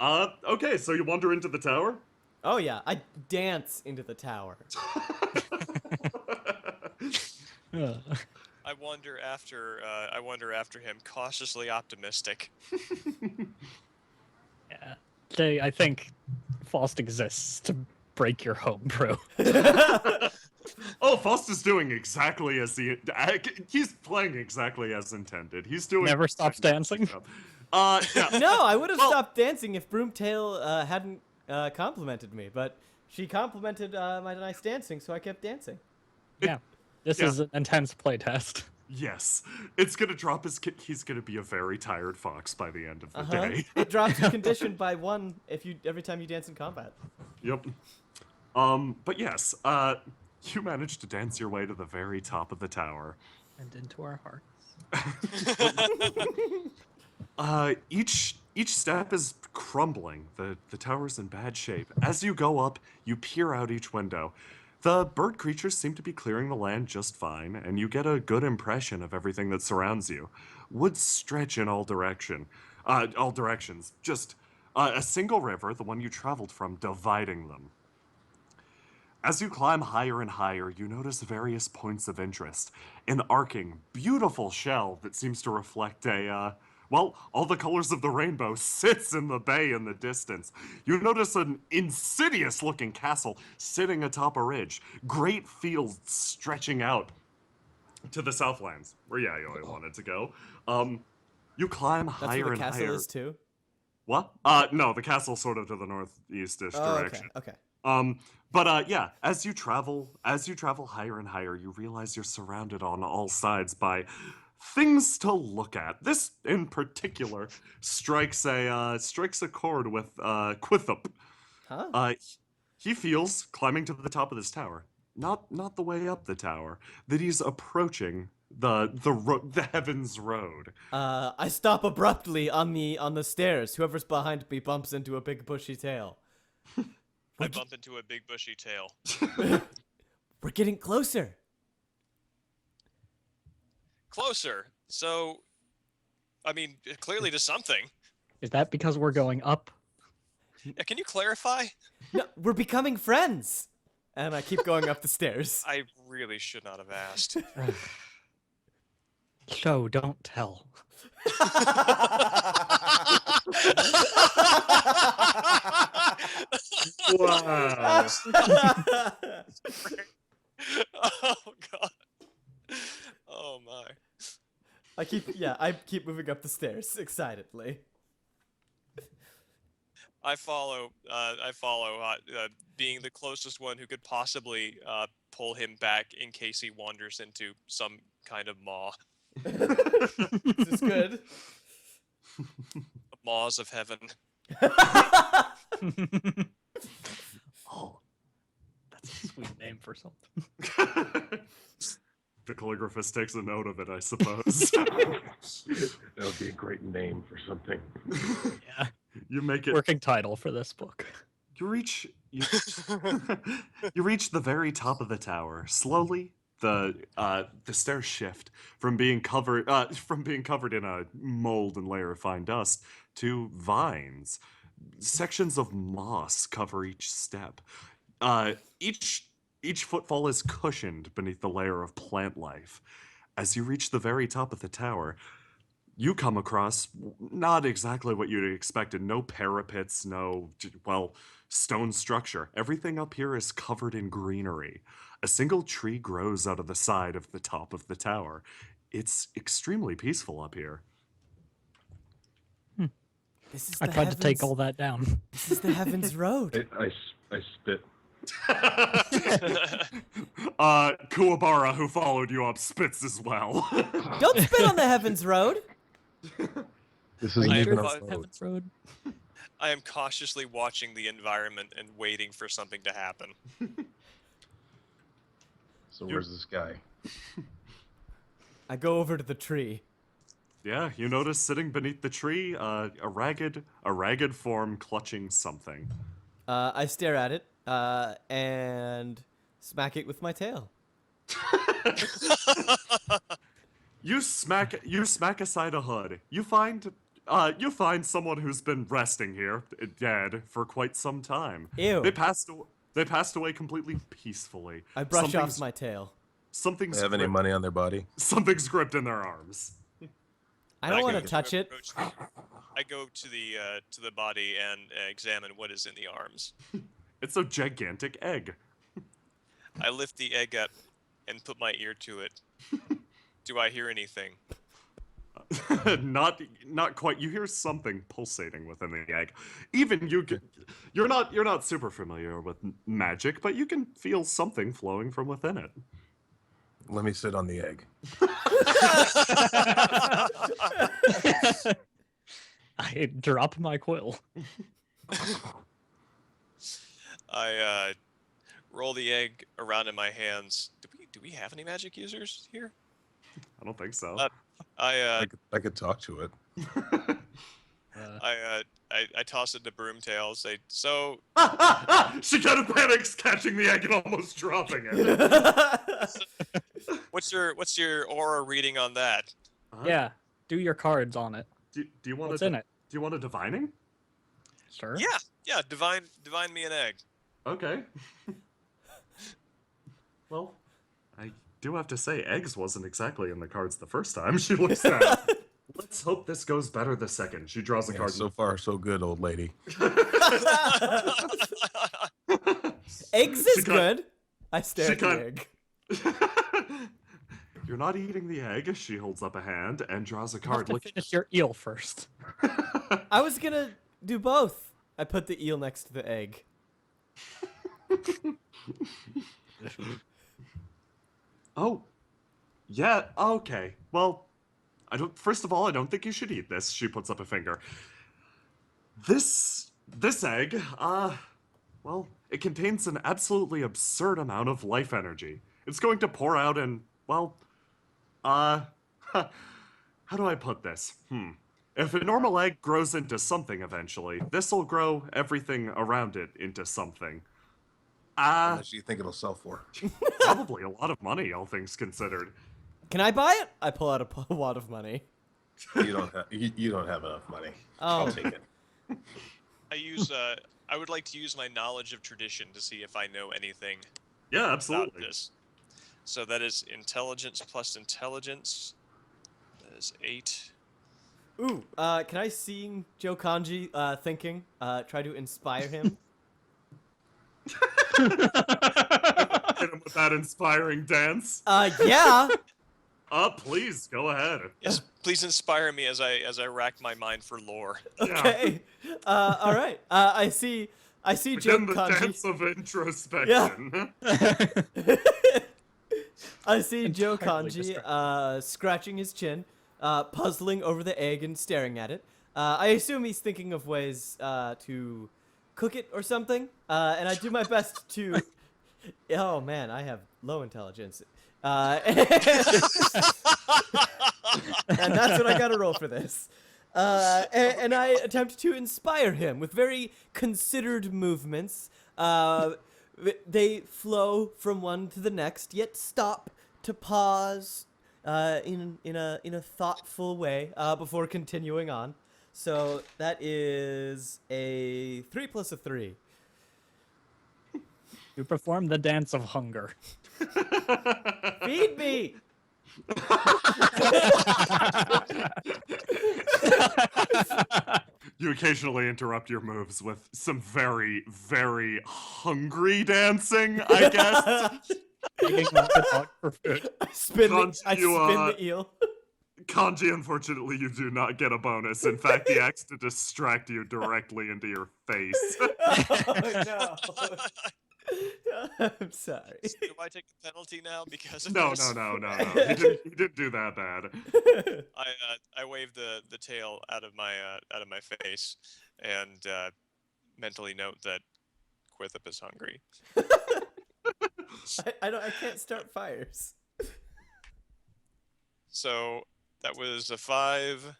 Okay, so you wander into the tower? Oh yeah, I dance into the tower. I wonder after him, cautiously optimistic. Yeah. I think Faust exists to break your home, bro. Oh, Faust is doing exactly as he's playing exactly as intended. He's doing Never stops dancing. Yeah. No, I would have stopped dancing if Broomtail hadn't complimented me, but she complimented my nice dancing, so I kept dancing. Yeah. This is an intense playtest. Yes, it's gonna drop he's gonna be a very tired fox by the end of the day. It drops your condition by 1 every time you dance in combat. Yep. But yes, you managed to dance your way to the very top of the tower. And into our hearts. Each step is crumbling. The tower's in bad shape. As you go up, you peer out each window. The bird creatures seem to be clearing the land just fine, and you get a good impression of everything that surrounds you. Woods stretch in all directions. Just a single river, the one you traveled from, dividing them. As you climb higher and higher, you notice various points of interest. An arcing, beautiful shell that seems to reflect all the colors of the rainbow sits in the bay in the distance. You notice an insidious-looking castle sitting atop a ridge. Great fields stretching out to the Southlands, where Yayoi wanted to go. You climb That's higher where the and castle higher. is too? What? No, the castle's sort of to the northeast-ish direction. Okay. But yeah, as you travel higher and higher, you realize you're surrounded on all sides by things to look at. This, in particular, strikes a chord with Quithup. Huh? He feels, climbing to the top of this tower, not the way up the tower, that he's approaching the heavens road. I stop abruptly on the stairs. Whoever's behind me bumps into a big bushy tail. I bump into a big bushy tail. We're getting closer. Closer. So, I mean, clearly to something. Is that because we're going up? Can you clarify? No, we're becoming friends. And I keep going up the stairs. I really should not have asked. Show, don't tell. Wow. Oh god. Oh my. I keep moving up the stairs excitedly. I follow being the closest one who could possibly pull him back in case he wanders into some kind of maw. This is good. The maws of heaven. Oh, that's a sweet name for something. The calligraphist takes a note of it, I suppose. That would be a great name for something. Yeah. You make it. Working title for this book. You reach you, you reach the very top of the tower. Slowly, the stairs shift from being covered in a mold and layer of fine dust to vines. Sections of moss cover each step. Each footfall is cushioned beneath the layer of plant life. As you reach the very top of the tower, you come across not exactly what you'd expected. No parapets, stone structure. Everything up here is covered in greenery. A single tree grows out of the side of the top of the tower. It's extremely peaceful up here. This is I the tried to take heavens- all that down. This is the Heaven's Road. I spit. Kuwabara, who followed you up, spits as well. Don't spit on the Heaven's Road. This isn't I even am a fine. road. Heaven's Road. I am cautiously watching the environment and waiting for something to happen. So where's this guy? I go over to the tree. Yeah, you notice sitting beneath the tree, a ragged form clutching something. I stare at it and smack it with my tail. You smack aside a hood. You find someone who's been resting here, dead, for quite some time. Ew. They passed away completely peacefully. I brush off Something's- my tail. Something's They have any gripped, money on their body? something's gripped in their arms. I don't want to go touch it. I go to the body and examine what is in the arms. It's a gigantic egg. I lift the egg up and put my ear to it. Do I hear anything? Not quite. You hear something pulsating within the egg. Even you're not super familiar with magic, but you can feel something flowing from within it. Let me sit on the egg. I drop my quill. I roll the egg around in my hands. Do we have any magic users here? I don't think so. I I could talk to it. I toss it to Broomtail. Say, so She kind of panics, catching the egg and almost dropping it. what's your aura reading on that? Yeah, do your cards on it. Do you want What's in it? Do you want a divining? Sure. Yeah. Divine me an egg. Okay. Well, I do have to say, eggs wasn't exactly in the cards the first time. She looks at it. Let's hope this goes better the second. She draws a Yeah, card. so far, so good, old lady. Eggs She is got- good. I stare she at the got- egg. You're not eating the egg. She holds up a hand and draws a You have card. to Look, finish your eel first. I was gonna do both. I put the eel next to the egg. oh, yeah. Okay. Well, I don't. First of all, I don't think you should eat this. She puts up a finger. This egg, well, it contains an absolutely absurd amount of life energy. It's going to pour out and, well, how do I put this? If a normal egg grows into something eventually, this'll grow everything around it into something. How much do you think it'll sell for? Probably a lot of money, all things considered. Can I buy it? I pull out a wad of money. You don't have enough money. Oh. I'll take it. I would like to use my knowledge of tradition to see if I know anything Yeah, about absolutely. this. So that is intelligence plus intelligence. That is 8. Ooh, can I see Joe Kanji thinking? Try to inspire him. Hit him with that inspiring dance. Yeah. Please go ahead. Yes, please inspire me as I rack my mind for lore. Okay. All right. I see I see Joe Begin the Kanji. dance of introspection. I see Joe Entirely Kanji scratching his chin, puzzling over the egg and staring at it. I assume he's thinking of ways to cook it or something. And I do my best to. Oh man, I have low intelligence. And that's what I gotta roll for this. And I attempt to inspire him with very considered movements. They flow from one to the next, yet stop to pause in a thoughtful way before continuing on. So that is a 3 plus a 3. You perform the dance of hunger. Feed me! You occasionally interrupt your moves with some very, very hungry dancing, I guess. Begging like a dog for food. I spin Kanji, you, the eel. Kanji, unfortunately, you do not get a bonus. In fact, the axe to distract you directly into your face. Oh no. I'm sorry. Do I take the penalty now because of No. this? He didn't do that bad. I wave the tail out of my face and mentally note that Quithip is hungry. I can't start fires. So that was a 5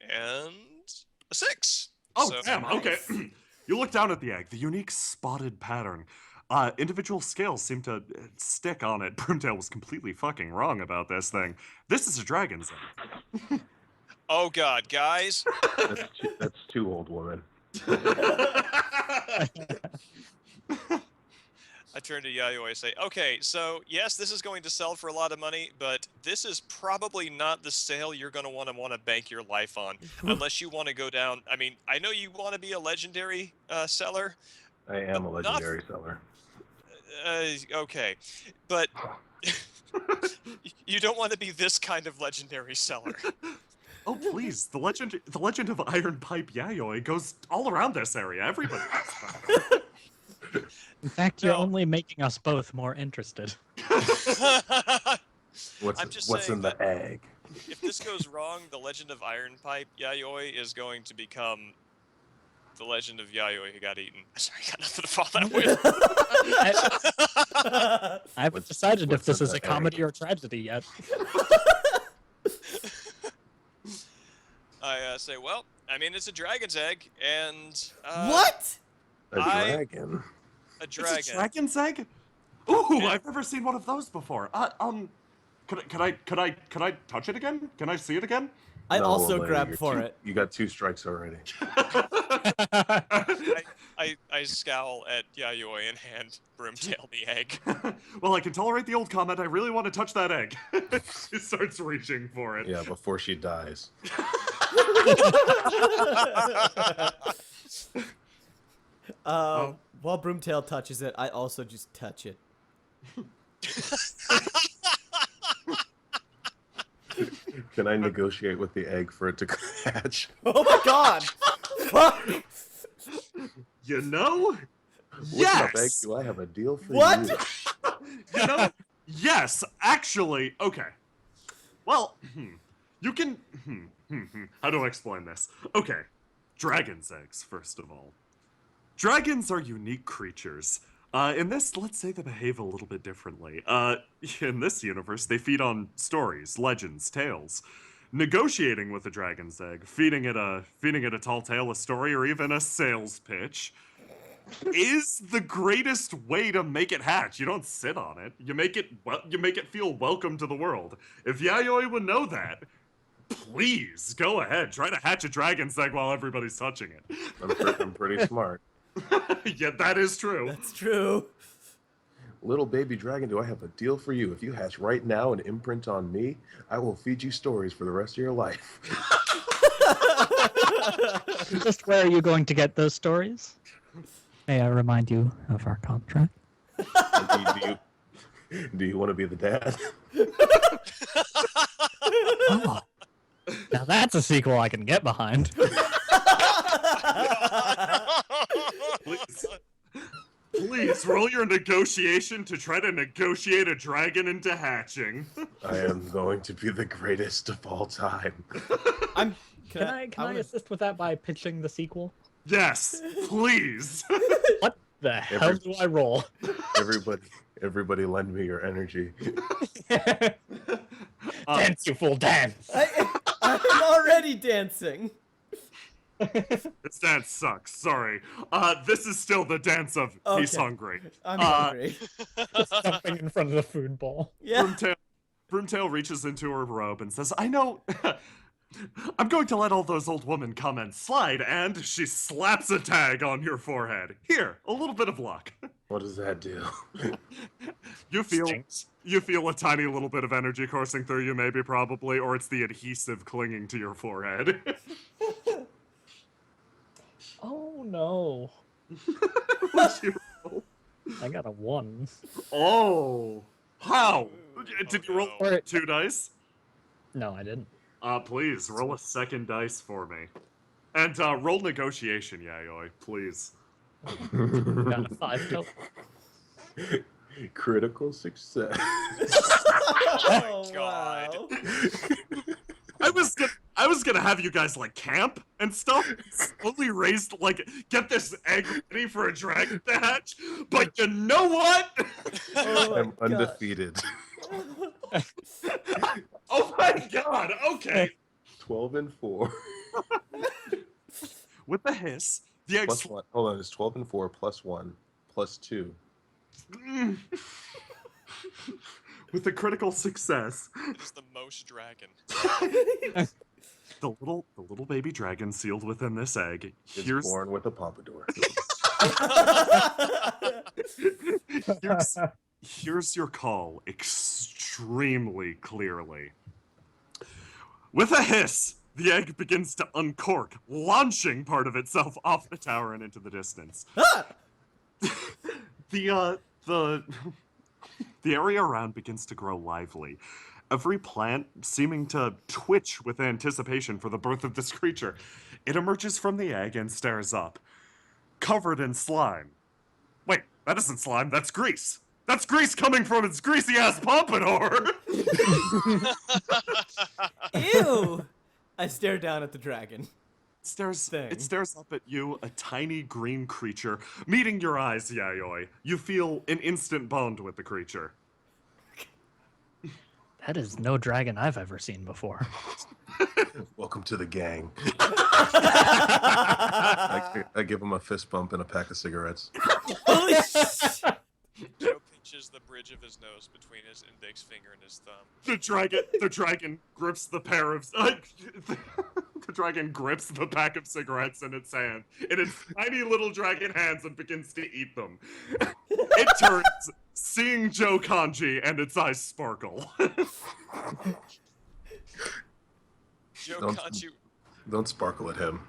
and a 6. Oh, So- damn, okay. You look down at the egg, the unique spotted pattern. Individual scales seem to stick on it. Broomtail was completely fucking wrong about this thing. This is a dragon's egg. Oh God, guys! That's too, old woman. I turn to Yayoi and say, okay, so yes, this is going to sell for a lot of money, but this is probably not the sale you're going to want to bank your life on, unless you want to go down. I mean, I know you want to be a legendary seller. I am a legendary seller. Okay, but you don't want to be this kind of legendary seller. Oh, please. The legend of Iron Pipe Yayoi goes all around this area. Everybody knows about it. In fact, you're No. only making us both more interested. I'm just What's saying in the that- egg? If this goes wrong, the legend of Iron Pipe Yayoi is going to become the legend of Yayoi who got eaten. Sorry, I got nothing to follow that with. I haven't decided if what's this in is the a comedy or tragedy yet. I say, well, I mean, it's a dragon's egg, and What? A I- dragon. a dragon. It's a dragon's egg? Ooh, I've never seen one of those before. Could I touch it again? Can I see it again? I No, also Lily, grab you're for two- it. You got 2 strikes already. I scowl at Yayoi and hand Broomtail the egg. Well, I can tolerate the old comment. I really want to touch that egg. She starts reaching for it. Yeah, before she dies. While Broomtail touches it, I also just touch it. Can I negotiate with the egg for it to hatch? Oh my god! Fuck! You know? Listen up, egg. Yes! Do I have a deal for What? you? You know? Yes, actually. Okay. Well, you can. How do I explain this? Okay. Dragon's eggs, first of all. Dragons are unique creatures. In this, let's say they behave a little bit differently. In this universe, they feed on stories, legends, tales. Negotiating with a dragon's egg, feeding it a tall tale, a story, or even a sales pitch, is the greatest way to make it hatch. You don't sit on it. You make it feel welcome to the world. If Yayoi would know that, please go ahead. Try to hatch a dragon's egg while everybody's touching it. I'm pretty smart. Yeah, that is true. That's true. Little baby dragon, do I have a deal for you? If you hatch right now and imprint on me, I will feed you stories for the rest of your life. Just where are you going to get those stories? May I remind you of our contract? Do you want to be the dad? Oh, now that's a sequel I can get behind. Please. Please roll your negotiation to try to negotiate a dragon into hatching. I am going to be the greatest of all time. I'm. Can I wanna- assist with that by pitching the sequel? Yes, please. What the hell do I roll? Everybody lend me your energy. Dance, you fool, dance! I'm already dancing. This dance sucks. Sorry. This is still the dance of he's Okay. hungry. I'm hungry. Something in front of the food bowl. Yeah. Broomtail reaches into her robe and says, I know. I'm going to let all those old women come and slide, and she slaps a tag on your forehead. Here, a little bit of luck. What does that do? You feel Stinks. you feel a tiny little bit of energy coursing through you, maybe, probably, or it's the adhesive clinging to your forehead. Oh no. What'd you roll? I got a 1. Oh, how? Did you roll no. 2 dice? No, I didn't. Please roll a second dice for me, and roll negotiation, Yayoi, please. Got a 5 total. Critical success. Oh, God. wow. I was gonna have you guys like camp and stuff, slowly raised like get this egg ready for a dragon to hatch. But you know what? Oh my I'm God. undefeated. Oh my god! Okay. 12 and 4. With the hiss, the egg. Plus 1. Hold on, it's 12 and 4 plus 1 plus 2. With the critical success, It's the most dragon. the little baby dragon sealed within this egg. It's born with a pompadour. Here's your call extremely clearly. With a hiss, the egg begins to uncork, launching part of itself off the tower and into the distance. Ah! The area around begins to grow lively. Every plant seeming to twitch with anticipation for the birth of this creature. It emerges from the egg and stares up, covered in slime. Wait, that isn't slime, that's grease. That's grease coming from its greasy-ass pompadour! Ew! I stare down at the dragon. It stares up at you, a tiny green creature. Meeting your eyes, Yayoi, you feel an instant bond with the creature. That is no dragon I've ever seen before. Welcome to the gang. I give him a fist bump and a pack of cigarettes. Holy sh- Joe pinches the bridge of his nose between his index finger and his thumb. The dragon grips the pair of the dragon grips the pack of cigarettes in its hand, in its tiny little dragon hands, and begins to eat them. It turns, seeing Joe Kanji, and its eyes sparkle. Joe Don't- Kanji, Don't sparkle at him.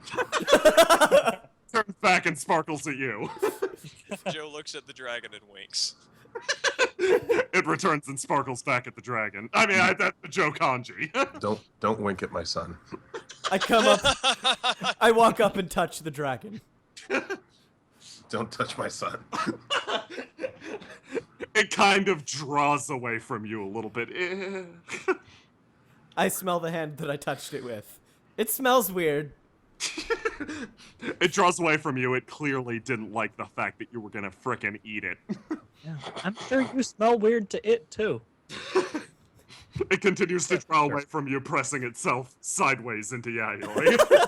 Turns back and sparkles at you. Joe looks at the dragon and winks. It returns and sparkles back at the dragon. I mean, that's the Joe Kanji. Don't wink at my son. I come up, I walk up and touch the dragon. Don't touch my son. It kind of draws away from you a little bit. I smell the hand that I touched it with. It smells weird. It draws away from you. It clearly didn't like the fact that you were gonna frickin' eat it. Yeah, I'm sure you smell weird to it too. It continues to draw away from you, pressing itself sideways into Yayoi.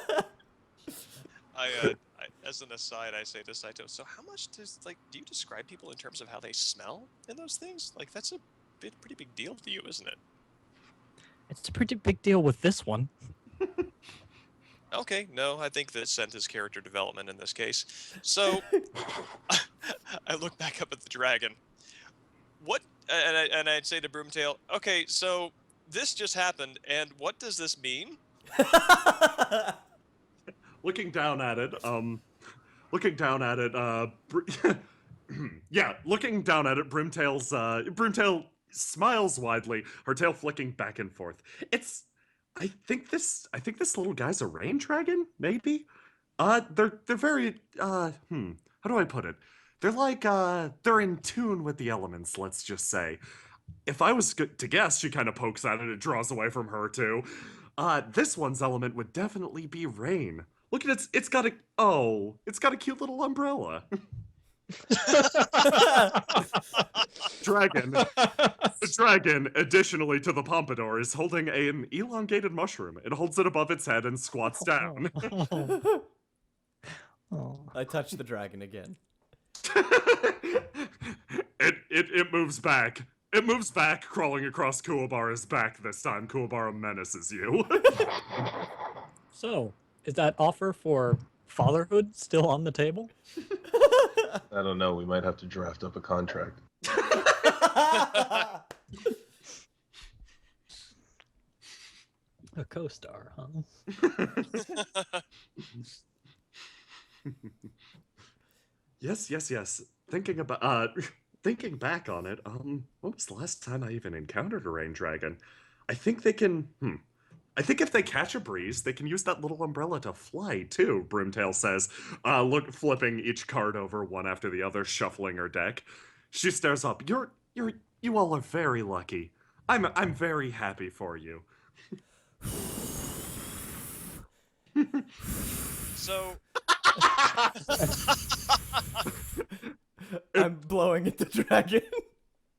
As an aside, I say to Saito, so how much do you describe people in terms of how they smell in those things? Like, that's a pretty big deal to you, isn't it? It's a pretty big deal with this one. Okay, no, I think that scent is character development in this case. So, I look back up at the dragon. What? And I'd say to Broomtail, okay, so this just happened, and what does this mean? Looking down at it, yeah, looking down at it, Broomtail smiles widely, her tail flicking back and forth. I think this little guy's a rain dragon, maybe? They're very, how do I put it? They're like, they're in tune with the elements, let's just say. If I was to guess, she kind of pokes at it, it draws away from her too. This one's element would definitely be rain. Look at it's got a cute little umbrella. Dragon. The dragon, additionally to the pompadour, is holding an elongated mushroom. It holds it above its head and squats down. Oh. I touch the dragon again. It moves back. It moves back, crawling across Kuwabara's back this time. Kuwabara menaces you. So, is that offer for fatherhood still on the table? I don't know. We might have to draft up a contract. A co-star, huh? Yes. Thinking back on it, when was the last time I even encountered a rain dragon? I think they can, I think if they catch a breeze, they can use that little umbrella to fly too, Broomtail says, flipping each card over one after the other, shuffling her deck. She stares up. You all are very lucky. I'm very happy for you. So I'm blowing at the dragon.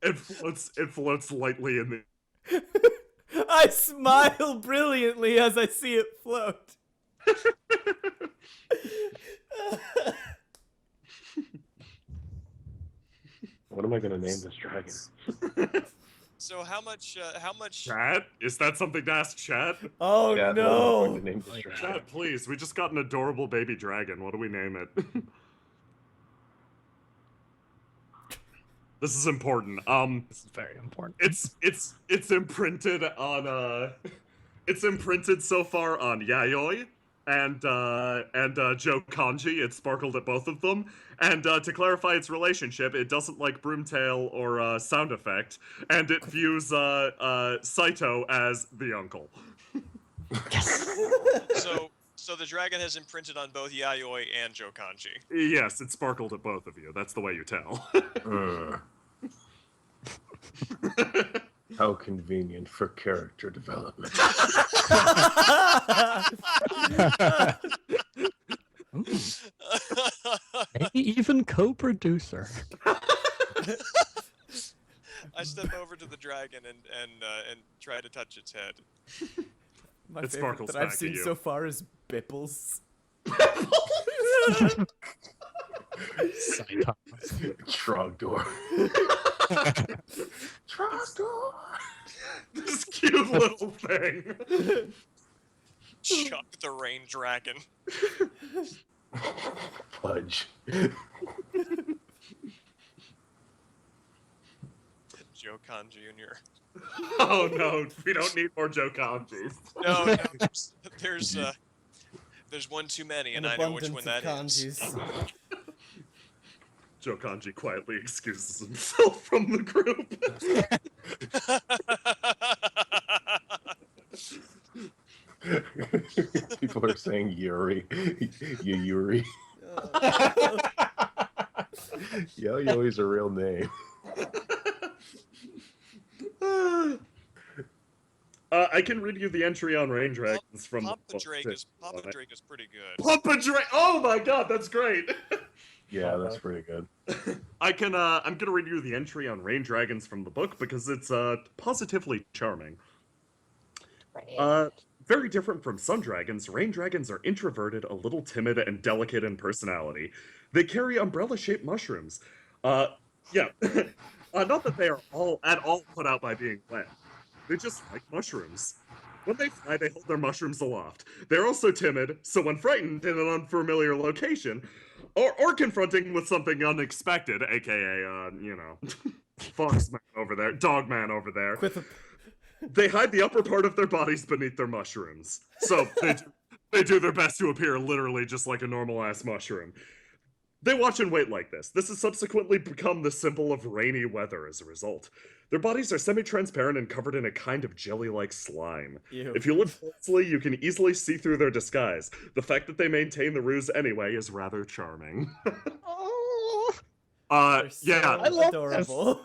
It floats lightly in the I smile brilliantly as I see it float. What am I going to name this dragon? So how much? Chat? Is that something to ask Chat? Oh Yeah, no! what am I going to name this dragon? Chat, please. We just got an adorable baby dragon. What do we name it? This is important. This is very important. It's imprinted on it's imprinted so far on Yayoi and Joe Kanji. It's sparkled at both of them. And to clarify its relationship, it doesn't like Broomtail or Sound Effect, and it views Saito as the uncle. Yes. So the dragon has imprinted on both Yayoi and Joe Kanji. Yes, it sparkled at both of you. That's the way you tell. How convenient for character development. Maybe even co-producer. I step over to the dragon and try to touch its head. My It favorite sparkles that I've back at seen you. so far is Bipples. Saitama. Trogdor. Trogdor. This cute little thing. Chuck the rain dragon. Fudge. Joe Kanji Jr. Oh no, we don't need more Joe Kanjis. No, there's one too many, and An I know which one abundance that of is. kanjis. Joe Kanji quietly excuses himself from the group. People are saying Yuri. Yuri. Yo-Yo is a real name. I can read you the entry on Rain Dragons from Papa the book, Drake too. is pretty good. Papa Drake! Oh my god, that's great! Yeah, that's pretty good. I'm gonna read you the entry on Rain Dragons from the book because it's positively charming. Very different from sun dragons, rain dragons are introverted, a little timid, and delicate in personality. They carry umbrella-shaped mushrooms. Not that they are at all put out by being wet. They just like mushrooms. When they fly, they hold their mushrooms aloft. They're also timid, so when frightened in an unfamiliar location, or confronting with something unexpected, aka, Foxman over there, Dogman over there, they hide the upper part of their bodies beneath their mushrooms. So they do their best to appear literally just like a normal-ass mushroom. They watch and wait like this. This has subsequently become the symbol of rainy weather as a result. Their bodies are semi-transparent and covered in a kind of jelly-like slime. Ew. If you look closely, you can easily see through their disguise. The fact that they maintain the ruse anyway is rather charming. They're Yeah. so I love adorable.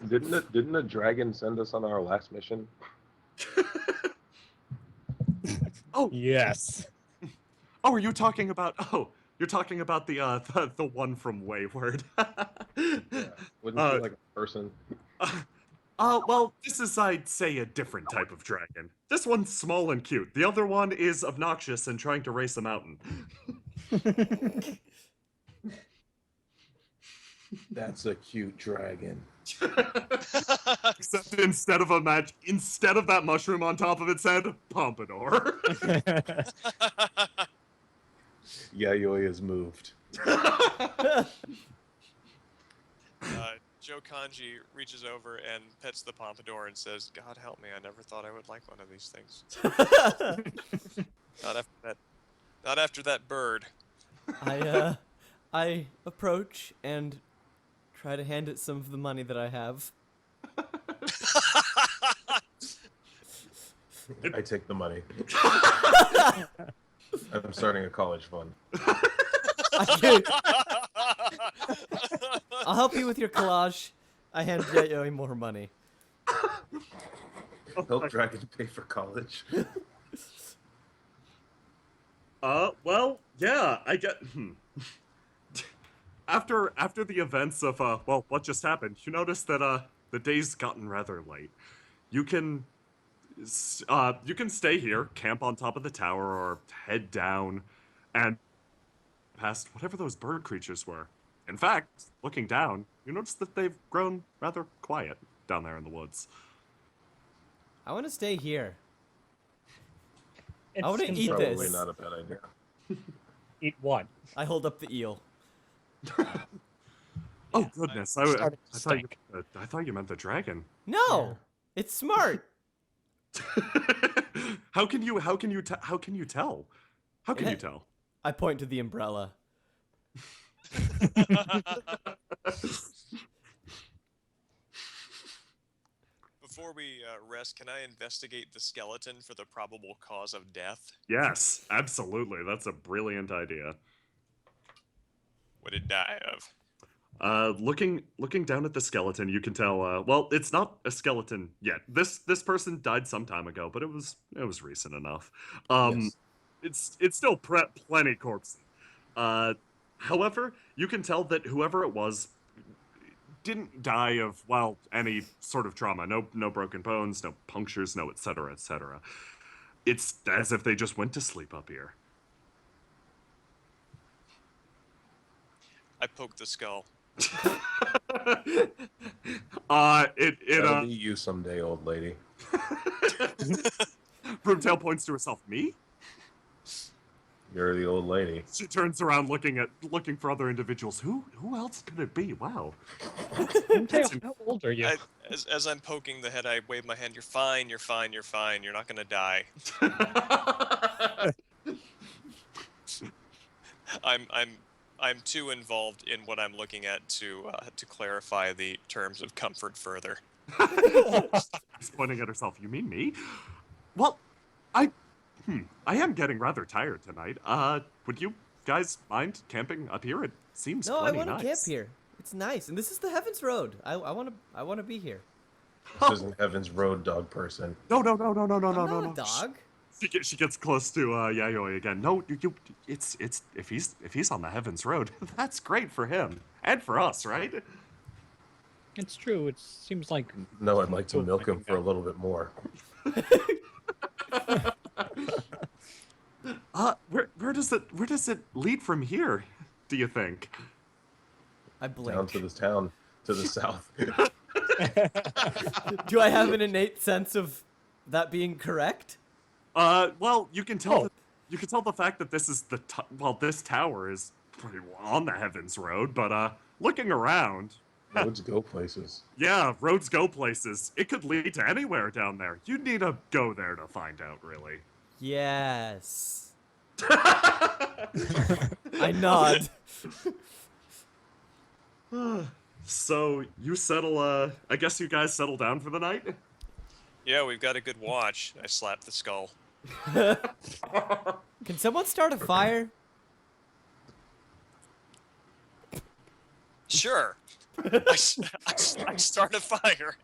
Didn't a dragon send us on our last mission? Oh, Yes. oh, are you talking about? Oh, you're talking about the one from Wayward. Yeah. Wasn't she like a person? Well, this is, I'd say, a different type of dragon. This one's small and cute. The other one is obnoxious and trying to race a mountain. That's a cute dragon. Except instead of that mushroom on top of its head, Pompadour. Yayoi is moved. Joe Kanji reaches over and pets the pompadour and says, "God help me, I never thought I would like one of these things." Not after that. Not after that bird. I approach and try to hand it some of the money that I have. I take the money. I'm starting a college fund. I'll help you with your collage. I hand Yayoi more money. Help dragon pay for college. Well, yeah, I get. After the events of well, what just happened? You notice that the day's gotten rather late. You can stay here, camp on top of the tower, or head down, and past whatever those bird creatures were. In fact, looking down, you notice that they've grown rather quiet down there in the woods. I want to stay here. It's I wanna eat Probably this. not a bad idea. Eat what? I hold up the eel. Oh goodness! I thought you meant the dragon. No, it's smart. How can you tell? How can you tell? I point to the umbrella. Before we rest, can I investigate the skeleton for the probable cause of death? Yes, absolutely. That's a brilliant idea. What did it die of? Looking down at the skeleton, you can tell. Well, it's not a skeleton yet. This person died some time ago, but it was recent enough. Yes. It's still plenty corpse. However, you can tell that whoever it was didn't die of, well, any sort of trauma. No broken bones, no punctures, no etc. etc. It's as if they just went to sleep up here. I poked the skull. That'll be you someday, old lady. Broomtail points to herself. Me? You're the old lady. She turns around looking for other individuals. Who else could it be? Wow. How old are you? As I'm poking the head, I wave my hand. You're fine. You're fine. You're fine. You're not gonna die. I'm too involved in what I'm looking at to clarify the terms of comfort further. She's pointing at herself. You mean me? Well, I am getting rather tired tonight. Would you guys mind camping up here? It seems No, I plenty want to nice. camp here. It's nice, and this is the Heavens Road. I want to be here. This isn't Heaven's Road, dog person. No. I'm not a dog. She gets close to Yayoi again. No, it's if he's on the Heavens Road, that's great for him and for us, right? It's true. It seems like No, I'd like to milk him for a little bit more. Where does it lead from here? Do you think? I blink. Down to the town, to the south. Do I have an innate sense of that being correct? Well, you can tell. Oh. You can tell the fact that this is this tower is pretty well on the Heavens Road, but looking around. Roads go places. Yeah, roads go places. It could lead to anywhere down there. You'd need to go there to find out, really. Yes. I nod. So you settle. I guess you guys settle down for the night. Yeah, we've got a good watch. I slapped the skull. Can someone start a fire? Sure. I start a fire.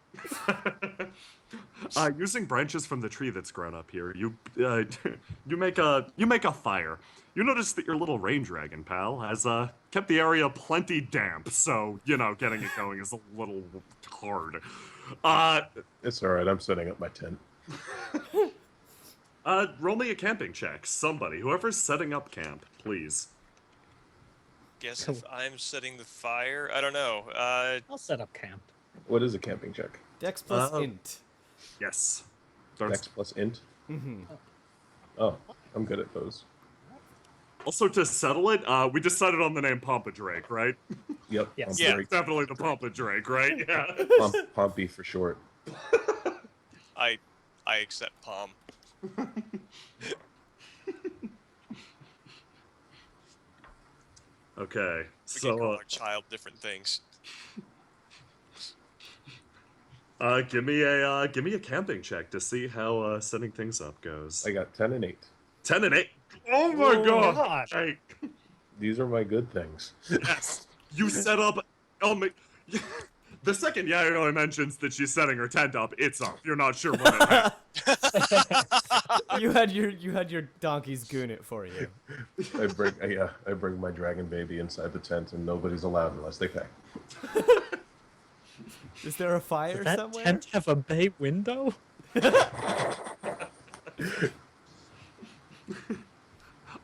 Using branches from the tree that's grown up here, you you make a fire. You notice that your little rain dragon pal has kept the area plenty damp, so getting it going is a little hard. It's all right. I'm setting up my tent. Roll me a camping check. Somebody, whoever's setting up camp, please. Guess if I'm setting the fire, I don't know. I'll set up camp. What is a camping check? Dex plus int. Yes. Dex plus int. Mm-hmm. Oh, I'm good at those. Also, to settle it, we decided on the name Pompa Drake, right? Yep. Yes. I'm Yeah. very Definitely the Pompa Drake, right? Yeah. Pompey for short. I accept Palm. Okay. We can call So, our child different things. give me a camping check to see how setting things up goes. I got 10 and 8. 10 and 8. Oh my god! God. Hey, These are my good things. yes, you set up. Oh my! The second Yayoi mentions that she's setting her tent up, it's up. You're not sure what it happened. You had your donkeys goon it for you. I bring my dragon baby inside the tent, and nobody's allowed unless they pay. Is there a fire Does that somewhere? tent have a bay window?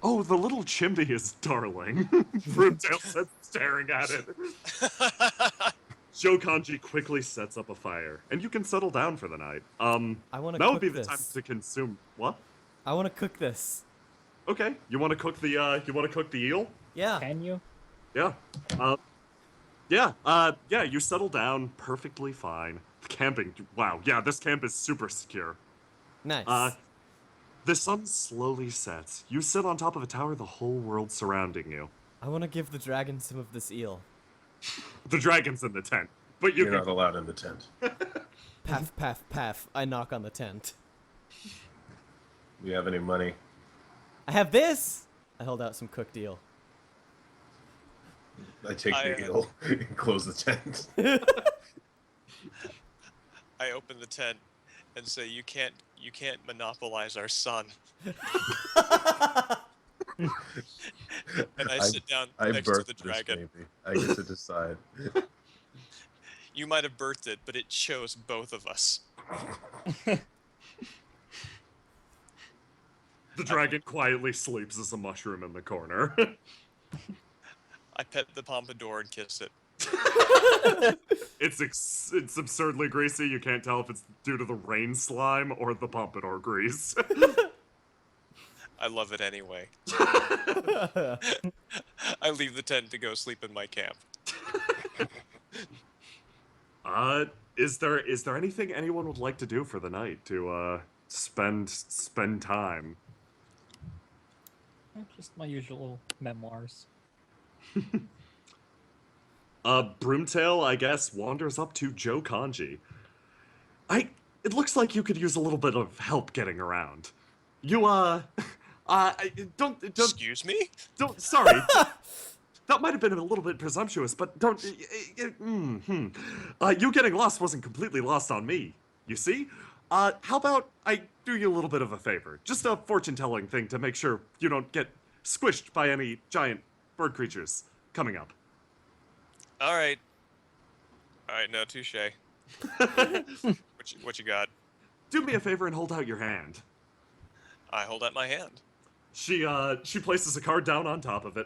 Oh, the little chimney is darling. Broomtail said, staring at it. Joe Kanji quickly sets up a fire, and you can settle down for the night. I want to Now cook would be the this. time to consume. What? I want to cook this. Okay, you want to cook the eel? Yeah. Can you? Yeah. Yeah, you settle down perfectly fine. Camping, wow, yeah, this camp is super secure. Nice. The sun slowly sets. You sit on top of a tower, the whole world surrounding you. I want to give the dragon some of this eel. The dragon's in the tent, but you You're can... not allowed in the tent. Paff, paff, paff. I knock on the tent. Do you have any money? I have this! I hold out some cooked eel. I take the eel and close the tent. I open the tent and say, "You can't monopolize our son." And I sit down I next to birthed the this dragon. baby. I get to decide. You might have birthed it, but it chose both of us. The dragon quietly sleeps as a mushroom in the corner. I pet the pompadour and kiss it. It's absurdly greasy. You can't tell if it's due to the rain slime or the pompadour grease. I love it anyway. I leave the tent to go sleep in my camp. Is there anything anyone would like to do for the night to spend time? Just my usual memoirs. Broomtail, I guess, wanders up to Joe Kanji. It looks like you could use a little bit of help getting around. You, don't, Excuse me? sorry. That might have been a little bit presumptuous, but don't, you getting lost wasn't completely lost on me, you see? How about I do you a little bit of a favor? Just a fortune-telling thing to make sure you don't get squished by any giant bird creatures coming up. All right, no, touche. What you got? Do me a favor and hold out your hand. I hold out my hand. She places a card down on top of it,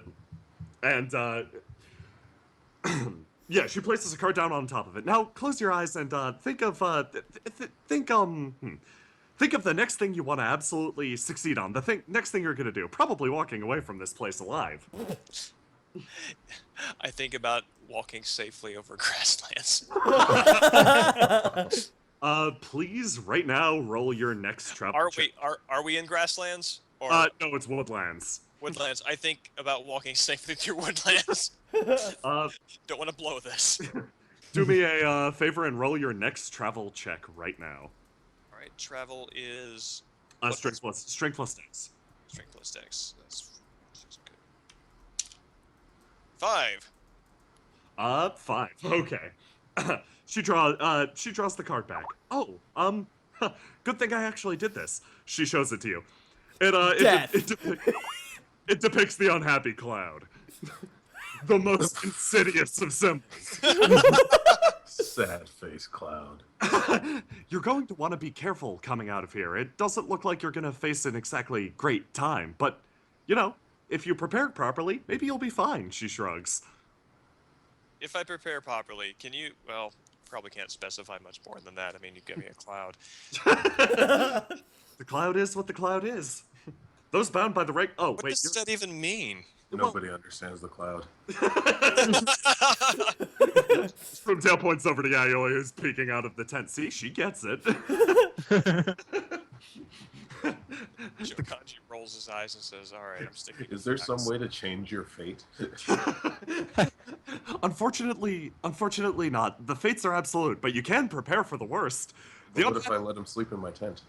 and yeah, she places a card down on top of it. Now close your eyes and think of think of the next thing you want to absolutely succeed on. The next thing you're gonna do. Probably walking away from this place alive. I think about walking safely over grasslands. Please, right now, roll your next travel check. Are we in grasslands or No, it's woodlands. woodlands? I think about walking safely through woodlands. Don't want to blow this. Do me a favor and roll your next travel check right now. All right, travel is Strength plus dex. strength plus dex. That's good. 5. 5. Okay. She draws the card back. Oh, good thing I actually did this. She shows it to you. Death. It depicts the unhappy cloud. The most insidious of symbols. Sad face cloud. You're going to want to be careful coming out of here. It doesn't look like you're going to face an exactly great time, but, you know, if you prepare properly, maybe you'll be fine, she shrugs. If I prepare properly, can you? Well, probably can't specify much more than that. I mean, you give me a cloud. The cloud is what the cloud is. Those bound by the right. Oh, What wait. does that even mean? Nobody understands the cloud. Broomtail points over to Yayoi, who's peeking out of the tent. See, she gets it. Shokanji rolls his eyes and says, "All right, I'm sticking." Is there some way to change your fate? Unfortunately not. The fates are absolute, but you can prepare for the worst. What if I let him sleep in my tent?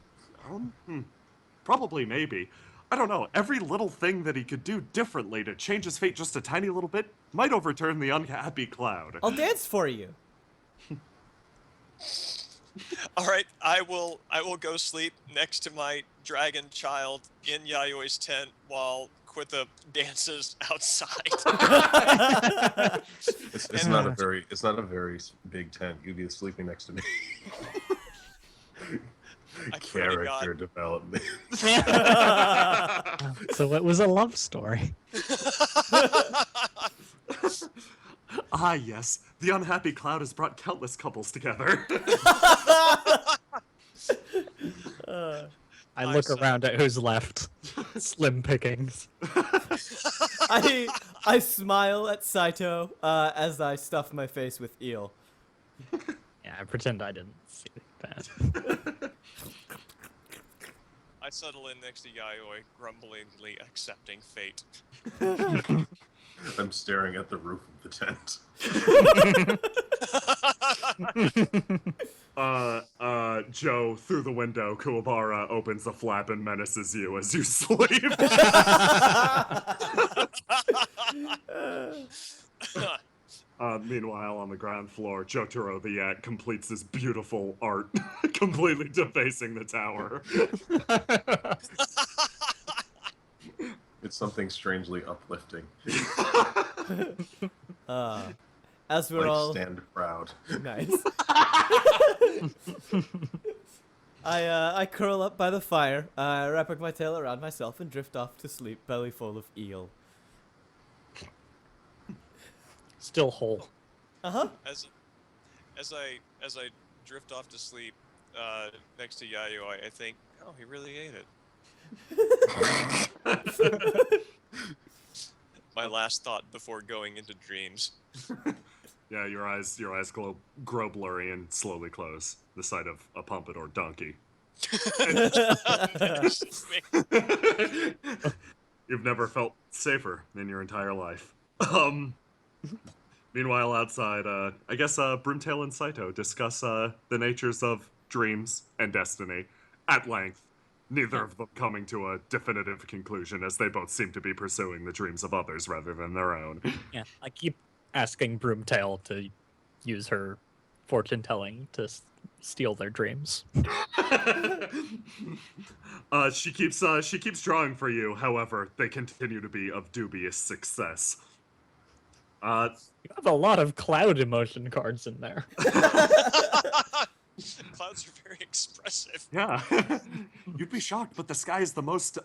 Probably, maybe. I don't know. Every little thing that he could do differently to change his fate just a tiny little bit might overturn the unhappy cloud. I'll dance for you. All right, I will go sleep next to my dragon child in Yayoi's tent while Quitha dances outside. It's not a very big tent. You'd be sleeping next to me. I pray to God. Character development. So it was a love story. Ah, yes. The unhappy cloud has brought countless couples together. I look around at who's left. Slim pickings. I smile at Saito as I stuff my face with eel. Yeah, I pretend I didn't see that. I settle in next to Yayoi, grumblingly accepting fate. I'm staring at the roof of the tent. Joe, through the window, Kuwabara opens the flap and menaces you as you sleep. Meanwhile, on the ground floor, Jotaro the Yak completes his beautiful art, completely defacing the tower. It's something strangely uplifting. As we're Like all stand proud. nice. I curl up by the fire, wrapping my tail around myself and drift off to sleep, belly full of eel. Still whole. Uh-huh. As I drift off to sleep next to Yayoi, I think, oh, he really ate it. My last thought before going into dreams. Yeah, your eyes grow blurry and slowly close, the sight of a pompadour donkey. You've never felt safer in your entire life. Meanwhile, outside, I guess Broomtail and Saito discuss the natures of dreams and destiny at length, neither of them coming to a definitive conclusion, as they both seem to be pursuing the dreams of others rather than their own. Yeah, I keep asking Broomtail to use her fortune telling to steal their dreams. She keeps drawing for you. However, they continue to be of dubious success. You have a lot of cloud emotion cards in there. Clouds are very expressive. Yeah, you'd be shocked, but the sky is the most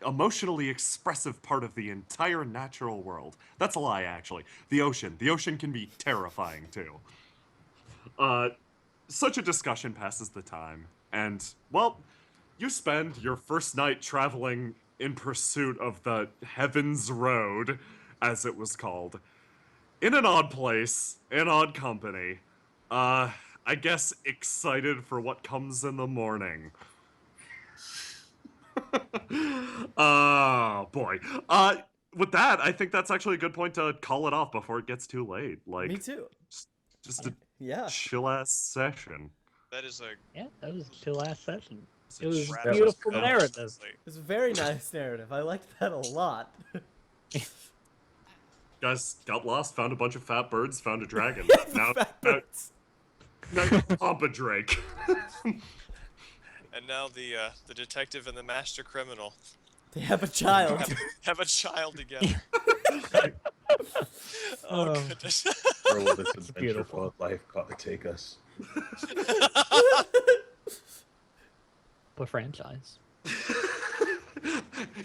emotionally expressive part of the entire natural world. That's a lie, actually. The ocean can be terrifying too. Such a discussion passes the time, and well, you spend your first night traveling in pursuit of the Heaven's Road, as it was called, in an odd place, in odd company. I guess excited for what comes in the morning. Oh, boy. With that, I think that's actually a good point to call it off before it gets too late. Like, Me too. just a Yeah. chill-ass session. That is a Yeah, that was the last session. It's It was Travis beautiful Scott. narrative. It's a very nice narrative. I liked that a lot. Guys got lost, found a bunch of fat birds, found a dragon. now, Fat now, birds. now you pump a Drake. And now the detective and the master criminal They have a child. have a child together. Oh goodness. Where will this adventure beautiful. called life take us? The franchise.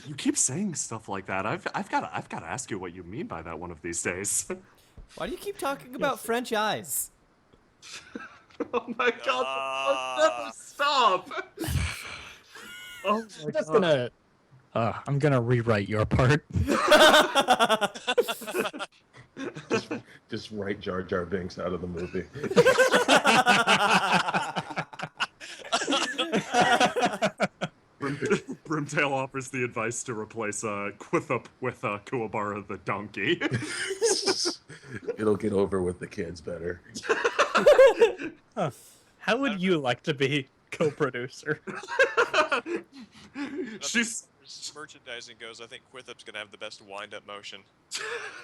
You keep saying stuff like that. I've got to ask you what you mean by that one of these days. Why do you keep talking about French eyes? Oh my god! Never stop. Oh my I'm just gonna. I'm gonna rewrite your part. Just write Jar Jar Binks out of the movie. Brimtail offers the advice to replace Quithup with Kuwabara the donkey. It'll get over with the kids better. How would you like to be co-producer? She's As merchandising goes, I think Quithup's gonna have the best wind-up motion.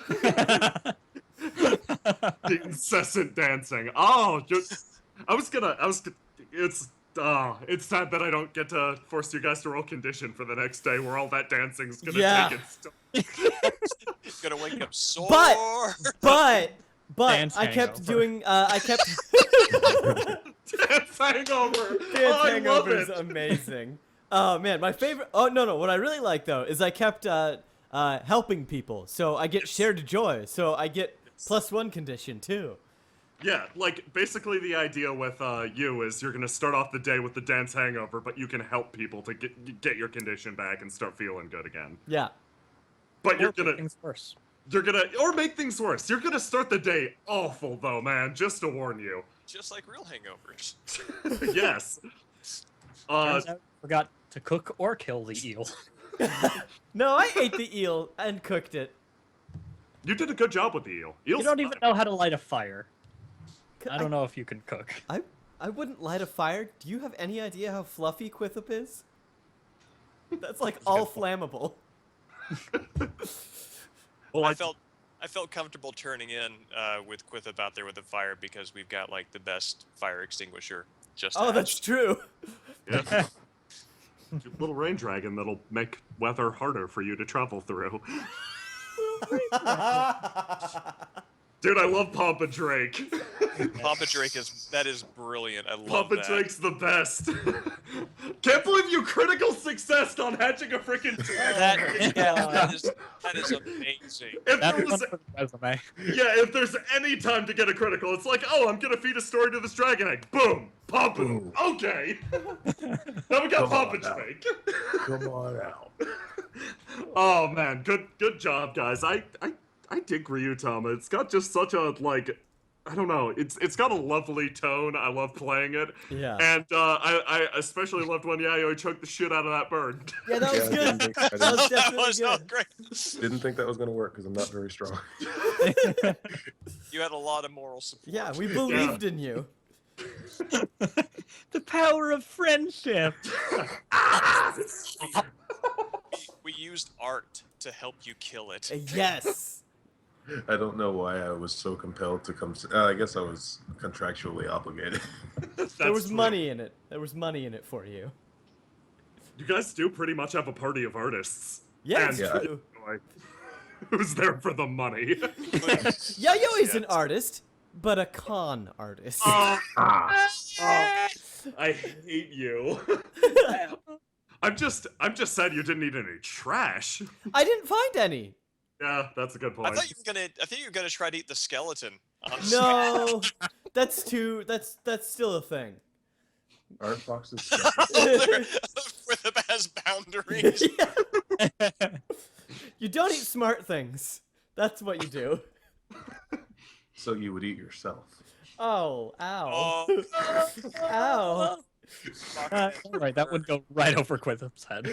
the incessant dancing. Oh, it's sad that I don't get to force you guys to roll condition for the next day where all that dancing's gonna Yeah. take its It's gonna wake up sore. But Dance I kept hangover. doing I kept dance hangover. Dance Oh, I love Hangover is it. amazing. Oh man, my favorite. Oh no, what I really like though is I kept helping people, so I get shared joy, so I get +1 condition too. Yeah, like basically the idea with you is you're gonna start off the day with the dance hangover, but you can help people to get your condition back and start feeling good again. Yeah. But you're Or gonna things worse. or make things worse. You're gonna start the day awful though, man. Just to warn you. Just like real hangovers. Yes. Turns out you forgot to cook or kill the eel. No, I ate the eel and cooked it. You did a good job with the eel. You Eel's don't even fine. know how to light a fire. I don't know if you can cook. I wouldn't light a fire. Do you have any idea how fluffy Quithup is? That's like all flammable. Well, I felt comfortable turning in with Quithup out there with a fire because we've got like the best fire extinguisher just Oh, that's hatched. true. yeah. Little rain dragon that'll make weather harder for you to travel through. Dude, I love Papa Drake. Papa Drake is brilliant. I love Papa that. Drake's the best. Can't believe you critical success on hatching a freaking dragon. That is amazing. If That's there one was, for the resume. yeah, if there's any time to get a critical, it's like, oh, I'm gonna feed a story to this dragon egg. Boom, Papa. Boom. Okay. Now we got Come Papa on now. Drake. Come on out. Oh man, good job, guys. I dig Ryuutama. It's got just such a like, I don't know. It's got a lovely tone. I love playing it. Yeah. And I especially loved when Yayoi choked the shit out of that bird. Yeah, that was Yeah, I good. didn't think- I That was That definitely was so good. great. Didn't think that was going to work because I'm not very strong. You had a lot of moral support. Yeah, we believed in you. The power of friendship. We used art to help you kill it. Yes. I don't know why I was so compelled to come. I guess I was contractually obligated. There was true. money in it. There was money in it for you. You guys do pretty much have a party of artists. Yeah, And it's Yeah. true. who's there for the money? Yayoi's an Yes. artist, but a con artist. Oh, I hate you. I'm just sad you didn't eat any trash. I didn't find any. Yeah, that's a good I point. thought you were gonna try to eat the skeleton. honestly. No, that's still a thing. Art boxes. With the best boundaries. You don't eat smart things. That's what you do. So you would eat yourself. Oh, ow. Oh, Ow. All right, that would go right over Quithup's head.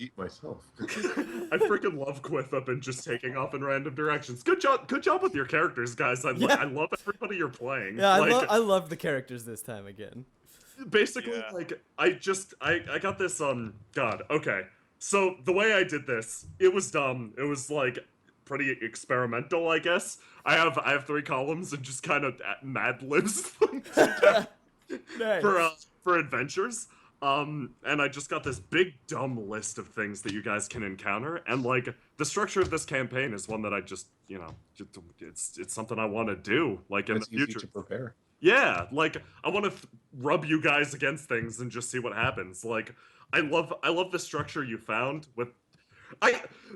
Eat myself. I freaking love Quithup and just taking off in random directions. Good job with your characters, guys. I Yeah. love everybody you're playing. Yeah, like, I love the characters this time again. basically, Yeah. like, I got this God, okay. So the way I did this, it was dumb. It was like pretty experimental, I guess. I have 3 columns and just kind of mad libs Nice. for adventures. And I just got this big dumb list of things that you guys can encounter, and like the structure of this campaign is one that I just, you know, it's something I want to do, like in It's the easy future. to prepare. Yeah, like I want to rub you guys against things and just see what happens. Like I love the structure you found with.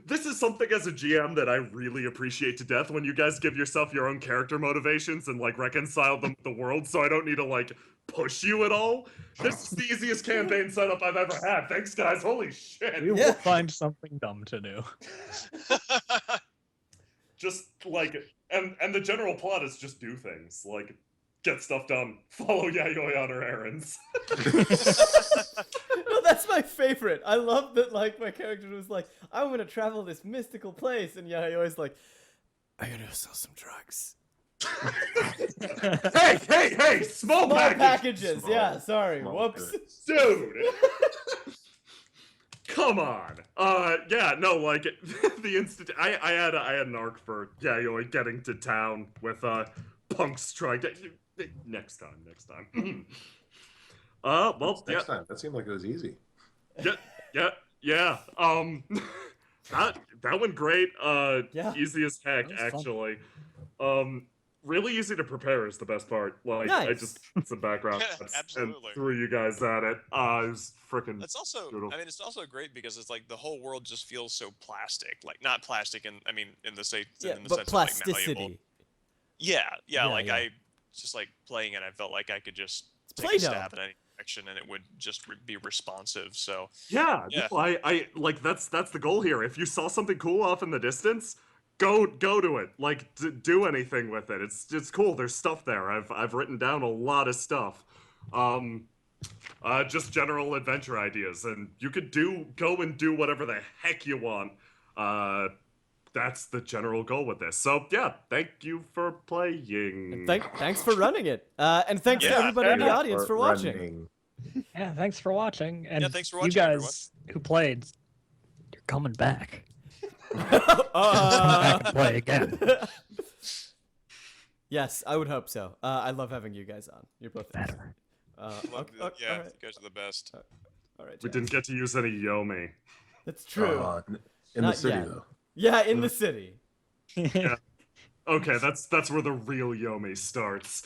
This is something as a GM that I really appreciate to death, when you guys give yourself your own character motivations and like reconcile them with the world, so I don't need to like push you at all. This is the easiest campaign setup I've ever had. Thanks, guys. Holy shit. We will find something dumb to do. Just like, and the general plot is just do things, like get stuff done, follow Yayoi on her errands. No, that's my favorite. I love that, like, my character was like, I'm gonna travel this mystical place, and Yayoi's like, I'm gonna sell some drugs. Hey, small Small package. packages, Small- yeah, sorry, small whoops. goods. Dude. Come on. Yeah, no, like the instant I had an arc for Yayoi getting to town with punks trying to next time. Well, Next time. That seemed like it was easy. yeah. That went great. Yeah. Easy as heck, That was fun. actually. Really easy to prepare is the best part. Like, I Nice. just put some background Yeah, and absolutely. threw you guys at it. It was freaking. That's also, Brutal. I mean, it's also great because it's like the whole world just feels so plastic. Like, not plastic, in, I mean, in the, Yeah, in the but sense of like malleable. plasticity. Yeah, Yeah, like yeah. I just like playing it, I felt like I could just It's take a Play-Doh. stab in any direction and it would just be responsive. So, Yeah, Yeah. no, I like that's the goal here. If you saw something cool off in the distance, go to it. Like do anything with it. It's cool. There's stuff there. I've written down a lot of stuff. Just general adventure ideas, and you could go and do whatever the heck you want. That's the general goal with this. So yeah, thank you for playing. Thanks for running it. And thanks to Yeah, everybody in the yeah. audience for watching. Running. Yeah, thanks for watching. And Yeah, thanks for you watching, everyone. guys who played, you're coming back. Uh, Back and play again. yes, I would hope so. I love having you guys on. You're both Better. love okay, the- yeah, all right, you guys are the best. all right. We Jack. didn't get to use any Yomi. That's true. In Not the city, yet. though. Yeah, in the city. Okay, that's where the real Yomi starts.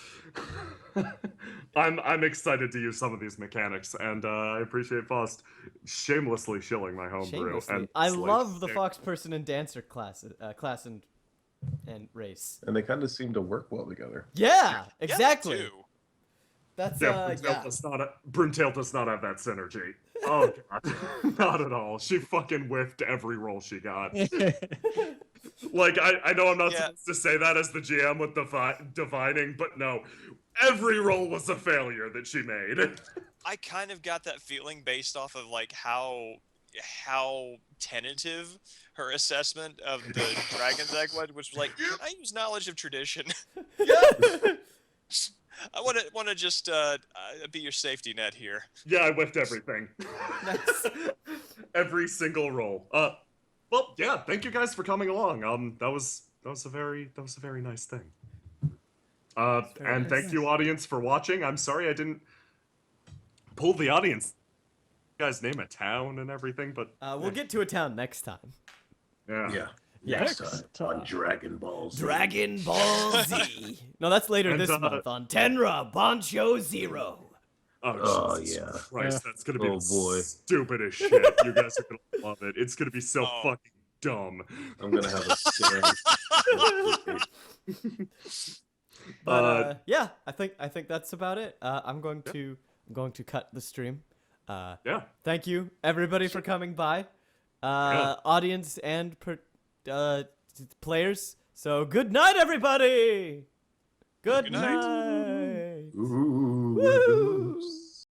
I'm excited to use some of these mechanics, and I appreciate Faust shamelessly shilling my homebrew. Shamelessly. And I it's like, love the fox person and dancer class and race. And they kind of seem to work well together. Yeah, exactly. Yeah, me too. That's Yeah, yeah. Broomtail does not have that synergy. Oh god, not at all. She fucking whiffed every roll she got. Like I know I'm not Yeah. supposed to say that as the GM with divining, but no, every roll was a failure that she made. I kind of got that feeling based off of like how tentative her assessment of the dragon's egg was, which was like, can I use knowledge of tradition? I want to just be your safety net here. Yeah, I whiffed everything. Nice. Every single roll. Well, yeah, thank you guys for coming along. That was a very nice thing. And thank you, audience, for watching. I'm sorry I didn't pull the audience. You guys name a town and everything, but We'll get to a town next time. yeah. Yeah. Yes. Next time on Dragon Balls. Dragon Ball Z. No, that's later And, this month on Tenra Bancho Zero. Oh, Jesus yeah. Christ, that's gonna be Oh, boy. stupid as shit. You guys are gonna love it. It's gonna be so Oh. fucking dumb. I'm going to have a staring. But yeah, I think that's about it. I'm going to cut the stream. Yeah. Thank you everybody for coming by, Yeah. audience and players. So good night, everybody. Good Good night. night. Ooh. Woo!